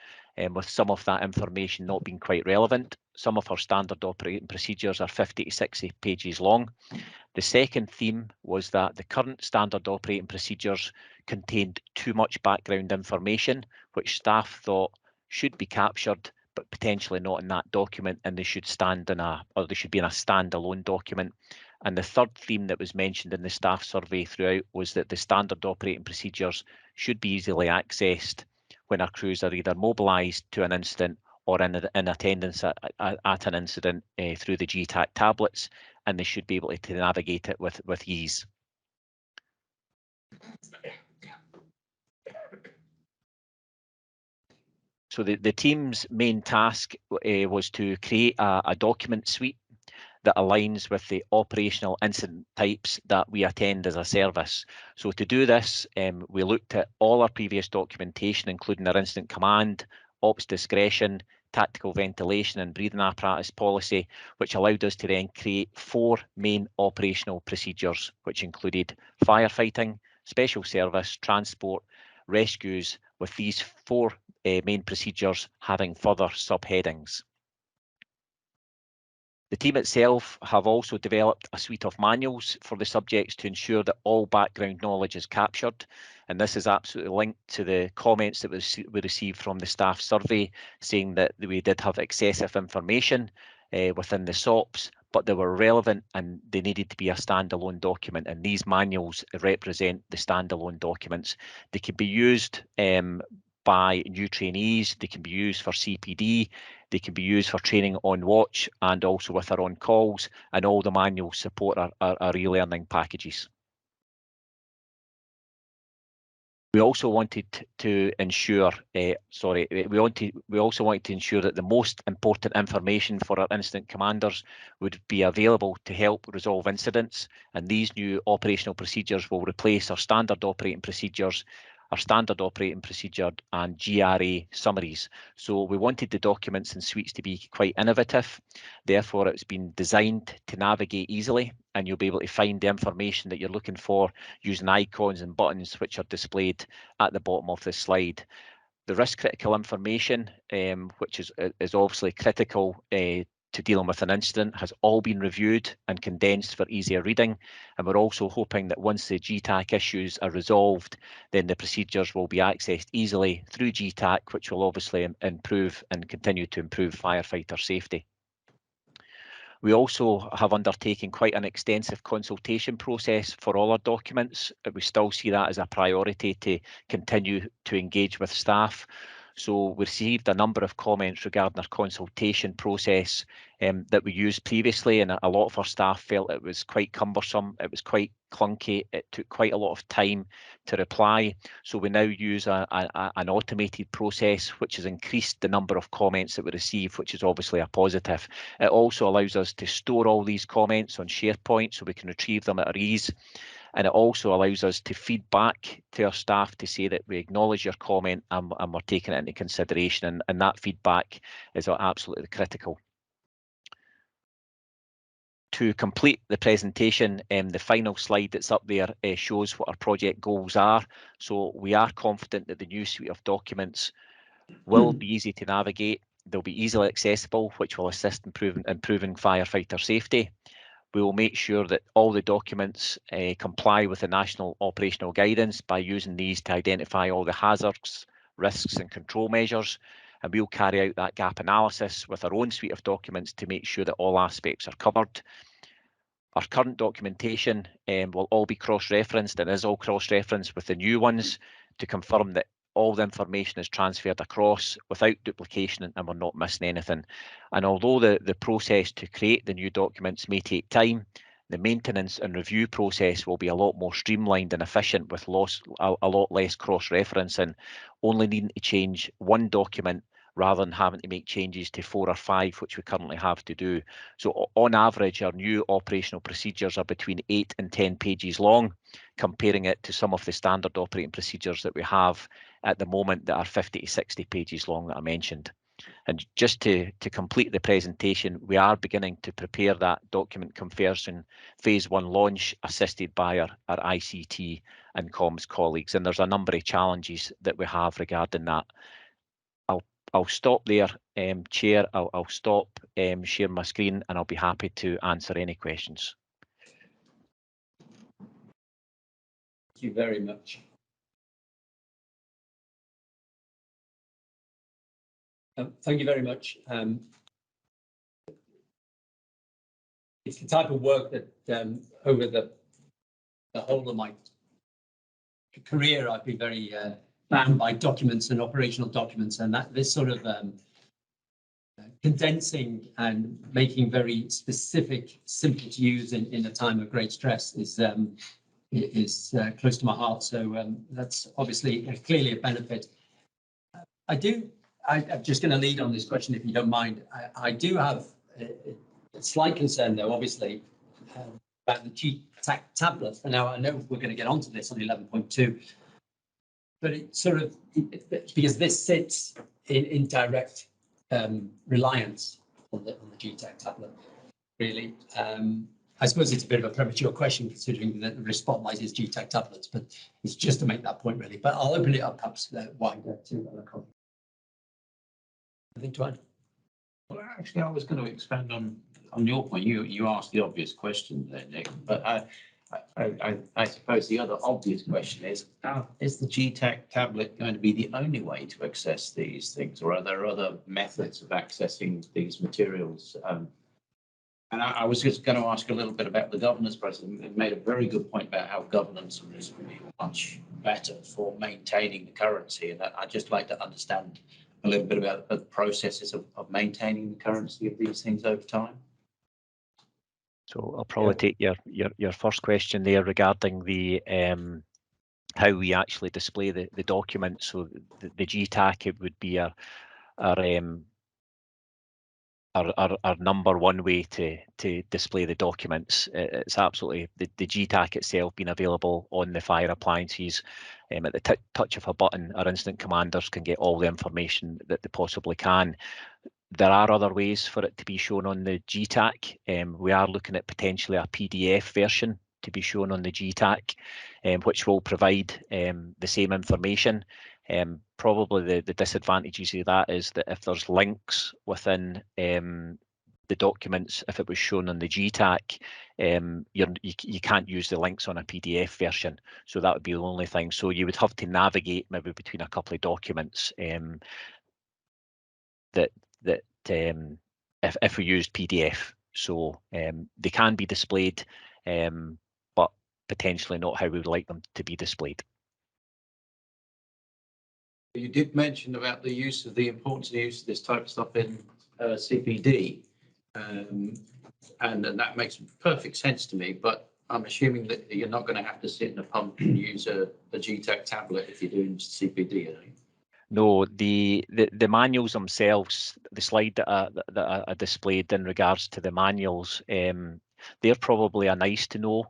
with some of that information not being quite relevant. Some of our standard operating procedures are 50 to 60 pages long. The second theme was that the current standard operating procedures contained too much background information, which staff thought should be captured, but potentially not in that document, and they should stand in they should be in a standalone document. And the third theme that was mentioned in the staff survey throughout was that the standard operating procedures should be easily accessed when our crews are either mobilised to an incident or in attendance at an incident through the GTAC tablets, and they should be able to navigate it with ease. So the team's main task was to create a document suite that aligns with the operational incident types that we attend as a service. So to do this, we looked at all our previous documentation, including our incident command, ops discretion, tactical ventilation and breathing apparatus policy, which allowed us to then create 4 main operational procedures, which included firefighting, special service, transport, rescues, with these 4 main procedures having further subheadings. The team itself have also developed a suite of manuals for the subjects to ensure that all background knowledge is captured, and this is absolutely linked to the comments that we received from the staff survey, saying that we did have excessive information within the SOPs, but they were relevant and they needed to be a standalone document, and these manuals represent the standalone documents. They can be used by new trainees, they can be used for CPD, they can be used for training on watch and also with our on calls, and all the manuals support our e-learning packages. We also wanted to ensure, we also wanted to ensure that the most important information for our incident commanders would be available to help resolve incidents, and these new operational procedures will replace our standard operating procedures, our standard operating procedure and GRA summaries. So we wanted the documents and suites to be quite innovative. Therefore, it's been designed to navigate easily, and you'll be able to find the information that you're looking for using icons and buttons which are displayed at the bottom of this slide. The risk critical information, which is obviously critical to dealing with an incident has all been reviewed and condensed for easier reading. And we're also hoping that once the GTAC issues are resolved, then the procedures will be accessed easily through GTAC, which will obviously improve and continue to improve firefighter safety. We also have undertaken quite an extensive consultation process for all our documents. We still see that as a priority to continue to engage with staff. So we received a number of comments regarding our consultation process that we used previously, and a lot of our staff felt it was quite cumbersome, it was quite clunky, it took quite a lot of time to reply. So we now use an automated process which has increased the number of comments that we receive, which is obviously a positive. It also allows us to store all these comments on SharePoint so we can retrieve them at our ease. And it also allows us to feed back to our staff to say that we acknowledge your comment and we're taking it into consideration, and that feedback is absolutely critical. To complete the presentation, the final slide that's up there shows what our project goals are. So we are confident that the new suite of documents will be easy to navigate, they'll be easily accessible, which will assist in improving firefighter safety. We will make sure that all the documents comply with the national operational guidance by using these to identify all the hazards, risks and control measures. And we'll carry out that gap analysis with our own suite of documents to make sure that all aspects are covered. Our current documentation will all be cross-referenced and is all cross-referenced with the new ones to confirm that all the information is transferred across without duplication and we're not missing anything. And although the process to create the new documents may take time, the maintenance and review process will be a lot more streamlined and efficient with a lot less cross-referencing, only needing to change one document rather than having to make changes to 4 or 5, which we currently have to do. So on average, our new operational procedures are between 8 and 10 pages long, comparing it to some of the standard operating procedures that we have at the moment that are 50 to 60 pages long that I mentioned. And just to complete the presentation, we are beginning to prepare that document conversion phase 1 launch, assisted by our ICT and comms colleagues. And there's a number of challenges that we have regarding that. I'll stop there, Chair. I'll stop sharing my screen and I'll be happy to answer any questions. Thank you very much. Thank you very much. It's the type of work that over the whole of my career, I've been very bound by documents and operational documents, and that this sort of condensing and making very specific, simple to use in a time of great stress is close to my heart. So that's obviously clearly a benefit. I'm just going to lead on this question, if you don't mind. I do have a slight concern, though, obviously, about the GTAC tablet. And now I know we're going to get onto this on 11.2, but it sort of, because this sits in direct reliance on the GTAC tablet, really. I suppose it's a bit of a premature question considering that the spotlight is GTAC tablets, but it's just to make that point, really. But I'll open it up perhaps wider to other colleagues. I think to add. Well, actually, I was going to expand on your point. You asked the obvious question there, Nick, but I suppose the other obvious question is the GTAC tablet going to be the only way to access these things, or are there other methods of accessing these materials? And I was just going to ask a little bit about the governance process. It made a very good point about how governance is really much better for maintaining the currency, and I'd just like to understand a little bit about the processes of maintaining the currency of these things over time. So I'll probably take your first question there regarding the how we actually display the documents. So the GTAC, it would be our number one way to display the documents. It's absolutely the GTAC itself being available on the fire appliances. At the touch of a button, our incident commanders can get all the information that they possibly can. There are other ways for it to be shown on the GTAC. We are looking at potentially a PDF version to be shown on the GTAC, which will provide the same information. Probably the disadvantages of that is that if there's links within the documents, if it was shown on the GTAC, you can't use the links on a PDF version. So that would be the only thing. So you would have to navigate maybe between a couple of documents if we used PDF. So they can be displayed, but potentially not how we would like them to be displayed. You did mention about the importance of the use of this type of stuff in CPD, and that makes perfect sense to me. But I'm assuming that you're not going to have to sit in a pump and use a GTAC tablet if you're doing CPD, are you? No, the manuals themselves, the slide that I displayed in regards to the manuals, they're probably a nice to know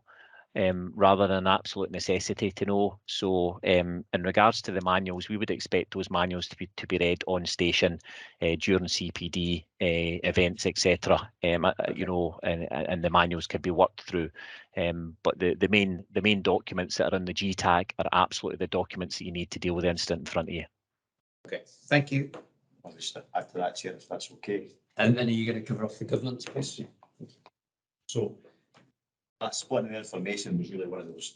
rather than an absolute necessity to know. So in regards to the manuals, we would expect those manuals to be read on station during CPD events, etc. You know, and the manuals can be worked through. But the main documents that are in the GTAC are absolutely the documents that you need to deal with the incident in front of you. Okay, thank you. I'll just add to that, Chair, if that's okay. And then are you going to cover off the governance piece? So that splitting the information was really one of those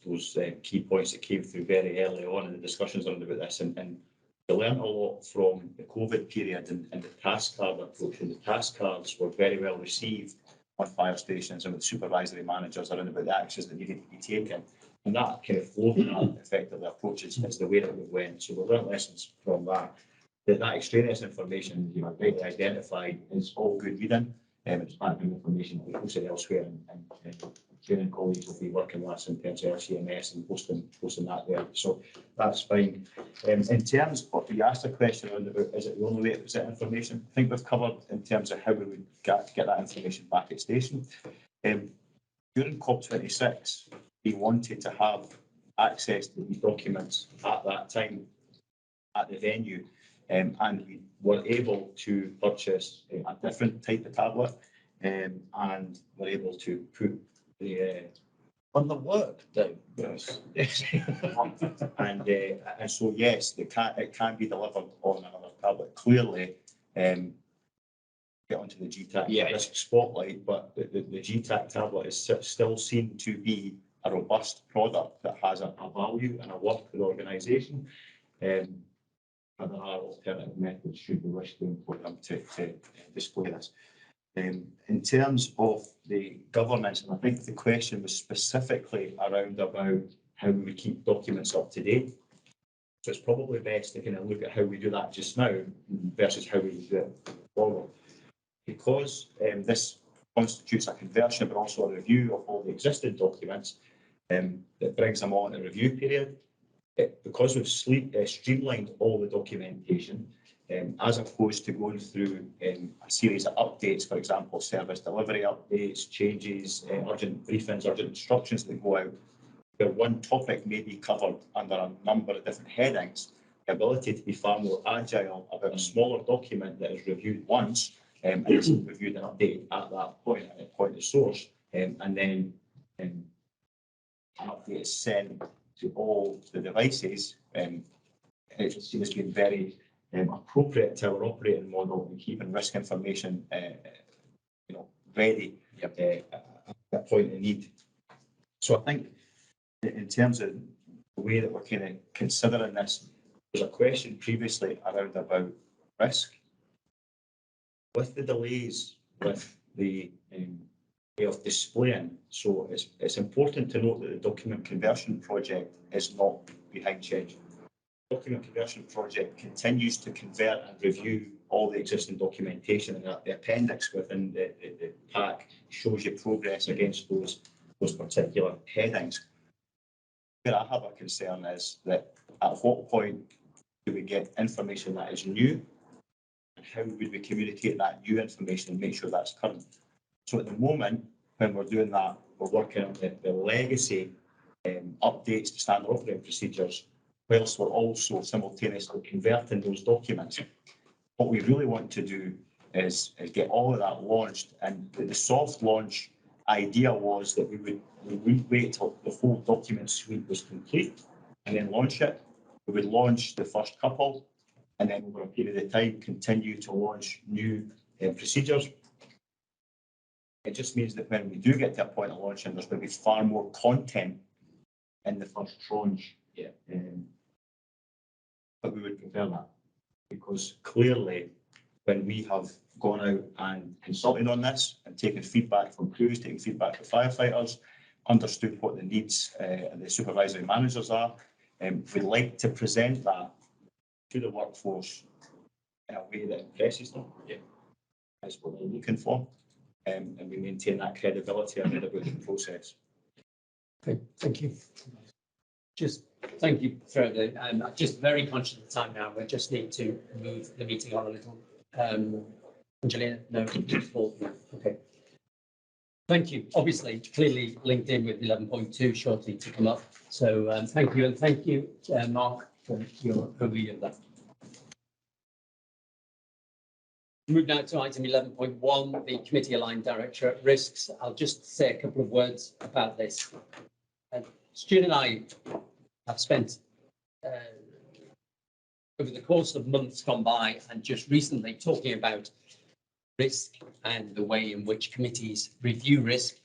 key points that came through very early on in the discussions around about this, and we learned a lot from the COVID period and the task card approach, and the task cards were very well received on fire stations and with supervisory managers around about the actions that needed to be taken. And that kind of flowed that effectively approaches the way that we went. So we learned lessons from that. That extraneous information, you know, rightly identified, is all good reading. It's background information we posted elsewhere, and training colleagues will be working with us in terms of LCMS and posting that there. So that's fine. In terms of, you asked a question around about, is it the only way to present information? I think we've covered in terms of how we would get that information back at station. During COP26, we wanted to have access to these documents at that time at the venue, and we were able to purchase a different type of tablet, and were able to put the On the work, though. yes, and so yes, it can be delivered on another tablet. Clearly, get onto the GTAC risk spotlight, but the GTAC tablet is still seen to be a robust product that has a value and a worth for the organisation. And there are alternative methods should we wish to employ them to display this. In terms of the governance, and I think the question was specifically around about how we keep documents up to date. So it's probably best to kind of look at how we do that just now versus how we do it forward. Because this constitutes a conversion, but also a review of all the existing documents, that brings them on a review period. Because we've streamlined all the documentation, as opposed to going through a series of updates, for example, service delivery updates, changes, urgent briefings, urgent instructions that go out, where one topic may be covered under a number of different headings, the ability to be far more agile about a smaller document that is reviewed once, and it's reviewed and updated at that point, at the point of source, and then an update is sent to all the devices, it's seen as being very appropriate to our operating model and keeping risk information ready at that point of need. So I think in terms of the way that we're kind of considering this, there's a question previously around about risk. With the delays with the way of displaying, so it's important to note that the document conversion project is not behind schedule. The document conversion project continues to convert and review all the existing documentation, and the appendix within the pack shows you progress against those particular headings. Where I have a concern is that at what point do we get information that is new, and how would we communicate that new information and make sure that's current? So at the moment, when we're doing that, we're working on the legacy updates to standard operating procedures, whilst we're also simultaneously converting those documents. What we really want to do is get all of that launched, and the soft launch idea was that we would wait till the full document suite was complete and then launch it. We would launch the first couple, and then over a period of time continue to launch new procedures. It just means that when we do get to a point of launching, there's going to be far more content in the first tranche. Yeah. But we would prefer that, because clearly when we have gone out and consulted on this and taken feedback from crews, taken feedback from firefighters, understood what the needs of the supervisory managers are, we'd like to present that to the workforce in a way that impresses them. Yeah. That's what they're looking for. And we maintain that credibility ahead about the process. Okay, thank you. Just thank you further. I'm just very conscious of the time now. We just need to move the meeting on a little. Angelina, no, okay. Thank you. Obviously, clearly linked in with 11.2 shortly to come up. So thank you, and thank you, Mark, for your overview of that. Move now to item 11.1, the committee aligned directorate risks. I'll just say a couple of words about this. Stu and I have spent over the course of months gone by and just recently talking about risk and the way in which committees review risk.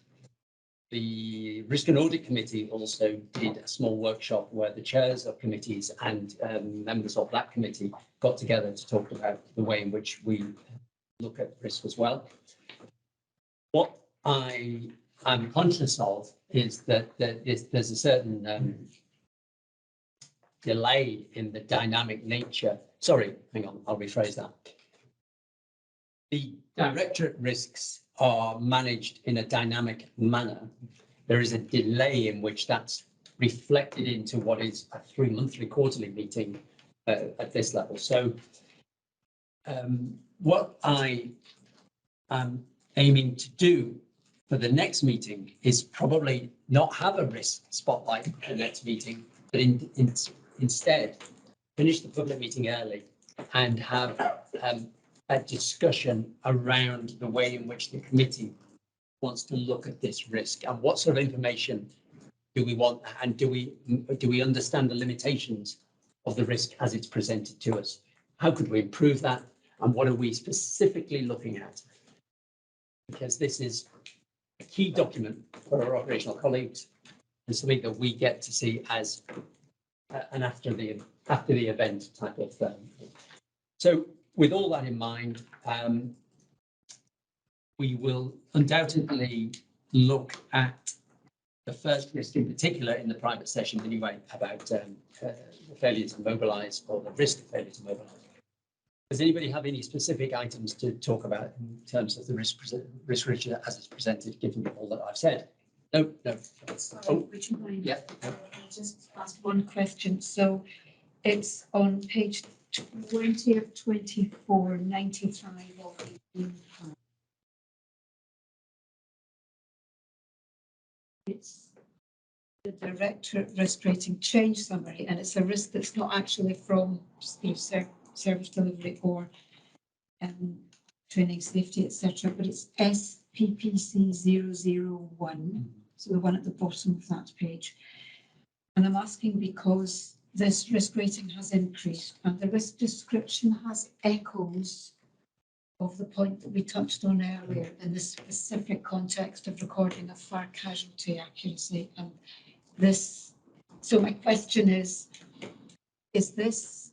The Risk and Audit Committee also did a small workshop where the chairs of committees and members of that committee got together to talk about the way in which we look at risk as well. What I am conscious of is that there's a certain delay in the dynamic nature. Sorry, hang on, I'll rephrase that. The directorate risks are managed in a dynamic manner. There is a delay in which that's reflected into what is a 3-monthly quarterly meeting at this level. So what I am aiming to do for the next meeting is probably not have a risk spotlight for the next meeting, but instead finish the public meeting early and have a discussion around the way in which the committee wants to look at this risk and what sort of information do we want, and do we understand the limitations of the risk as it's presented to us? How could we improve that, and what are we specifically looking at? Because this is a key document for our operational colleagues and something that we get to see as an after the event type of thing. So with all that in mind, we will undoubtedly look at the first risk in particular in the private session anyway, about the failure to mobilise, or the risk of failure to mobilise. Does anybody have any specific items to talk about in terms of the risk register as it's presented, given all that I've said? No. Sorry, would you mind? Yeah. I'll just ask one question. So it's on page 20 of 24, 95 of the green card. It's the directorate risk rating change summary, and it's a risk that's not actually from service delivery or training, safety, etc., but it's SPPC 001, so the one at the bottom of that page. And I'm asking because this risk rating has increased and the risk description has echoes of the point that we touched on earlier in the specific context of recording of fire casualty accuracy. And this, so my question is this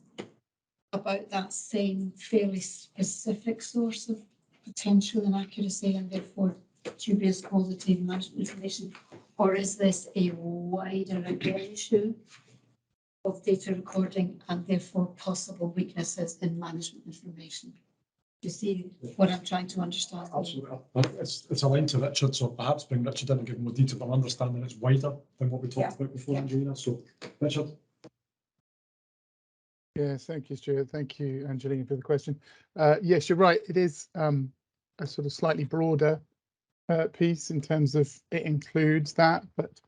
about that same fairly specific source of potential inaccuracy and therefore dubious quality management information, or is this a wider issue of data recording and therefore possible weaknesses in management information? Do you see what I'm trying to understand? Absolutely. It's aligned to Richard, so perhaps bring Richard in and give more detail, but understanding it's wider than what we talked about before, Angelina. So, Richard. Yeah, thank you, Stuart. Thank you, Angelina, for the question. Yes, you're right. It is a sort of slightly broader piece in terms of it includes that, but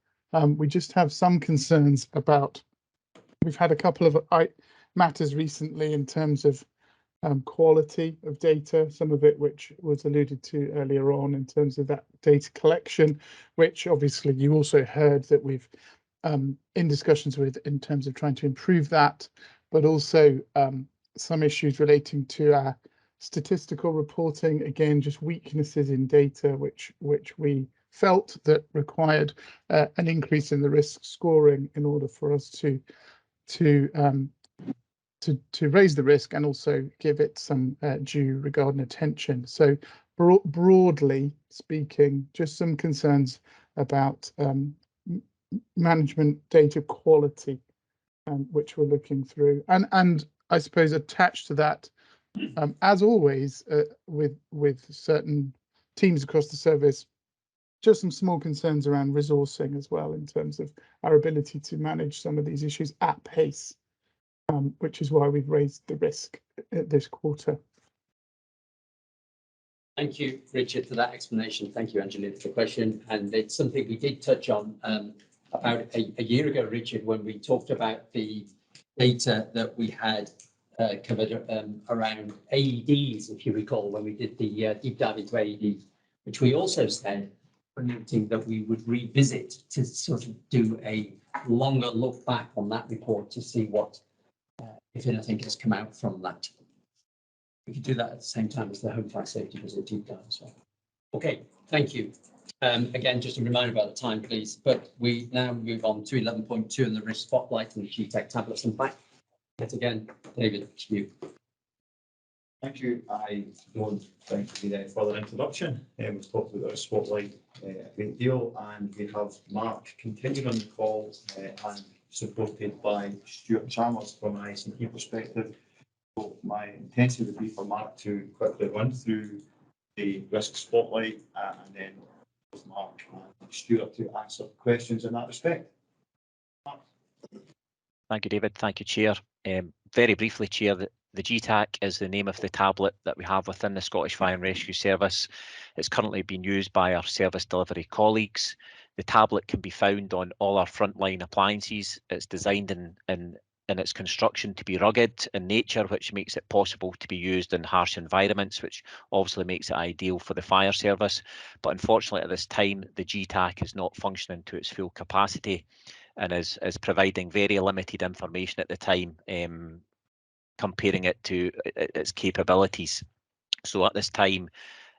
we just have some concerns about. We've had a couple of matters recently in terms of quality of data, some of it which was alluded to earlier on in terms of that data collection, which obviously you also heard that we've in discussions with in terms of trying to improve that, but also some issues relating to our statistical reporting, again, just weaknesses in data, which we felt that required an increase in the risk scoring in order for us to raise the risk and also give it some due regard and attention. So broadly speaking, just some concerns about management data quality, which we're looking through. And I suppose attached to that, as always, with certain teams across the service, just some small concerns around resourcing as well, in terms of our ability to manage some of these issues at pace, which is why we've raised the risk this quarter. Thank you, Richard, for that explanation. Thank you, Angelina, for the question. And it's something we did touch on about a year ago, Richard, when we talked about the data that we had covered around AEDs, if you recall, when we did the deep dive into AEDs, which we also said, noting that we would revisit to sort of do a longer look back on that report to see what, if anything, has come out from that. We could do that at the same time as the home fire safety visit deep dive as well. Okay, thank you. Again, just a reminder about the time, please. But we now move on to 11.2 and the risk spotlight and the GTAC tablets and back. Yet again, David, to you. Thank you. I don't think we need any further introduction. We've talked about our spotlight a great deal, and we have Mark continuing on the call and supported by Stuart Chalmers from an ICT perspective. So my intention would be for Mark to quickly run through the risk spotlight and then with Mark and Stuart to answer questions in that respect. Mark. Thank you, David. Thank you, Chair. Very briefly, Chair, the GTAC is the name of the tablet that we have within the Scottish Fire and Rescue Service. It's currently being used by our service delivery colleagues. The tablet can be found on all our frontline appliances. It's designed in its construction to be rugged in nature, which makes it possible to be used in harsh environments, which obviously makes it ideal for the fire service. But unfortunately, at this time, the GTAC is not functioning to its full capacity and is providing very limited information at the time, comparing it to its capabilities. So at this time,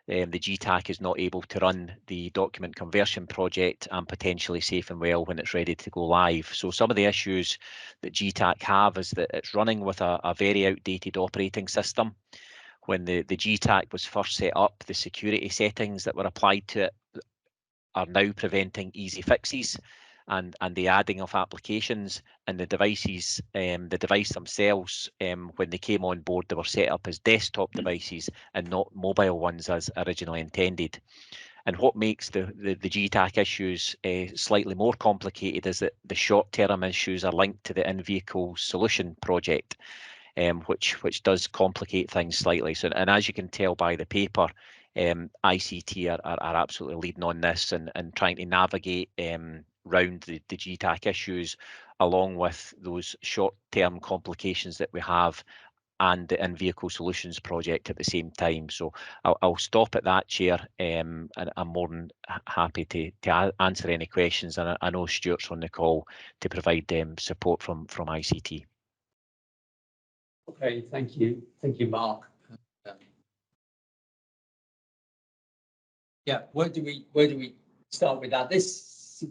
the GTAC is not able to run the document conversion project and potentially safe and well when it's ready to go live. So some of the issues that GTAC have is that it's running with a very outdated operating system. When the GTAC was first set up, the security settings that were applied to it are now preventing easy fixes and the adding of applications, and the devices, the device themselves, when they came on board, they were set up as desktop devices and not mobile ones as originally intended. And what makes the GTAC issues slightly more complicated is that the short-term issues are linked to the in-vehicle solution project, which does complicate things slightly. So, and as you can tell by the paper, ICT are absolutely leading on this and trying to navigate round the GTAC issues, along with those short-term complications that we have and the in-vehicle solutions project at the same time. So I'll stop at that, Chair, and I'm more than happy to answer any questions. And I know Stuart's on the call to provide support from ICT. Okay, thank you, Mark. Yeah, where do we start with that?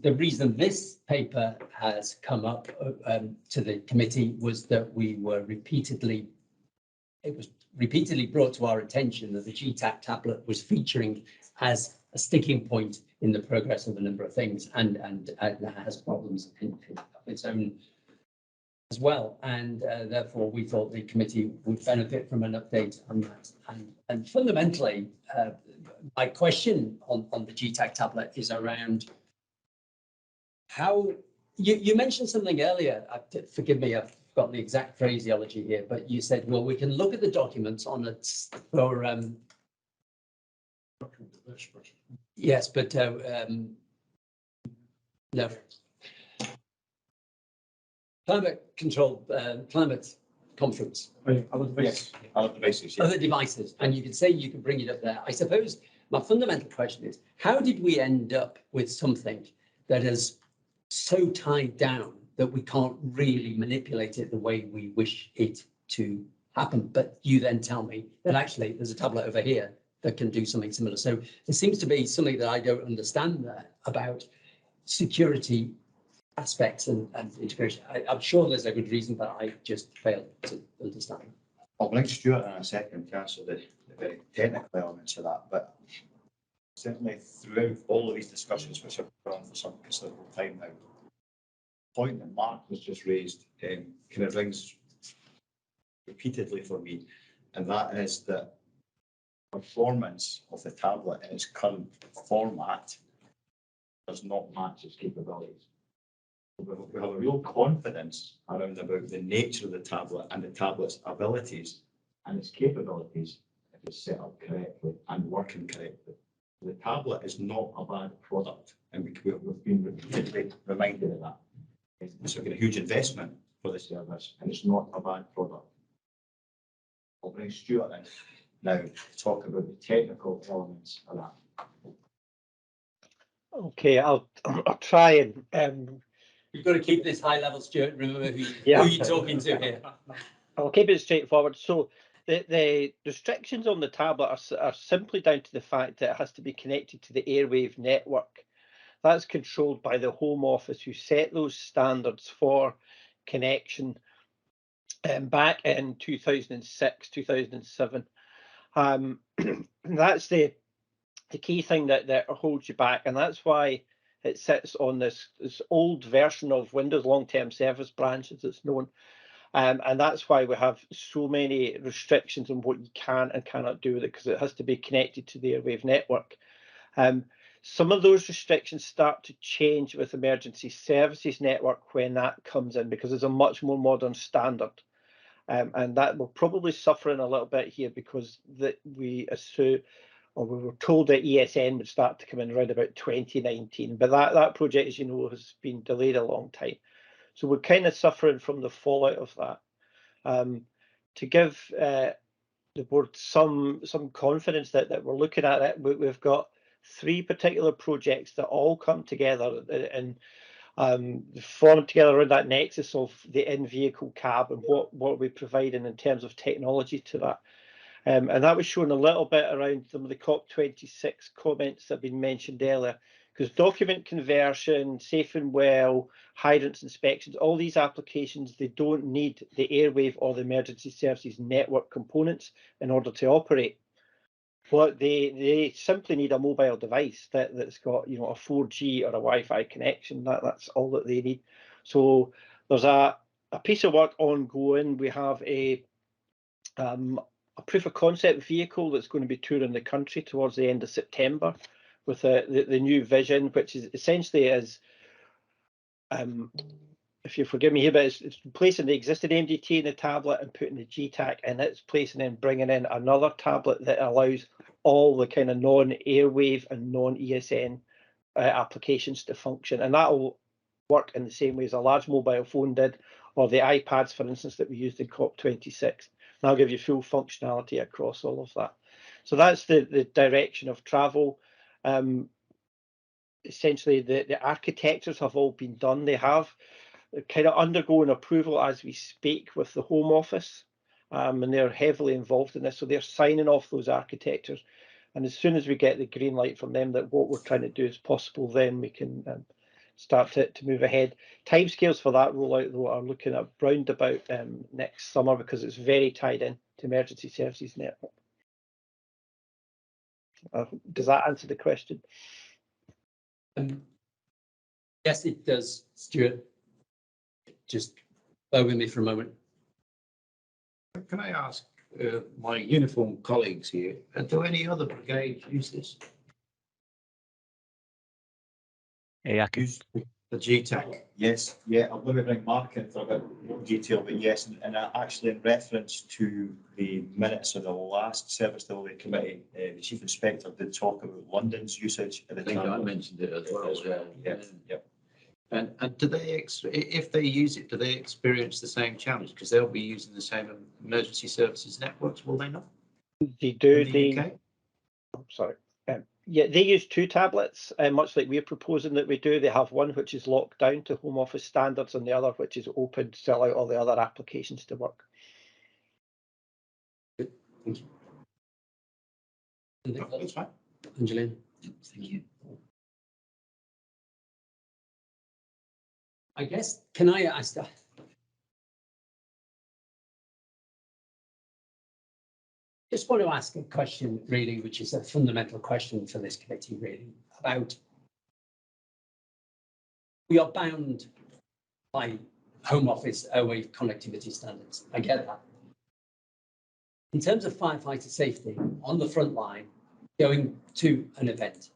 The reason this paper has come up to the committee was that it was repeatedly brought to our attention that the GTAC tablet was featuring as a sticking point in the progress of a number of things and has problems of its own as well. And therefore, we thought the committee would benefit from an update on that. And fundamentally, my question on the GTAC tablet is around how you mentioned something earlier. Forgive me, I've forgotten the exact phraseology here, but you said, well, we can look at the documents on a yes, but no. Climate control, climate conference. Other devices. Yes. Other devices. Yeah. Other devices, and you could say you can bring it up there. I suppose my fundamental question is, how did we end up with something that is so tied down that we can't really manipulate it the way we wish it to happen, but you then tell me that actually there's a tablet over here that can do something similar. So there seems to be something that I don't understand there about security aspects and integration. I'm sure there's a good reason, but I just fail to understand. I'll bring Stuart in a second to answer the very technical elements of that, but certainly throughout all of these discussions, which have gone on for some considerable time now, the point that Mark has just raised kind of rings repeatedly for me, and that is that performance of the tablet in its current format does not match its capabilities. We have a real confidence around about the nature of the tablet and the tablet's abilities and its capabilities if it's set up correctly and working correctly. The tablet is not a bad product, and we've been repeatedly reminded of that. It's a huge investment for the service, and it's not a bad product. I'll bring Stuart in now to talk about the technical elements of that. Okay, I'll try and You've got to keep this high level, Stuart. Remember who you're talking to here. I'll keep it straightforward. So the restrictions on the tablet are simply down to the fact that it has to be connected to the airwave network. That's controlled by the Home Office, who set those standards for connection back in 2006, 2007. That's the key thing that holds you back, and that's why it sits on this old version of Windows Long-Term Service Branch, as it's known. And that's why we have so many restrictions on what you can and cannot do with it, because it has to be connected to the airwave network. Some of those restrictions start to change with Emergency Services Network when that comes in, because it's a much more modern standard. And that will probably suffer in a little bit here, because we assume, or we were told that ESN would start to come in around about 2019, but that project, as you know, has been delayed a long time. So we're kind of suffering from the fallout of that. To give the board some confidence that we're looking at it, we've got 3 particular projects that all come together and form together around that nexus of the in-vehicle cab and what we're providing in terms of technology to that. And that was shown a little bit around some of the COP26 comments that have been mentioned earlier, because document conversion, safe and well, hydrants inspections, all these applications, they don't need the airwave or the emergency services network components in order to operate. But they simply need a mobile device that's got, you know, a 4G or a Wi-Fi connection. That's all that they need. So there's a piece of work ongoing. We have a proof of concept vehicle that's going to be touring the country towards the end of September with the new vision, which is essentially if you forgive me here, but it's replacing the existing MDT in the tablet and putting the GTAC in its place, and then bringing in another tablet that allows all the kind of non-airwave and non-ESN applications to function. And that will work in the same way as a large mobile phone did, or the iPads, for instance, that we used in COP26. And that'll give you full functionality across all of that. So that's the direction of travel. Essentially, the architectures have all been done. They have kind of undergoing approval as we speak with the Home Office, and they're heavily involved in this. So they're signing off those architectures. And as soon as we get the green light from them that what we're trying to do is possible, then we can start to move ahead. Timescales for that rollout, though, are looking at round about next summer, because it's very tied in to Emergency Services Network. Does that answer the question? Yes, it does, Stuart. Just bear with me for a moment. Can I ask my uniform colleagues here, do any other brigades use this? I can Use the GTAC? Yes, yeah, I'll maybe bring Mark in for a bit more detail, but yes, and actually in reference to the minutes of the last Service Delivery Committee, the Chief Inspector did talk about London's usage. I think I mentioned it as well. Yeah, yeah. And do they, if they use it, do they experience the same challenge? Because they'll be using the same emergency services networks, will they not? They do. I'm sorry. Yeah, they use 2 tablets, much like we're proposing that we do. They have one which is locked down to Home Office standards, and the other which is open to allow all the other applications to work. Thank you. Anything That's else? fine. Angelina? Thank you. I guess, can I ask, just want to ask a question really, which is a fundamental question for this committee really, about we are bound by Home Office OA connectivity standards. I get that. In terms of firefighter safety on the front line, going to an event,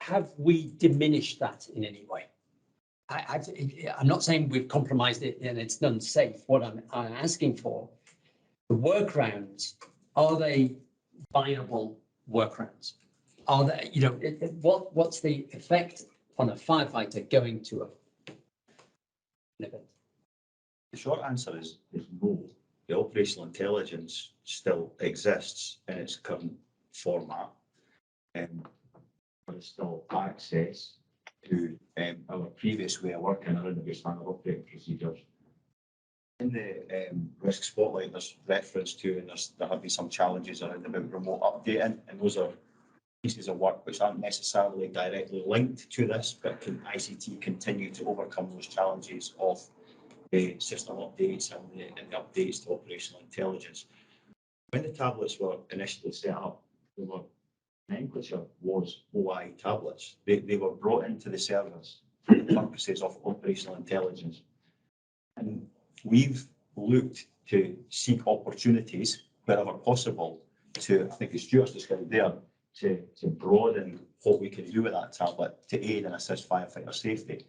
have we diminished that in any way? I'm not saying we've compromised it and it's unsafe. What I'm asking for, the workarounds, are they viable workarounds? Are they, you know, what's the effect on a firefighter going to an event? The short answer is no. The operational intelligence still exists in its current format, but it's still access to our previous way of working around the standard operating procedures. In the risk spotlight, there's reference to, and there have been some challenges around about remote updating, and those are pieces of work which aren't necessarily directly linked to this, but can ICT continue to overcome those challenges of the system updates and the updates to operational intelligence. When the tablets were initially set up, they were nomenclature was OI tablets. They were brought into the service for the purposes of operational intelligence. And we've looked to seek opportunities wherever possible to, I think as Stuart's described there, to broaden what we can do with that tablet to aid and assist firefighter safety.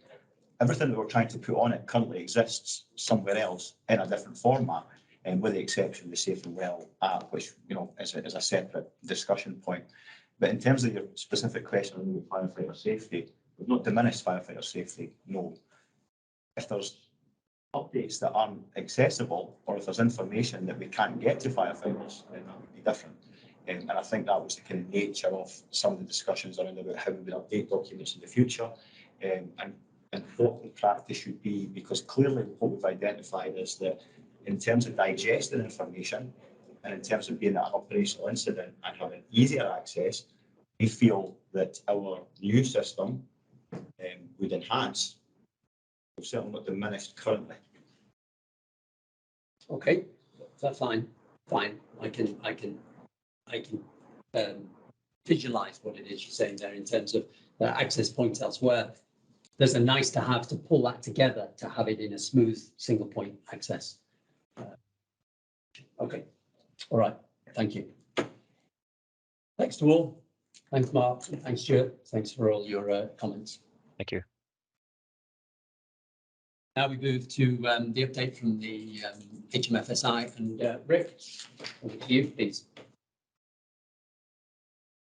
Everything that we're trying to put on it currently exists somewhere else in a different format, and with the exception of the Safe and Well app, which is a separate discussion point. But in terms of your specific question on firefighter safety, we've not diminished firefighter safety, no. If there's updates that aren't accessible, or if there's information that we can't get to firefighters, then that would be different. And I think that was the kind of nature of some of the discussions around about how we would update documents in the future, and what the practice should be, because clearly what we've identified is that in terms of digesting information and in terms of being at an operational incident and having easier access, we feel that our new system would enhance. We've certainly not diminished currently. Okay, that's fine. I can visualize what it is you're saying there in terms of access points elsewhere. There's a nice to have to pull that together to have it in a smooth single point access. Okay, all right, thank you. Thanks to all. Thanks, Mark. Thanks, Stuart. Thanks for all your comments. Thank you. Now we move to the update from the HMFSI, and Rick, over to you, please.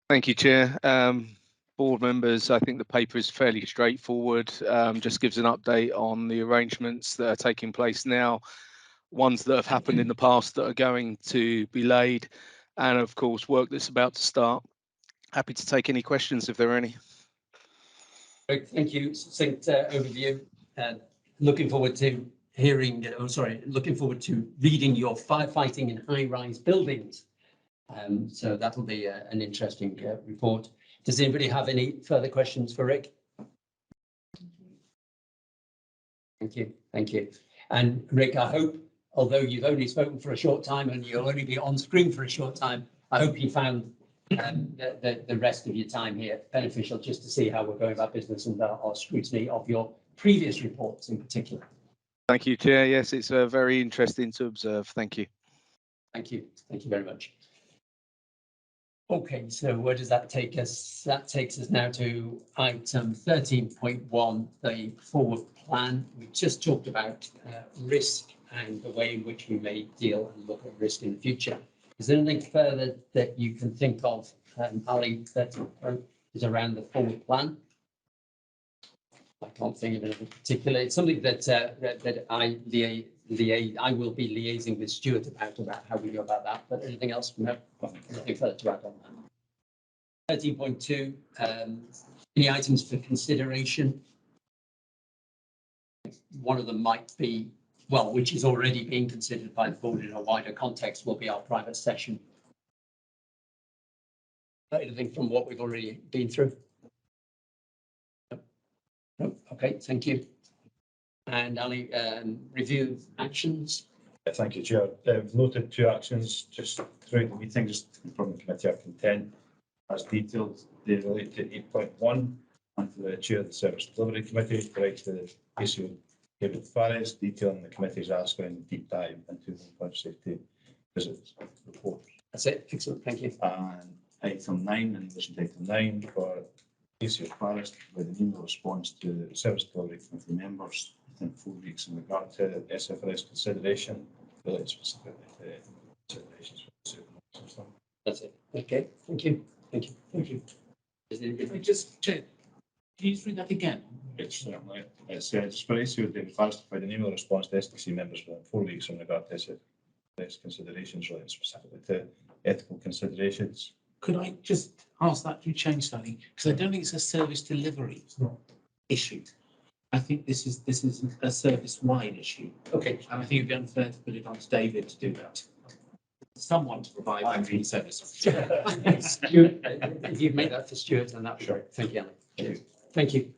Thank you, Chair. Board members, I think the paper is fairly straightforward. Just gives an update on the arrangements that are taking place now, ones that have happened in the past that are going to be laid, and of course work that's about to start. Happy to take any questions if there are any. Great, thank you. Succinct overview. Looking forward to hearing, looking forward to reading your firefighting in high-rise buildings. So that'll be an interesting report. Does anybody have any further questions for Rick? Thank you, thank you. And Rick, I hope, although you've only spoken for a short time and you'll only be on screen for a short time, I hope you found the rest of your time here beneficial, just to see how we're going about business and our scrutiny of your previous reports in particular. Thank you, Chair. Yes, it's very interesting to observe. Thank you. Thank you. Thank you very much. Okay, so where does that take us? That takes us now to item 13.1, the forward plan. We just talked about risk and the way in which we may deal and look at risk in the future. Is there anything further that you can think of, Ali, that is around the forward plan? I can't think of anything particular. It's something that I will be liaising with Stuart about how we go about that. But anything else? No, nothing further to add on that. 13.2, any items for consideration? One of them might be well, which is already being considered by the board in a wider context, will be our private session. Anything from what we've already been through? No? Okay, thank you. And Ali, review actions. Thank you, Chair. We've noted 2 actions just throughout the meeting, just from the committee of content as detailed. They relate to 8.1 and to the Chair of the Service Delivery Committee to write to the ACO David Fares detailing the committee's ask on deep dive into the punch safety visits report. That's it. Excellent. Thank you. And item 9, in addition to item 9, for ACO Fares with an email response to the Service Delivery Committee members within 4 weeks in regard to SFRS consideration related specifically to considerations for the supermarket system. That's it. Okay. Thank you. Thank you. Thank you. If I just check, can you just read that again? It's certainly, it's just for ACO David Fares to provide an email response to SDC members within 4 weeks in regard to SFRS considerations related specifically to ethical considerations. Could I just ask that to change slightly? Because I don't think it's a service delivery issue. I think this is a service-wide issue. Okay. And I think it'd be unfair to put it on to David to do that. Someone to provide hygiene service. Stuart, if you'd make that for Stuart, then that'd be great. Thank you, Alan. Thank you.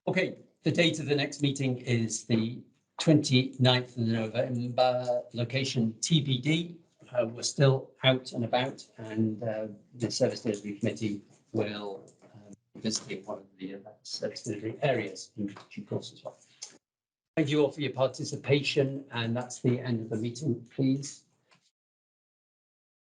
Okay, the date of the next meeting is the 29th of November, location TBD. We're still out and about, and the Service Delivery Committee will be visiting one of the service delivery areas in due course as well. Thank you all for your participation, and that's the end of the meeting, please.